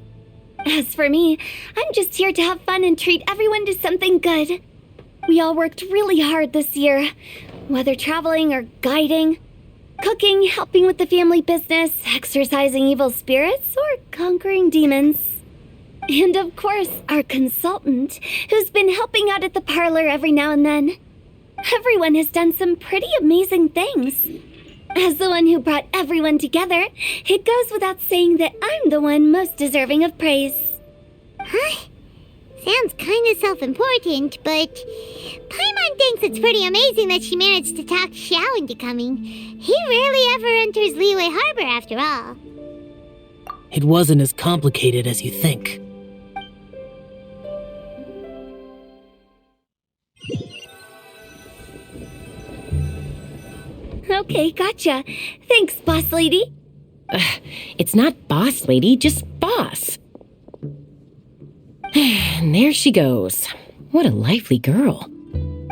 S16: As for me, I'm just here to have fun and treat everyone to something good. We all worked really hard this year, whether traveling or guiding, cooking, helping with the family business, exorcising evil spirits, or conquering demons. And of course, our consultant, who's been helping out at the parlor every now and then. Everyone has done some pretty amazing things. As the one who brought everyone together, it goes without saying that I'm the one most deserving of praise.
S1: Huh? Sounds kinda self-important, but Paimon thinks it's pretty amazing that she managed to talk Xiao into coming. He rarely ever enters Liyue Harbor after all.
S19: It wasn't as complicated as you think.
S16: Okay, gotcha. Thanks, boss lady.
S11: It's not boss lady, just boss. And there she goes. What a lively girl.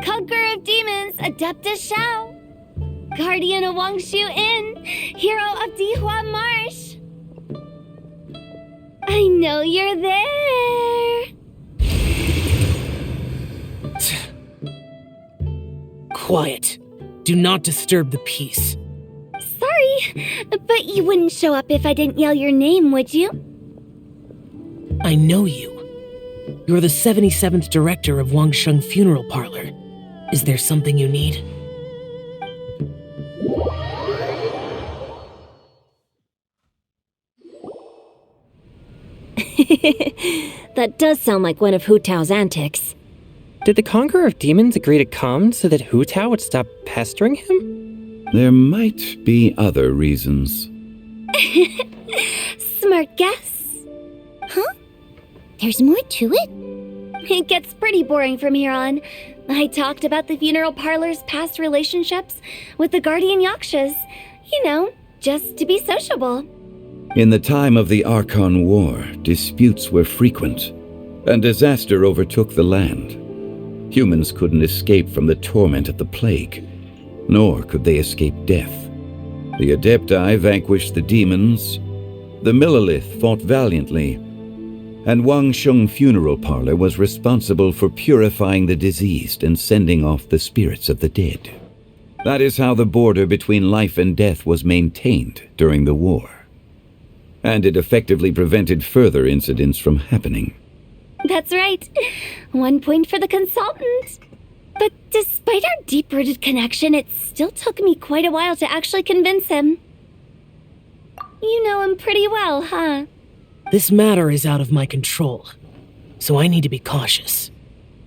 S16: Conqueror of demons, Adeptus Xiao. Guardian of Wangshu Inn, hero of Dihua Marsh. I know you're there.
S19: Quiet. Do not disturb the peace.
S16: Sorry, but you wouldn't show up if I didn't yell your name, would you?
S19: I know you. You're the 77th director of Wangsheng Funeral Parlor. Is there something you need?
S21: That does sound like one of Hu Tao's antics.
S20: Did the Conqueror of Demons agree to come so that Hu Tao would stop pestering him?
S2: There might be other reasons.
S16: Smart guess.
S1: Huh? There's more to it?
S16: It gets pretty boring from here on. I talked about the funeral parlor's past relationships with the guardian yakshas. You know, just to be sociable.
S2: In the time of the Archon War, disputes were frequent, and disaster overtook the land. Humans couldn't escape from the torment of the plague, nor could they escape death. The Adepti vanquished the demons, the Millelith fought valiantly, and Wangsheng Funeral Parlor was responsible for purifying the diseased and sending off the spirits of the dead. That is how the border between life and death was maintained during the war. And it effectively prevented further incidents from happening.
S16: That's right. 1 point for the consultant. But despite our deep-rooted connection, it still took me quite a while to actually convince him. You know him pretty well, huh?
S19: This matter is out of my control, so I need to be cautious.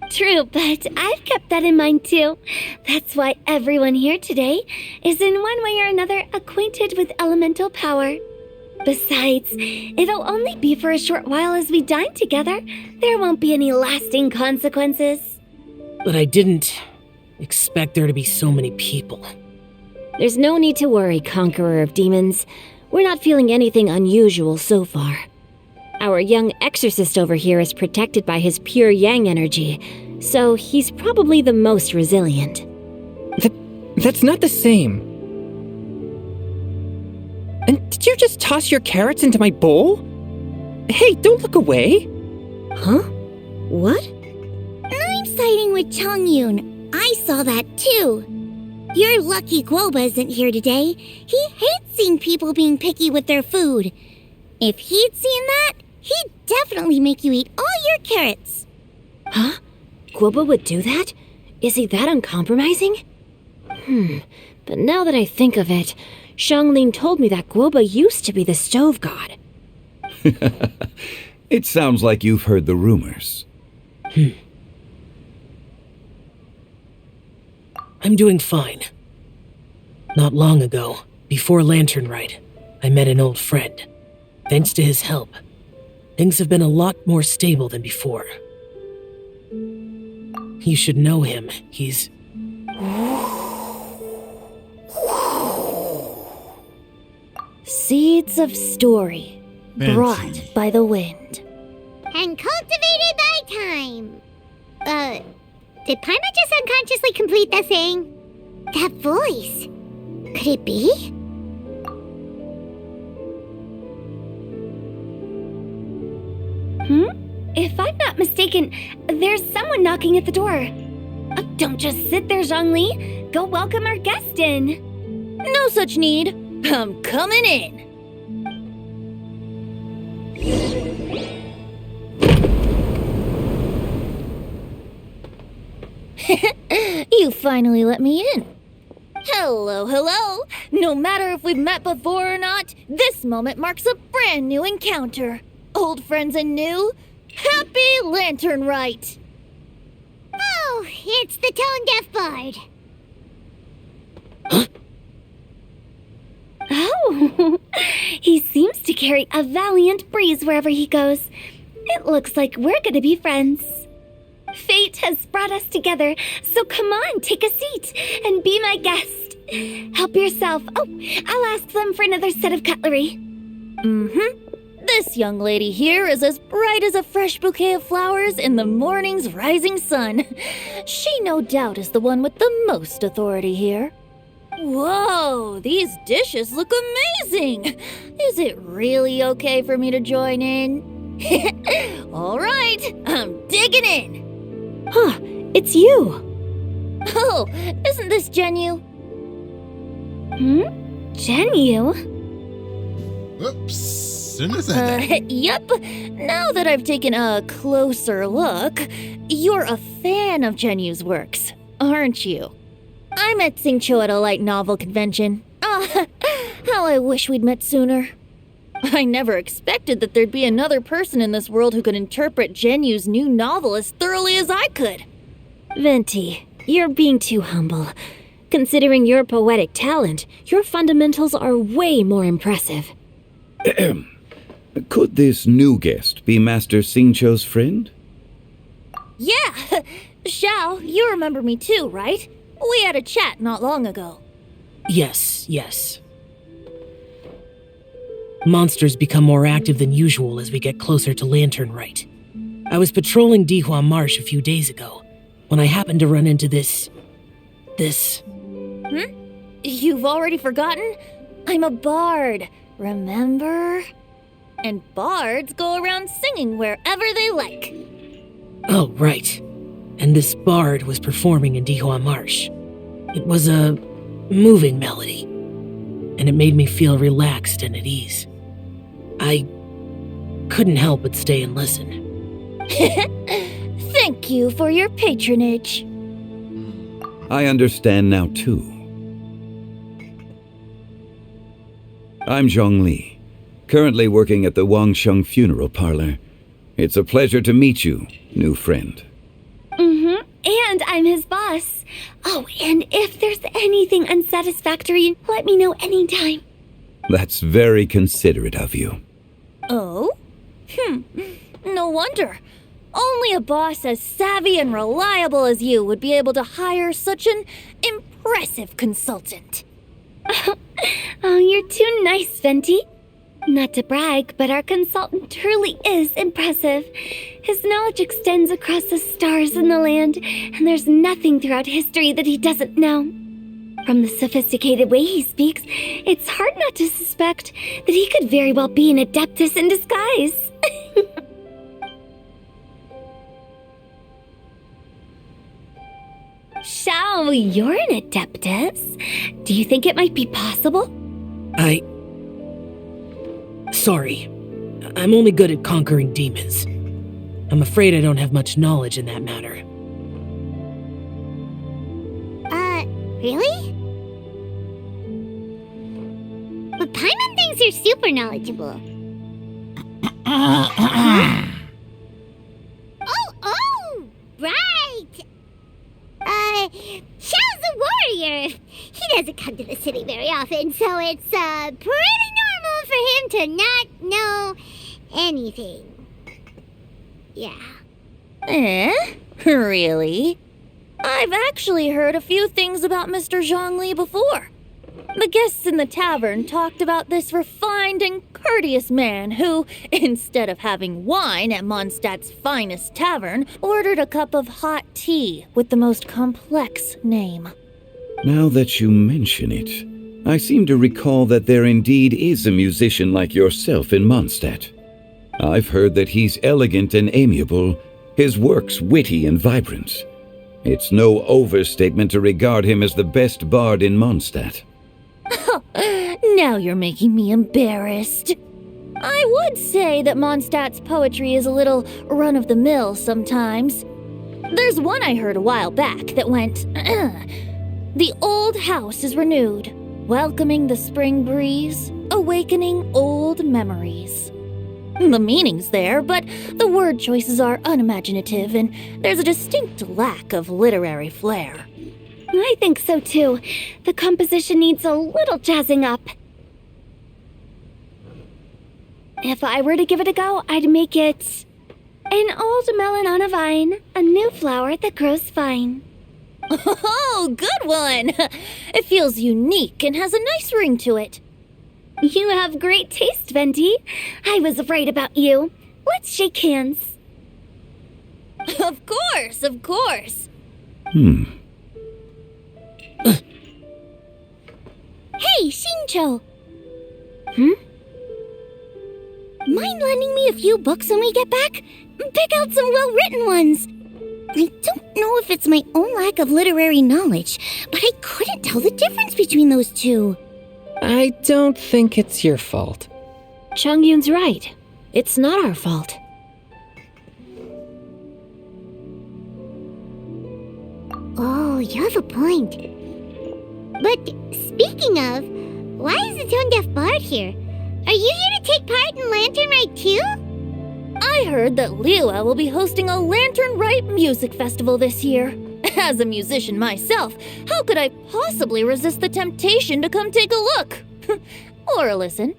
S16: True, but I've kept that in mind too. That's why everyone here today is in one way or another acquainted with elemental power. Besides, it'll only be for a short while as we dine together. There won't be any lasting consequences.
S19: But I didn't expect there to be so many people.
S21: There's no need to worry, Conqueror of Demons. We're not feeling anything unusual so far. Our young exorcist over here is protected by his pure yang energy, so he's probably the most resilient.
S20: That's not the same. And did you just toss your carrots into my bowl? Hey, don't look away.
S21: Huh? What?
S1: I'm siding with Chongyun. I saw that too. You're lucky Guoba isn't here today. He hates seeing people being picky with their food. If he'd seen that, he'd definitely make you eat all your carrots.
S21: Huh? Guoba would do that? Is he that uncompromising? But now that I think of it, Xianglin told me that Guoba used to be the stove god.
S2: It sounds like you've heard the rumors.
S19: I'm doing fine. Not long ago, before Lantern Rite, I met an old friend. Thanks to his help, things have been a lot more stable than before. You should know him. He's...
S21: Seeds of story, brought by the wind.
S1: And cultivated by time. Did Paimon just unconsciously complete that thing? That voice. Could it be?
S16: If I'm not mistaken, there's someone knocking at the door. Don't just sit there, Zhongli. Go welcome our guest in.
S21: No such need. I'm coming in. You finally let me in. Hello, hello. No matter if we've met before or not, this moment marks a brand new encounter. Old friends and new, happy Lantern Rite.
S1: Oh, it's the tone-deaf bard.
S16: Oh, he seems to carry a valiant breeze wherever he goes. It looks like we're gonna be friends. Fate has brought us together, so come on, take a seat and be my guest. Help yourself. Oh, I'll ask them for another set of cutlery.
S21: This young lady here is as bright as a fresh bouquet of flowers in the morning's rising sun. She no doubt is the one with the most authority here. Whoa, these dishes look amazing! Is it really okay for me to join in? All right, I'm digging in.
S13: Huh, it's you.
S21: Oh, isn't this Genyu?
S16: Genyu?
S3: Whoops. Shouldn't have said that.
S21: Yep. Now that I've taken a closer look, you're a fan of Genyu's works, aren't you? I met Xingqiu at a light novel convention. Ah, how I wish we'd met sooner. I never expected that there'd be another person in this world who could interpret Genyu's new novel as thoroughly as I could. Venti, you're being too humble. Considering your poetic talent, your fundamentals are way more impressive.
S2: Could this new guest be Master Xingqiu's friend?
S21: Yeah! Xiao, you remember me too, right? We had a chat not long ago.
S19: Yes. Monsters become more active than usual as we get closer to Lantern Rite. I was patrolling Dihua Marsh a few days ago, when I happened to run into this...
S21: You've already forgotten? I'm a bard, remember? And bards go around singing wherever they like.
S19: Oh, right. And this bard was performing in Dihua Marsh. It was a moving melody, and it made me feel relaxed and at ease. I couldn't help but stay and listen.
S21: Thank you for your patronage.
S2: I understand now, too. I'm Zhongli, currently working at the Wangsheng Funeral Parlor. It's a pleasure to meet you, new friend.
S16: And I'm his boss. Oh, and if there's anything unsatisfactory, let me know anytime.
S2: That's very considerate of you.
S21: Oh? No wonder. Only a boss as savvy and reliable as you would be able to hire such an impressive consultant.
S16: Oh, you're too nice, Venti. Not to brag, but our consultant truly is impressive. His knowledge extends across the stars and the land, and there's nothing throughout history that he doesn't know. From the sophisticated way he speaks, it's hard not to suspect that he could very well be an adeptus in disguise. Xiao, you're an adeptus. Do you think it might be possible?
S19: Sorry. I'm only good at conquering demons. I'm afraid I don't have much knowledge in that matter.
S1: Really? But Paimon thinks you're super knowledgeable. Right! Xiao's a warrior. He doesn't come to the city very often, so it's, pretty normal for him to not know anything. Yeah.
S21: Really?
S5: I've actually heard a few things about Mr. Zhongli before. The guests in the tavern talked about this refined and courteous man who, instead of having wine at Mondstadt's finest tavern, ordered a cup of hot tea with the most complex name.
S2: Now that you mention it, I seem to recall that there indeed is a musician like yourself in Mondstadt. I've heard that he's elegant and amiable, his works witty and vibrant. It's no overstatement to regard him as the best bard in Mondstadt.
S5: Now you're making me embarrassed. I would say that Mondstadt's poetry is a little run-of-the-mill sometimes. There's one I heard a while back that went, "The old house is renewed, welcoming the spring breeze, awakening old memories." The meaning's there, but the word choices are unimaginative, and there's a distinct lack of literary flair.
S16: I think so too. The composition needs a little jazzing up. If I were to give it a go, I'd make it an old melon on a vine, a new flower that grows fine.
S5: Oh, good one! It feels unique and has a nice ring to it.
S16: You have great taste, Venti. I was right about you. Let's shake hands.
S5: Of course, of course.
S16: Hey, Shincho! Mind lending me a few books when we get back? Pick out some well-written ones. I don't know if it's my own lack of literary knowledge, but I couldn't tell the difference between those two.
S20: I don't think it's your fault.
S21: Chongyun's right. It's not our fault.
S1: Oh, you have a point. But speaking of, why is the tone-deaf bard here? Are you here to take part in Lantern Rite too?
S5: I heard that Liyue will be hosting a Lantern Rite music festival this year. As a musician myself, how could I possibly resist the temptation to come take a look? Or listen.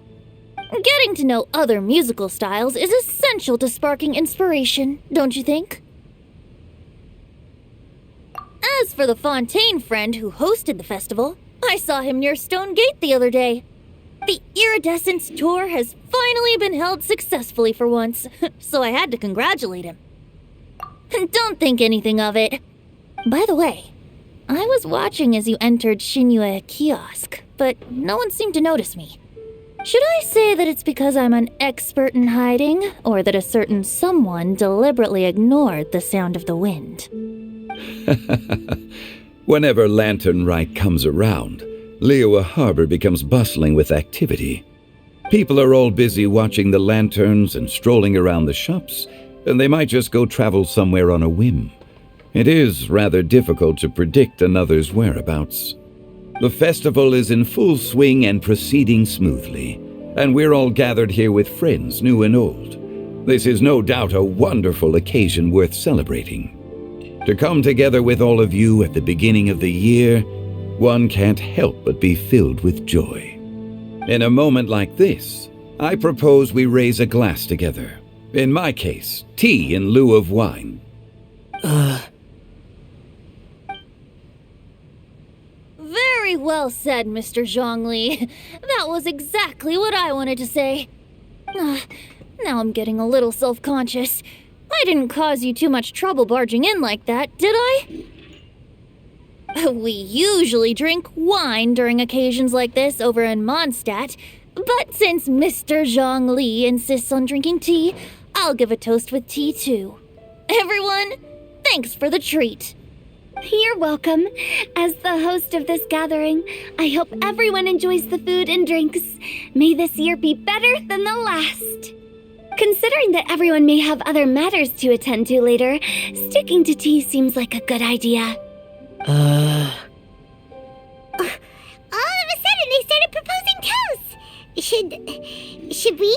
S5: Getting to know other musical styles is essential to sparking inspiration, don't you think? As for the Fontaine friend who hosted the festival, I saw him near Stone Gate the other day. The Iridescence tour has finally been held successfully for once, so I had to congratulate him. Don't think anything of it. By the way, I was watching as you entered Shinue Kiosk, but no one seemed to notice me. Should I say that it's because I'm an expert in hiding, or that a certain someone deliberately ignored the sound of the wind?
S2: Whenever Lantern Rite comes around, Liyue Harbor becomes bustling with activity. People are all busy watching the lanterns and strolling around the shops, and they might just go travel somewhere on a whim. It is rather difficult to predict another's whereabouts. The festival is in full swing and proceeding smoothly, and we're all gathered here with friends new and old. This is no doubt a wonderful occasion worth celebrating. To come together with all of you at the beginning of the year, one can't help but be filled with joy. In a moment like this, I propose we raise a glass together. In my case, tea in lieu of wine.
S5: Very well said, Mr. Zhongli. That was exactly what I wanted to say. Now I'm getting a little self-conscious. I didn't cause you too much trouble barging in like that, did I? We usually drink wine during occasions like this over in Mondstadt, but since Mr. Zhongli insists on drinking tea, I'll give a toast with tea too. Everyone, thanks for the treat.
S16: You're welcome. As the host of this gathering, I hope everyone enjoys the food and drinks. May this year be better than the last. Considering that everyone may have other matters to attend to later, sticking to tea seems like a good idea.
S1: All of a sudden, they started proposing toasts. Should we?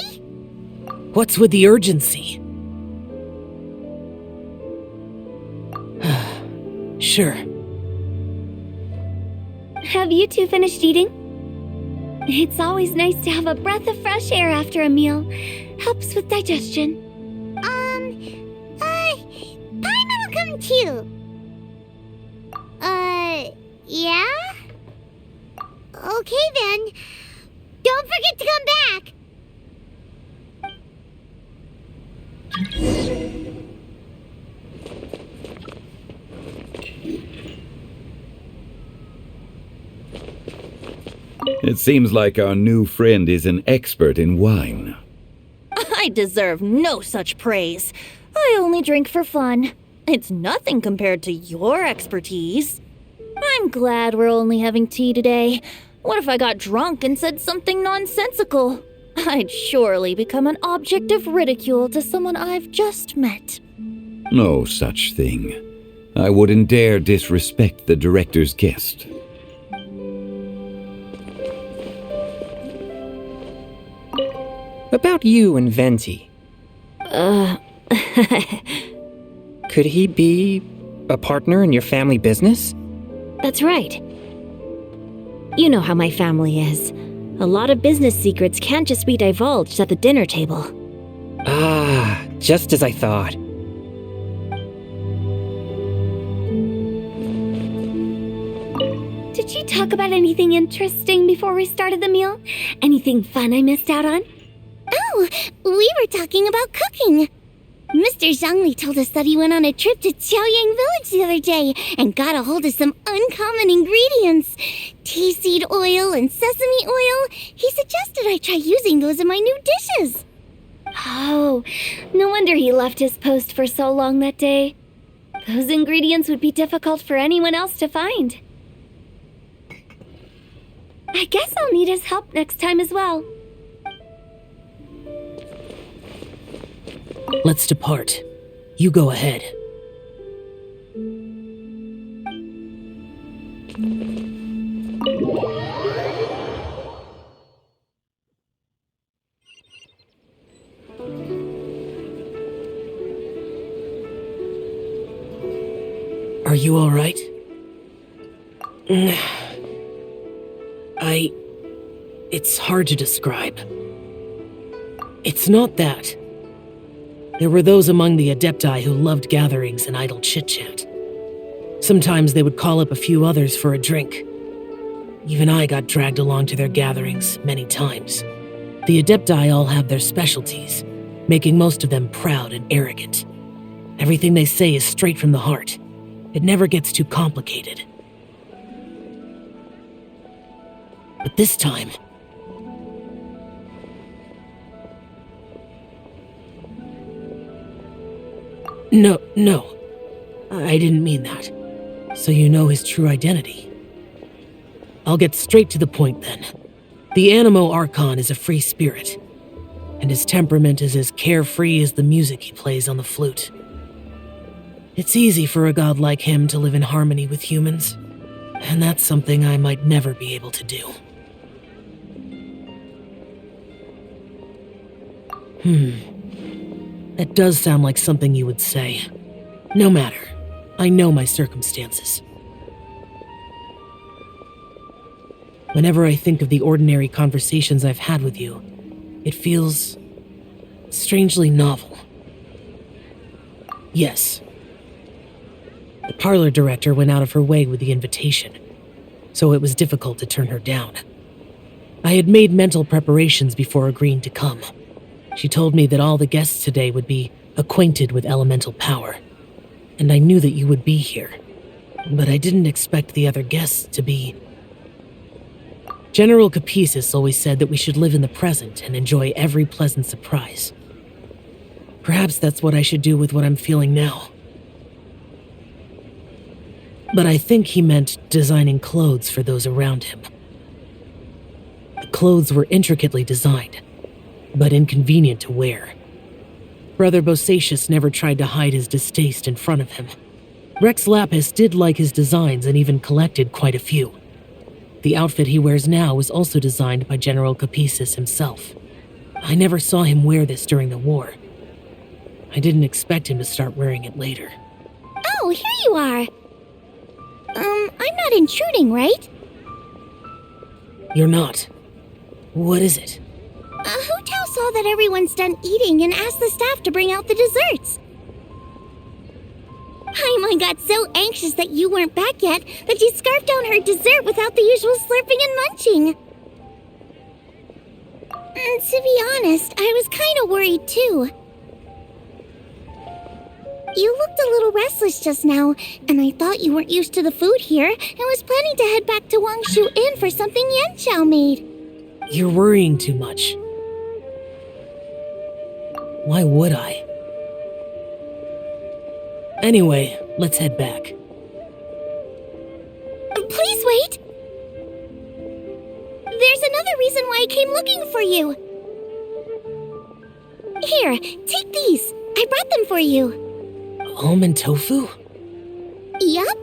S19: What's with the urgency? Sure.
S16: Have you two finished eating? It's always nice to have a breath of fresh air after a meal. Helps with digestion.
S1: Paimon will come too. Yeah? Okay then. Don't forget to come back!
S2: It seems like our new friend is an expert in wine.
S8: I deserve no such praise. I only drink for fun. It's nothing compared to your expertise. I'm glad we're only having tea today. What if I got drunk and said something nonsensical? I'd surely become an object of ridicule to someone I've just met.
S2: No such thing. I wouldn't dare disrespect the director's guest.
S20: About you and Venti. Could he be a partner in your family business?
S21: That's right. You know how my family is. A lot of business secrets can't just be divulged at the dinner table.
S20: Ah, just as I thought.
S16: Did you talk about anything interesting before we started the meal? Anything fun I missed out on? Oh, we were talking about cooking. Mr. Zhangli told us that he went on a trip to Qiaoyang Village the other day and got a hold of some uncommon ingredients. Tea seed oil and sesame oil. He suggested I try using those in my new dishes. Oh, no wonder he left his post for so long that day. Those ingredients would be difficult for anyone else to find. I guess I'll need his help next time as well.
S19: Let's depart. You go ahead. Are you all right? It's hard to describe. It's not that. There were those among the Adepti who loved gatherings and idle chit-chat. Sometimes they would call up a few others for a drink. Even I got dragged along to their gatherings many times. The Adepti all have their specialties, making most of them proud and arrogant. Everything they say is straight from the heart. It never gets too complicated. But this time... No. I didn't mean that. So you know his true identity. I'll get straight to the point then. The Animo Archon is a free spirit, and his temperament is as carefree as the music he plays on the flute. It's easy for a god like him to live in harmony with humans, and that's something I might never be able to do. That does sound like something you would say. No matter. I know my circumstances. Whenever I think of the ordinary conversations I've had with you, it feels strangely novel. Yes. The parlor director went out of her way with the invitation, so it was difficult to turn her down. I had made mental preparations before agreeing to come. She told me that all the guests today would be acquainted with elemental power, and I knew that you would be here. But I didn't expect the other guests to be... General Capisis always said that we should live in the present and enjoy every pleasant surprise. Perhaps that's what I should do with what I'm feeling now. But I think he meant designing clothes for those around him. The clothes were intricately designed, but inconvenient to wear. Brother Bosacius never tried to hide his distaste in front of him. Rex Lapis did like his designs and even collected quite a few. The outfit he wears now was also designed by General Capisis himself. I never saw him wear this during the war. I didn't expect him to start wearing it later.
S16: Oh, here you are. I'm not intruding, right?
S19: You're not. What is it?
S16: Hu Tao saw that everyone's done eating and asked the staff to bring out the desserts. I'm Paimon got so anxious that you weren't back yet that she scarfed down her dessert without the usual slurping and munching. To be honest, I was kind of worried too. You looked a little restless just now, and I thought you weren't used to the food here and was planning to head back to Wangshu Inn for something Yanxiao made.
S19: You're worrying too much. Why would I? Anyway, let's head back.
S16: Please wait! There's another reason why I came looking for you. Here, take these. I brought them for you.
S19: Almond tofu?
S16: Yup.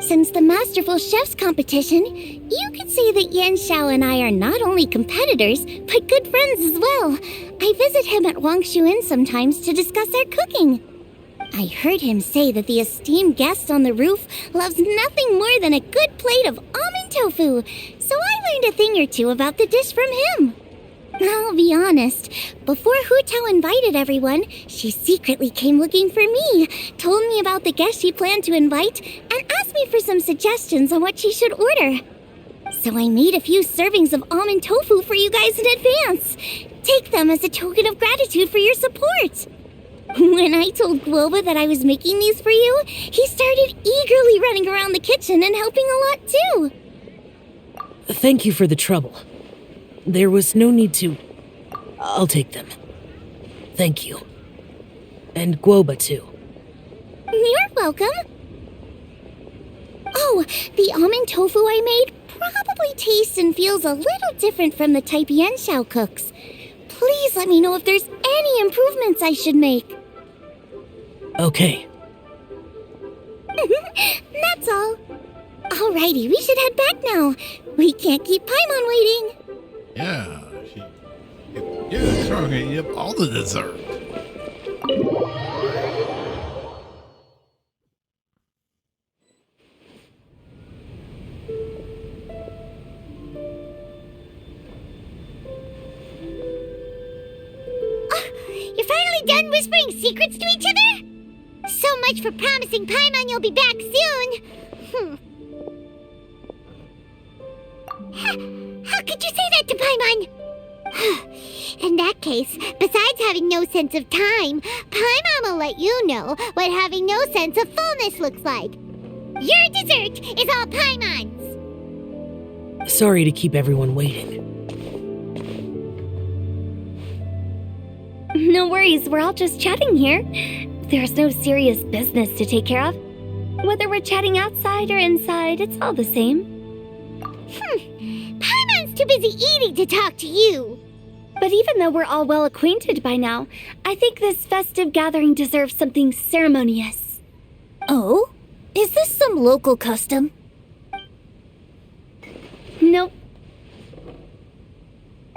S16: Since the Masterful Chef's competition, you could say that Yanxiao and I are not only competitors, but good friends as well. I visit him at Wangshu Inn sometimes to discuss our cooking. I heard him say that the esteemed guest on the roof loves nothing more than a good plate of almond tofu, so I learned a thing or two about the dish from him. I'll be honest, before Hu Tao invited everyone, she secretly came looking for me, told me about the guest she planned to invite, and asked me for some suggestions on what she should order. So I made a few servings of almond tofu for you guys in advance. Take them as a token of gratitude for your support. When I told Guoba that I was making these for you, he started eagerly running around the kitchen and helping a lot too.
S19: Thank you for the trouble. There was no need to... I'll take them. Thank you. And Guoba too.
S16: You're welcome. Oh, the almond tofu I made probably tastes and feels a little different from the type Yanxiao cooks. Please let me know if there's any improvements I should make.
S19: Okay.
S16: That's all. Alrighty, we should head back now. We can't keep Paimon waiting.
S3: Yeah, yeah, sure, okay, yep, all the dessert.
S1: You're finally done whispering secrets to each other? So much for promising Paimon you'll be back soon. How could you say that to Paimon? In that case, besides having no sense of time, Paimon will let you know what having no sense of fullness looks like. Your dessert is all Paimon's.
S19: Sorry to keep everyone waiting.
S16: No worries, we're all just chatting here. There's no serious business to take care of. Whether we're chatting outside or inside, it's all the same.
S1: Paimon's too busy eating to talk to you.
S16: But even though we're all well acquainted by now, I think this festive gathering deserves something ceremonious.
S8: Oh? Is this some local custom?
S16: Nope.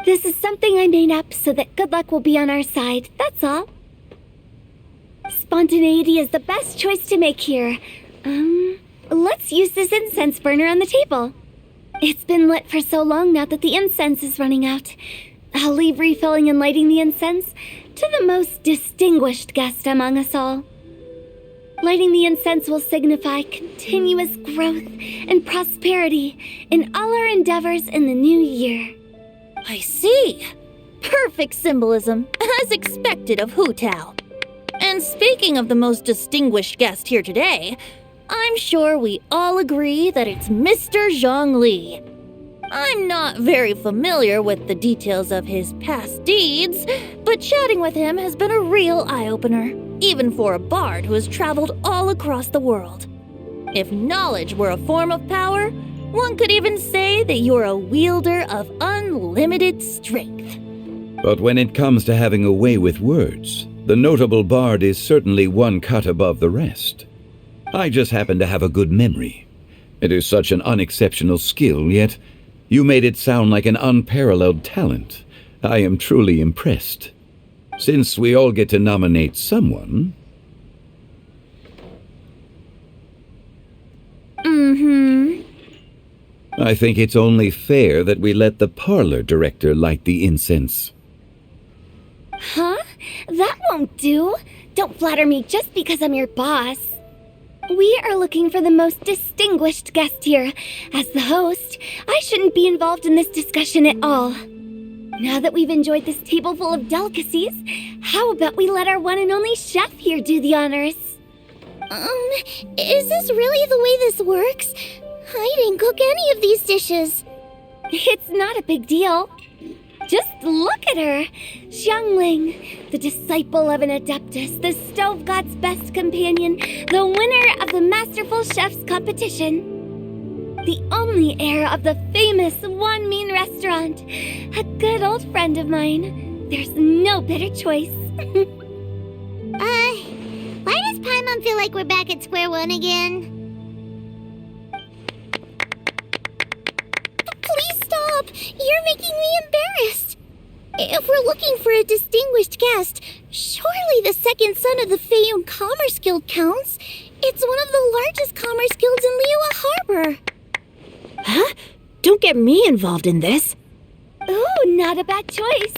S16: This is something I made up so that good luck will be on our side, that's all. Spontaneity is the best choice to make here. Let's use this incense burner on the table. It's been lit for so long now that the incense is running out. I'll leave refilling and lighting the incense to the most distinguished guest among us all. Lighting the incense will signify continuous growth and prosperity in all our endeavors in the new year.
S8: I see. Perfect symbolism, as expected of Hu Tao. And speaking of the most distinguished guest here today, I'm sure we all agree that it's Mr. Zhongli. I'm not very familiar with the details of his past deeds, but chatting with him has been a real eye-opener, even for a bard who has traveled all across the world. If knowledge were a form of power, one could even say that you're a wielder of unlimited strength.
S2: But when it comes to having a way with words, the notable bard is certainly one cut above the rest. I just happen to have a good memory. It is such an unexceptional skill, yet you made it sound like an unparalleled talent. I am truly impressed. Since we all get to nominate someone... I think it's only fair that we let the parlor director light the incense.
S16: Huh? That won't do. don't flatter me just because I'm your boss. We are looking for the most distinguished guest here. As the host, I shouldn't be involved in this discussion at all. Now that we've enjoyed this table full of delicacies, how about we let our one and only chef here do the honors?
S1: Is this really the way this works? I didn't cook any of these dishes.
S16: It's not a big deal. Just look at her. Xiangling, the disciple of an adeptus, the stove god's best companion, the winner of the Masterful Chef's competition. The only heir of the famous One Mean restaurant. A good old friend of mine. There's no better choice.
S1: Why does Paimon feel like we're back at square one again?
S16: Please stop! You're making me embarrassed. If we're looking for a distinguished guest, surely the second son of the Feiyun Commerce Guild counts. It's one of the largest commerce guilds in Liyue Harbor.
S21: Huh? Don't get me involved in this.
S16: Oh, not a bad choice.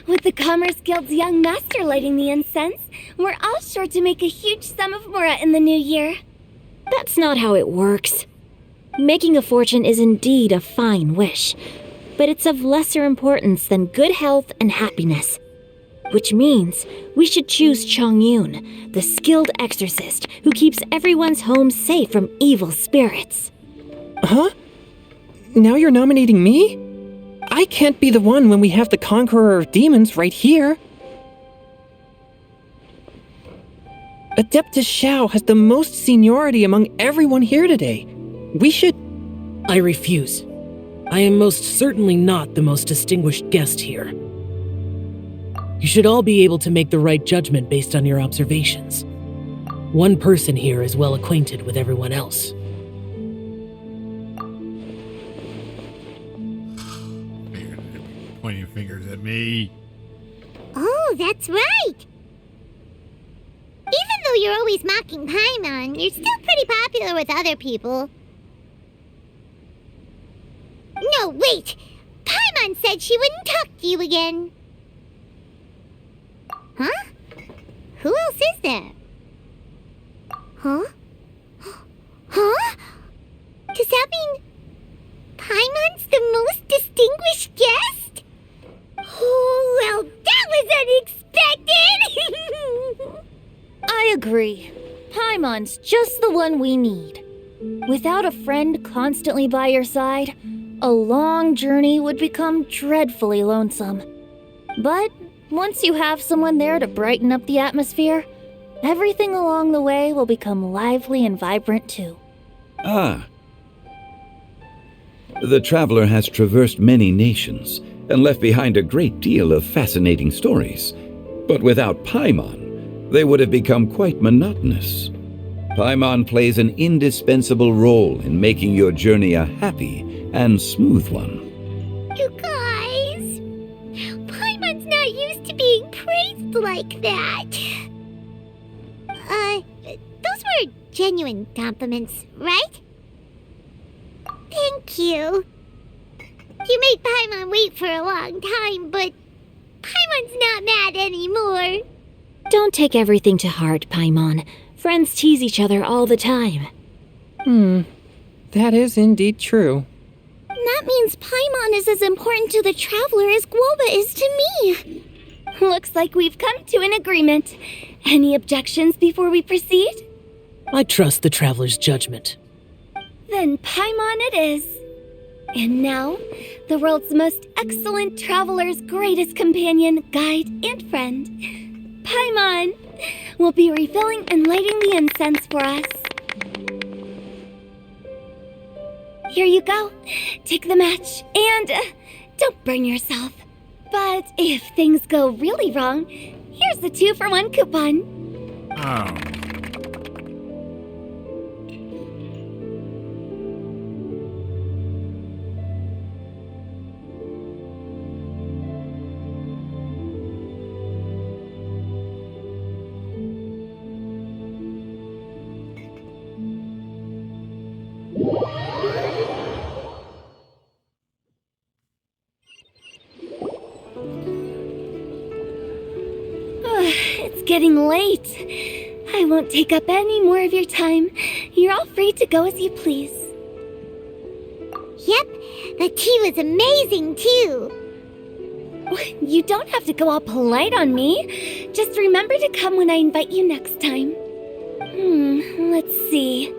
S16: With the Commerce Guild's young master lighting the incense, we're all sure to make a huge sum of mora in the new year.
S21: That's not how it works. Making a fortune is indeed a fine wish, but it's of lesser importance than good health and happiness. Which means we should choose Chongyun, the skilled exorcist who keeps everyone's home safe from evil spirits.
S20: Huh? Now you're nominating me? I can't be the one when we have the Conqueror of Demons right here. Adeptus Xiao has the most seniority among everyone here today. We should...
S19: I refuse. I am most certainly not the most distinguished guest here. You should all be able to make the right judgment based on your observations. One person here is well acquainted with everyone else.
S3: Pointing fingers at me.
S1: Oh, that's right! Even though you're always mocking Paimon, you're still pretty popular with other people. No, wait! Paimon said she wouldn't talk to you again. Huh? Who else is there? Huh? Huh? Does that mean Paimon's the most distinguished guest? Oh, well, that was unexpected!
S8: I agree. Paimon's just the one we need. Without a friend constantly by your side, a long journey would become dreadfully lonesome. But once you have someone there to brighten up the atmosphere, everything along the way will become lively and vibrant too.
S2: Ah. The traveler has traversed many nations and left behind a great deal of fascinating stories. But without Paimon, they would have become quite monotonous. Paimon plays an indispensable role in making your journey a happy and smooth one.
S1: You guys, Paimon's not used to being praised like that. Those were genuine compliments, right? Thank you. You made Paimon wait for a long time, but Paimon's not mad anymore.
S21: Don't take everything to heart, Paimon. Friends tease each other all the time.
S20: That is indeed true.
S16: That means Paimon is as important to the traveler as Guoba is to me. Looks like we've come to an agreement. Any objections before we proceed?
S19: I trust the traveler's judgment.
S16: Then Paimon it is. And now, the world's most excellent traveler's greatest companion, guide, and friend, Paimon, will be refilling and lighting the incense for us. Here you go. Take the match, and don't burn yourself. But if things go really wrong, here's the 2-for-1 coupon.
S3: Oh.
S16: getting late. I won't take up any more of your time. You're all free to go as you please.
S1: Yep, the tea was amazing too.
S16: You don't have to go all polite on me. Just remember to come when I invite you next time. Let's see.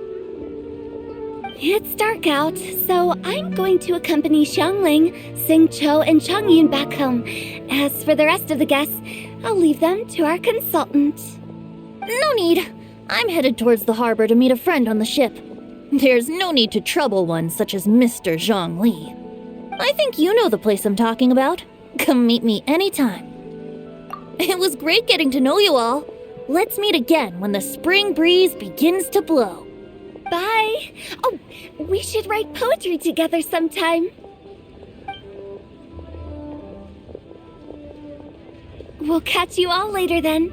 S16: It's dark out, so I'm going to accompany Xiangling, Xingqiu, and Changyun back home. As for the rest of the guests, I'll leave them to our consultant.
S8: No need. I'm headed towards the harbor to meet a friend on the ship. There's no need to trouble one such as Mr. Zhongli. I think you know the place I'm talking about. Come meet me anytime. It was great getting to know you all. Let's meet again when the spring breeze begins to blow.
S16: Bye. Oh, we should write poetry together sometime. We'll catch you all later then.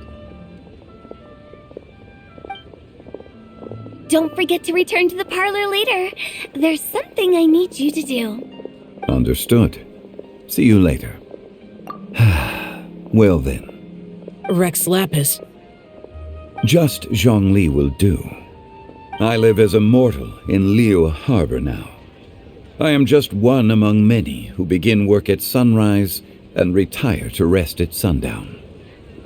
S16: Don't forget to return to the parlor later. There's something I need you to do.
S2: Understood. See you later. Well then.
S19: Rex Lapis.
S2: Just Zhongli will do. I live as a mortal in Liyue Harbor now. I am just one among many who begin work at sunrise and retire to rest at sundown.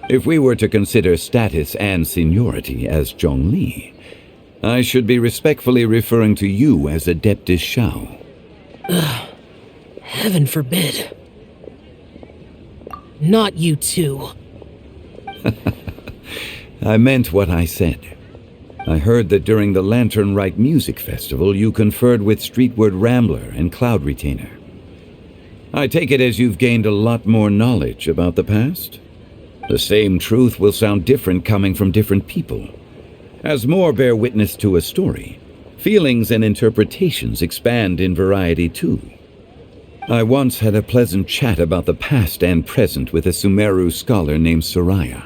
S2: If we were to consider status and seniority as Zhongli, I should be respectfully referring to you as Adeptus Shao.
S19: Heaven forbid. Not you too.
S2: I meant what I said. I heard that during the Lantern Rite music festival you conferred with Streetward Rambler and Cloud Retainer. I take it as you've gained a lot more knowledge about the past? The same truth will sound different coming from different people. As more bear witness to a story, feelings and interpretations expand in variety too. I once had a pleasant chat about the past and present with a Sumeru scholar named Soraya,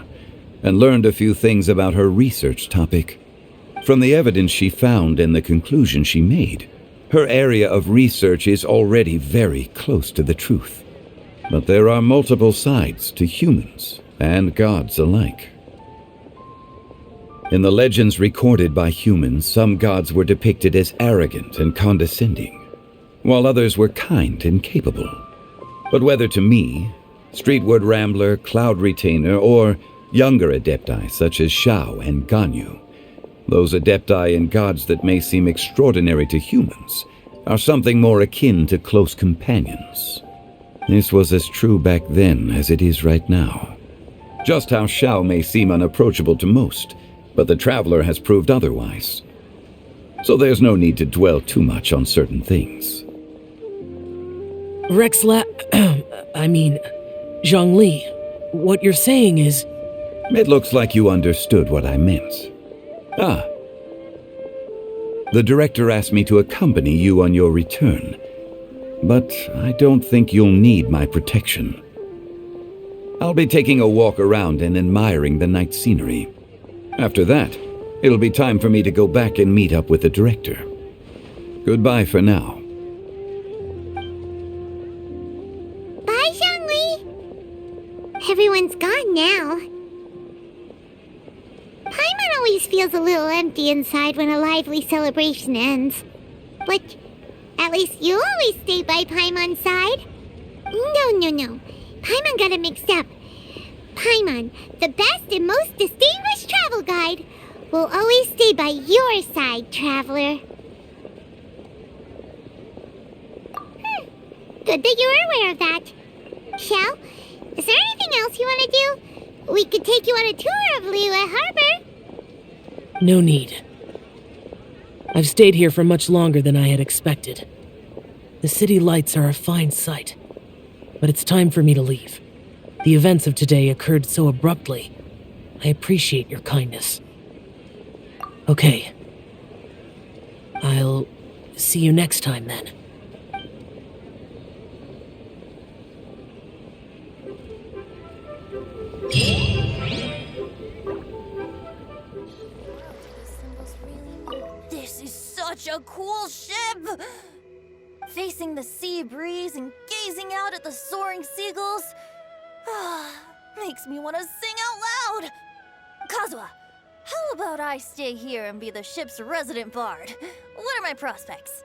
S2: and learned a few things about her research topic. From the evidence she found and the conclusion she made, her area of research is already very close to the truth. But there are multiple sides to humans and gods alike. In the legends recorded by humans, some gods were depicted as arrogant and condescending, while others were kind and capable. But whether to me, Streetward Rambler, Cloud Retainer, or younger adepti such as Shao and Ganyu, those adepti and gods that may seem extraordinary to humans are something more akin to close companions. This was as true back then as it is right now. Just how Shao may seem unapproachable to most, but the Traveler has proved otherwise. So there's no need to dwell too much on certain things.
S19: Zhongli, what you're saying is...
S2: It looks like you understood what I meant. The director asked me to accompany you on your return, but I don't think you'll need my protection. I'll be taking a walk around and admiring the night scenery. After that, it'll be time for me to go back and meet up with the director. Goodbye for now.
S1: Bye, Zhongli. Everyone's gone now. Paimon always feels a little empty inside when a lively celebration ends. But at least you always stay by Paimon's side. No. Paimon got it mixed up. Paimon, the best and most distinguished travel guide, will always stay by your side, traveler. Good that you were aware of that. Shell, is there anything else you want to do? We could take you on a tour of Liyue Harbor.
S19: No need. I've stayed here for much longer than I had expected. The city lights are a fine sight, but it's time for me to leave. The events of today occurred so abruptly. I appreciate your kindness. Okay. I'll see you next time then.
S8: This is such a cool ship! Facing the sea breeze and gazing out at the soaring seagulls makes me want to sing out loud. Kazuha, how about I stay here and be the ship's resident bard? What are my prospects?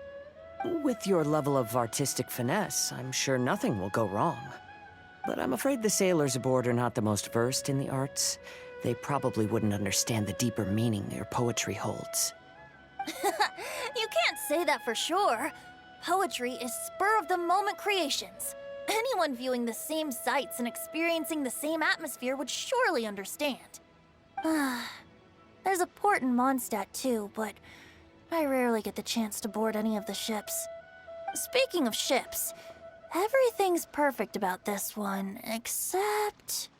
S15: With your level of artistic finesse, I'm sure nothing will go wrong. But I'm afraid the sailors aboard are not the most versed in the arts. They probably wouldn't understand the deeper meaning your poetry holds.
S8: You can't say that for sure. Poetry is spur-of-the-moment creations. Anyone viewing the same sights and experiencing the same atmosphere would surely understand. There's a port in Mondstadt too, but I rarely get the chance to board any of the ships. Speaking of ships, everything's perfect about this one, except...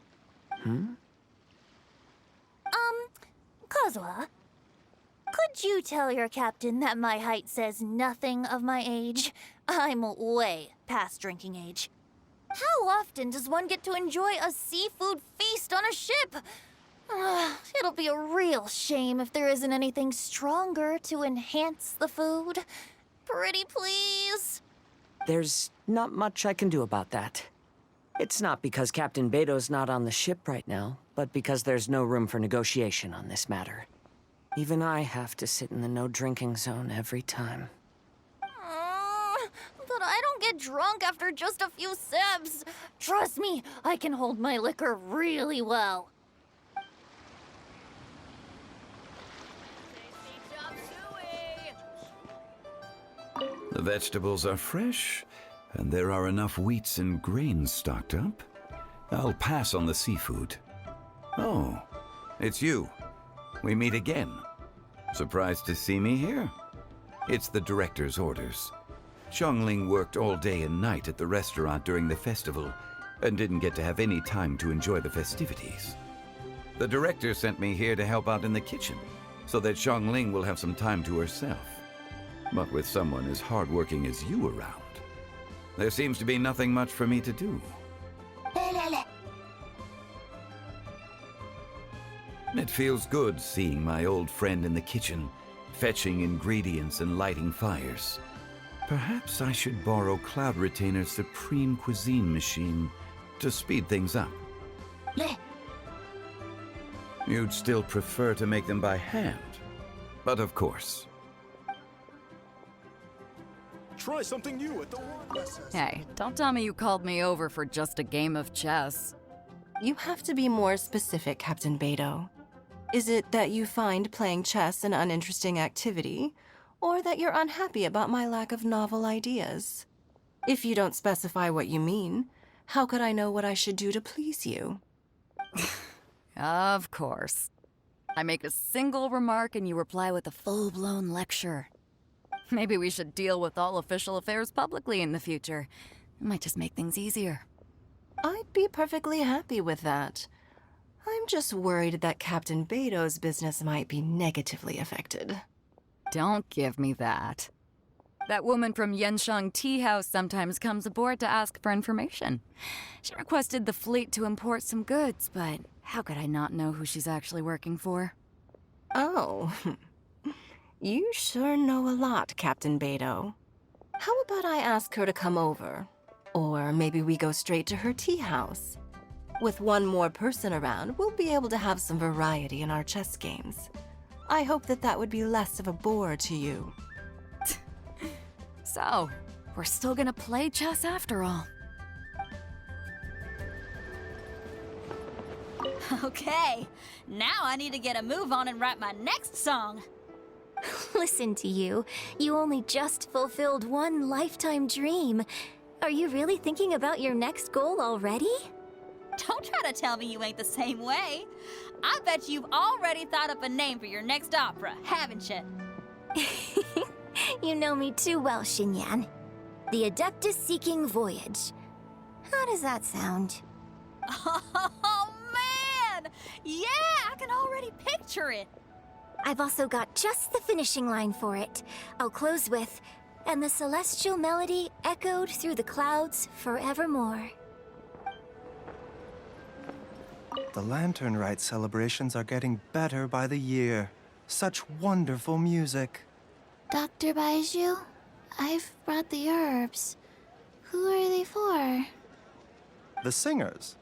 S8: Kazuha, could you tell your captain that my height says nothing of my age? I'm way past drinking age. How often does one get to enjoy a seafood feast on a ship? It'll be a real shame if there isn't anything stronger to enhance the food. Pretty please?
S15: There's not much I can do about that. It's not because Captain Beto's not on the ship right now, but because there's no room for negotiation on this matter. Even I have to sit in the no-drinking zone every time.
S8: But I don't get drunk after just a few sips. Trust me, I can hold my liquor really well.
S2: The vegetables are fresh, and there are enough wheats and grains stocked up. I'll pass on the seafood. Oh, it's you. We meet again. Surprised to see me here? It's the director's orders. Xiangling worked all day and night at the restaurant during the festival and didn't get to have any time to enjoy the festivities. The director sent me here to help out in the kitchen so that Xiangling will have some time to herself. But with someone as hardworking as you around, there seems to be nothing much for me to do. It feels good seeing my old friend in the kitchen, fetching ingredients and lighting fires. Perhaps I should borrow Cloud Retainer's Supreme Cuisine machine to speed things up. You'd still prefer to make them by hand, but of course.
S22: Try something new at the one.
S23: Hey, don't tell me you called me over for just a game of chess.
S11: You have to be more specific, Captain Beto. Is it that you find playing chess an uninteresting activity, or that you're unhappy about my lack of novel ideas? If you don't specify what you mean, how could I know what I should do to please you?
S23: Of course. I make a single remark and you reply with a full-blown lecture. Maybe we should deal with all official affairs publicly in the future. It might just make things easier.
S11: I'd be perfectly happy with that. I'm just worried that Captain Beto's business might be negatively affected.
S23: Don't give me that. That woman from Yenshang Tea House sometimes comes aboard to ask for information. She requested the fleet to import some goods, but how could I not know who she's actually working for?
S11: Oh, you sure know a lot, Captain Beto. How about I ask her to come over? Or maybe we go straight to her tea house. With one more person around, we'll be able to have some variety in our chess games. I hope that would be less of a bore to you.
S23: So, we're still gonna play chess after all.
S5: Okay, now I need to get a move on and write my next song.
S7: Listen to you. You only just fulfilled one lifetime dream. Are you really thinking about your next goal already?
S5: Don't try to tell me you ain't the same way. I bet you've already thought up a name for your next opera, haven't you?
S7: You know me too well, Xinyan. The Adeptus-Seeking Voyage. How does that sound?
S5: Oh, man! Yeah, I can already picture it.
S7: I've also got just the finishing line for it. I'll close with, "And the celestial melody echoed through the clouds forevermore."
S24: The Lantern Rite celebrations are getting better by the year. Such wonderful music.
S1: Dr. Baiju, I've brought the herbs. Who are they for?
S24: The singers.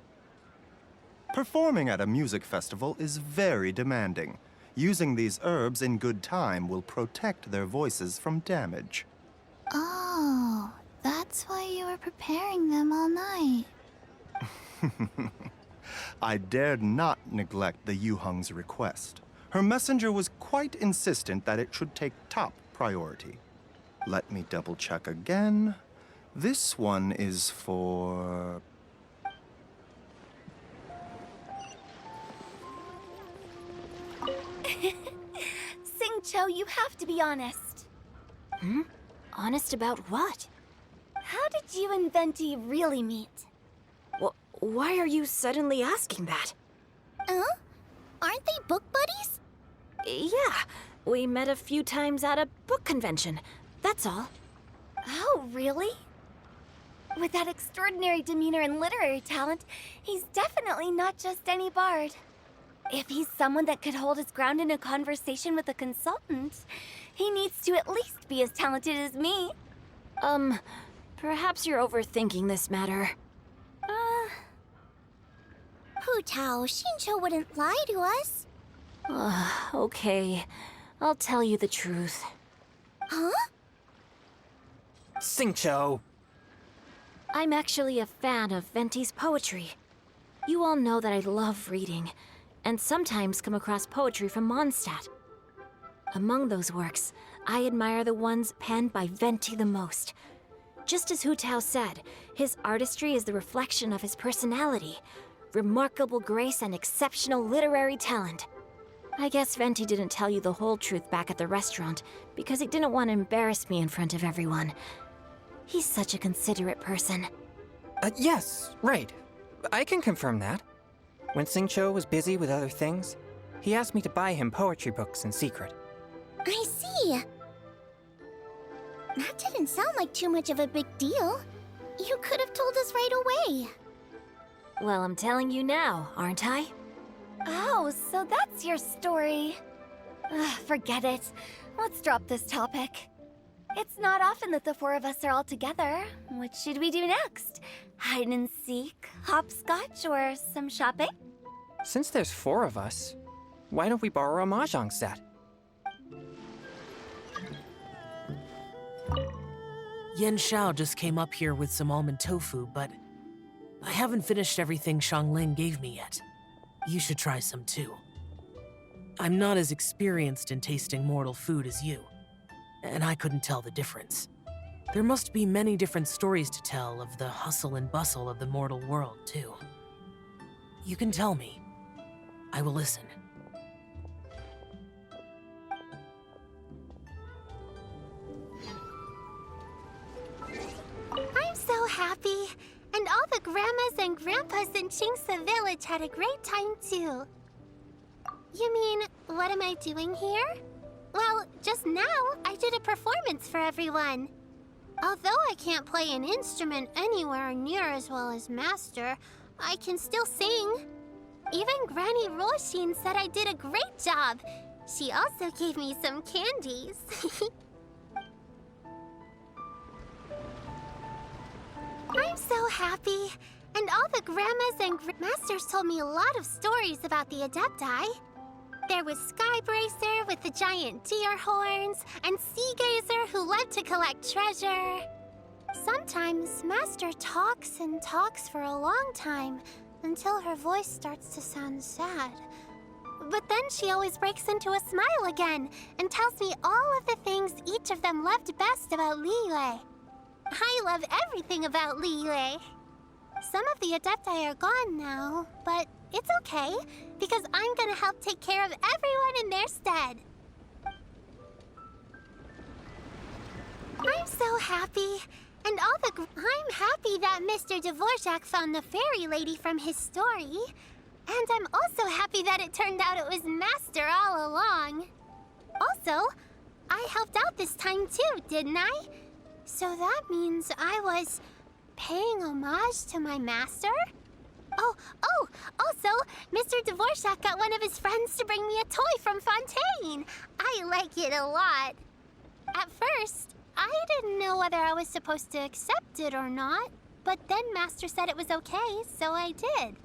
S24: Performing at a music festival is very demanding. Using these herbs in good time will protect their voices from damage.
S1: Oh, that's why you were preparing them all night.
S24: I dared not neglect the Yuheng's request. Her messenger was quite insistent that it should take top priority. Let me double check again. This one is for...
S16: Xingqiu, you have to be honest.
S8: Honest about what?
S16: How did you and Venti really meet?
S8: Why are you suddenly asking that?
S16: Aren't they book buddies?
S8: Yeah, we met a few times at a book convention. That's all.
S16: Oh, really? With that extraordinary demeanor and literary talent, he's definitely not just any bard. If he's someone that could hold his ground in a conversation with a consultant, he needs to at least be as talented as me.
S8: Perhaps you're overthinking this matter.
S1: Hu Tao, Xingqiu wouldn't lie to us.
S8: Okay. I'll tell you the truth.
S1: Huh?
S20: Xingqiu!
S8: I'm actually a fan of Venti's poetry. You all know that I love reading, and sometimes come across poetry from Mondstadt. Among those works, I admire the ones penned by Venti the most. Just as Hu Tao said, his artistry is the reflection of his personality, remarkable grace and exceptional literary talent. I guess Venti didn't tell you the whole truth back at the restaurant because he didn't want to embarrass me in front of everyone. He's such a considerate person.
S20: Yes, right. I can confirm that. When Xingqiu was busy with other things, he asked me to buy him poetry books in secret.
S1: I see. That didn't sound like too much of a big deal. You could have told us right away.
S8: Well, I'm telling you now, aren't I?
S16: Oh, so that's your story. Forget it. Let's drop this topic. It's not often that the four of us are all together. What should we do next? Hide and seek, hopscotch, or some shopping?
S20: Since there's 4 of us, why don't we borrow a mahjong set?
S19: Yen Xiao just came up here with some almond tofu, but I haven't finished everything Xiangling gave me yet. You should try some too. I'm not as experienced in tasting mortal food as you, and I couldn't tell the difference. There must be many different stories to tell of the hustle and bustle of the mortal world, too. You can tell me. I will listen.
S1: I'm so happy. And all the grandmas and grandpas in Chingsa village had a great time too. You mean, what am I doing here? Well, just now I did a performance for everyone. Although I can't play an instrument anywhere near as well as Master, I can still sing. Even Granny Roshin said I did a great job. She also gave me some candies. I'm so happy. And all the grandmas and masters told me a lot of stories about the Adepti. There was Skybracer with the giant deer horns, and Seagazer who loved to collect treasure. Sometimes Master talks and talks for a long time, until her voice starts to sound sad. But then she always breaks into a smile again, and tells me all of the things each of them loved best about Liyue. I love everything about Liyue. Some of the Adepti are gone now, but it's okay, because I'm gonna help take care of everyone in their stead. I'm so happy. And I'm happy that Mr. Dvorak found the fairy lady from his story. And I'm also happy that it turned out it was Master all along. Also, I helped out this time too, didn't I? So that means I was paying homage to my master? Oh, also, Mr. Dvorak got one of his friends to bring me a toy from Fontaine. I like it a lot. At first, I didn't know whether I was supposed to accept it or not, but then Master said it was okay, so I did.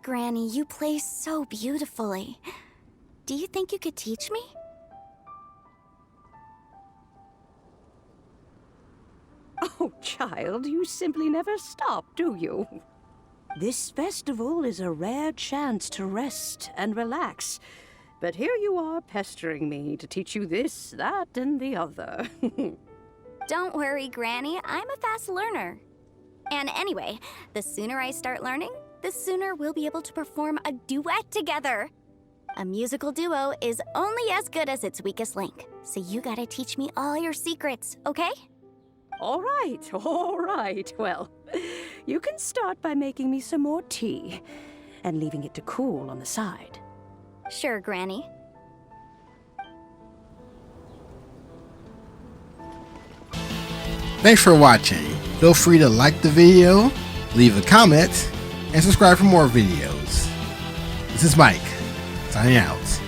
S4: Granny, you play so beautifully. Do you think you could teach me?
S6: Oh, child, you simply never stop, do you? This festival is a rare chance to rest and relax. But here you are pestering me to teach you this, that, and the other.
S4: Don't worry, Granny. I'm a fast learner. And anyway, the sooner I start learning, the sooner we'll be able to perform a duet together. A musical duo is only as good as its weakest link. So you gotta teach me all your secrets, okay?
S6: All right. Well, you can start by making me some more tea and leaving it to cool on the side.
S4: Sure, Granny.
S3: Thanks for watching. Feel free to like the video, leave a comment, and subscribe for more videos. This is Mike, signing out.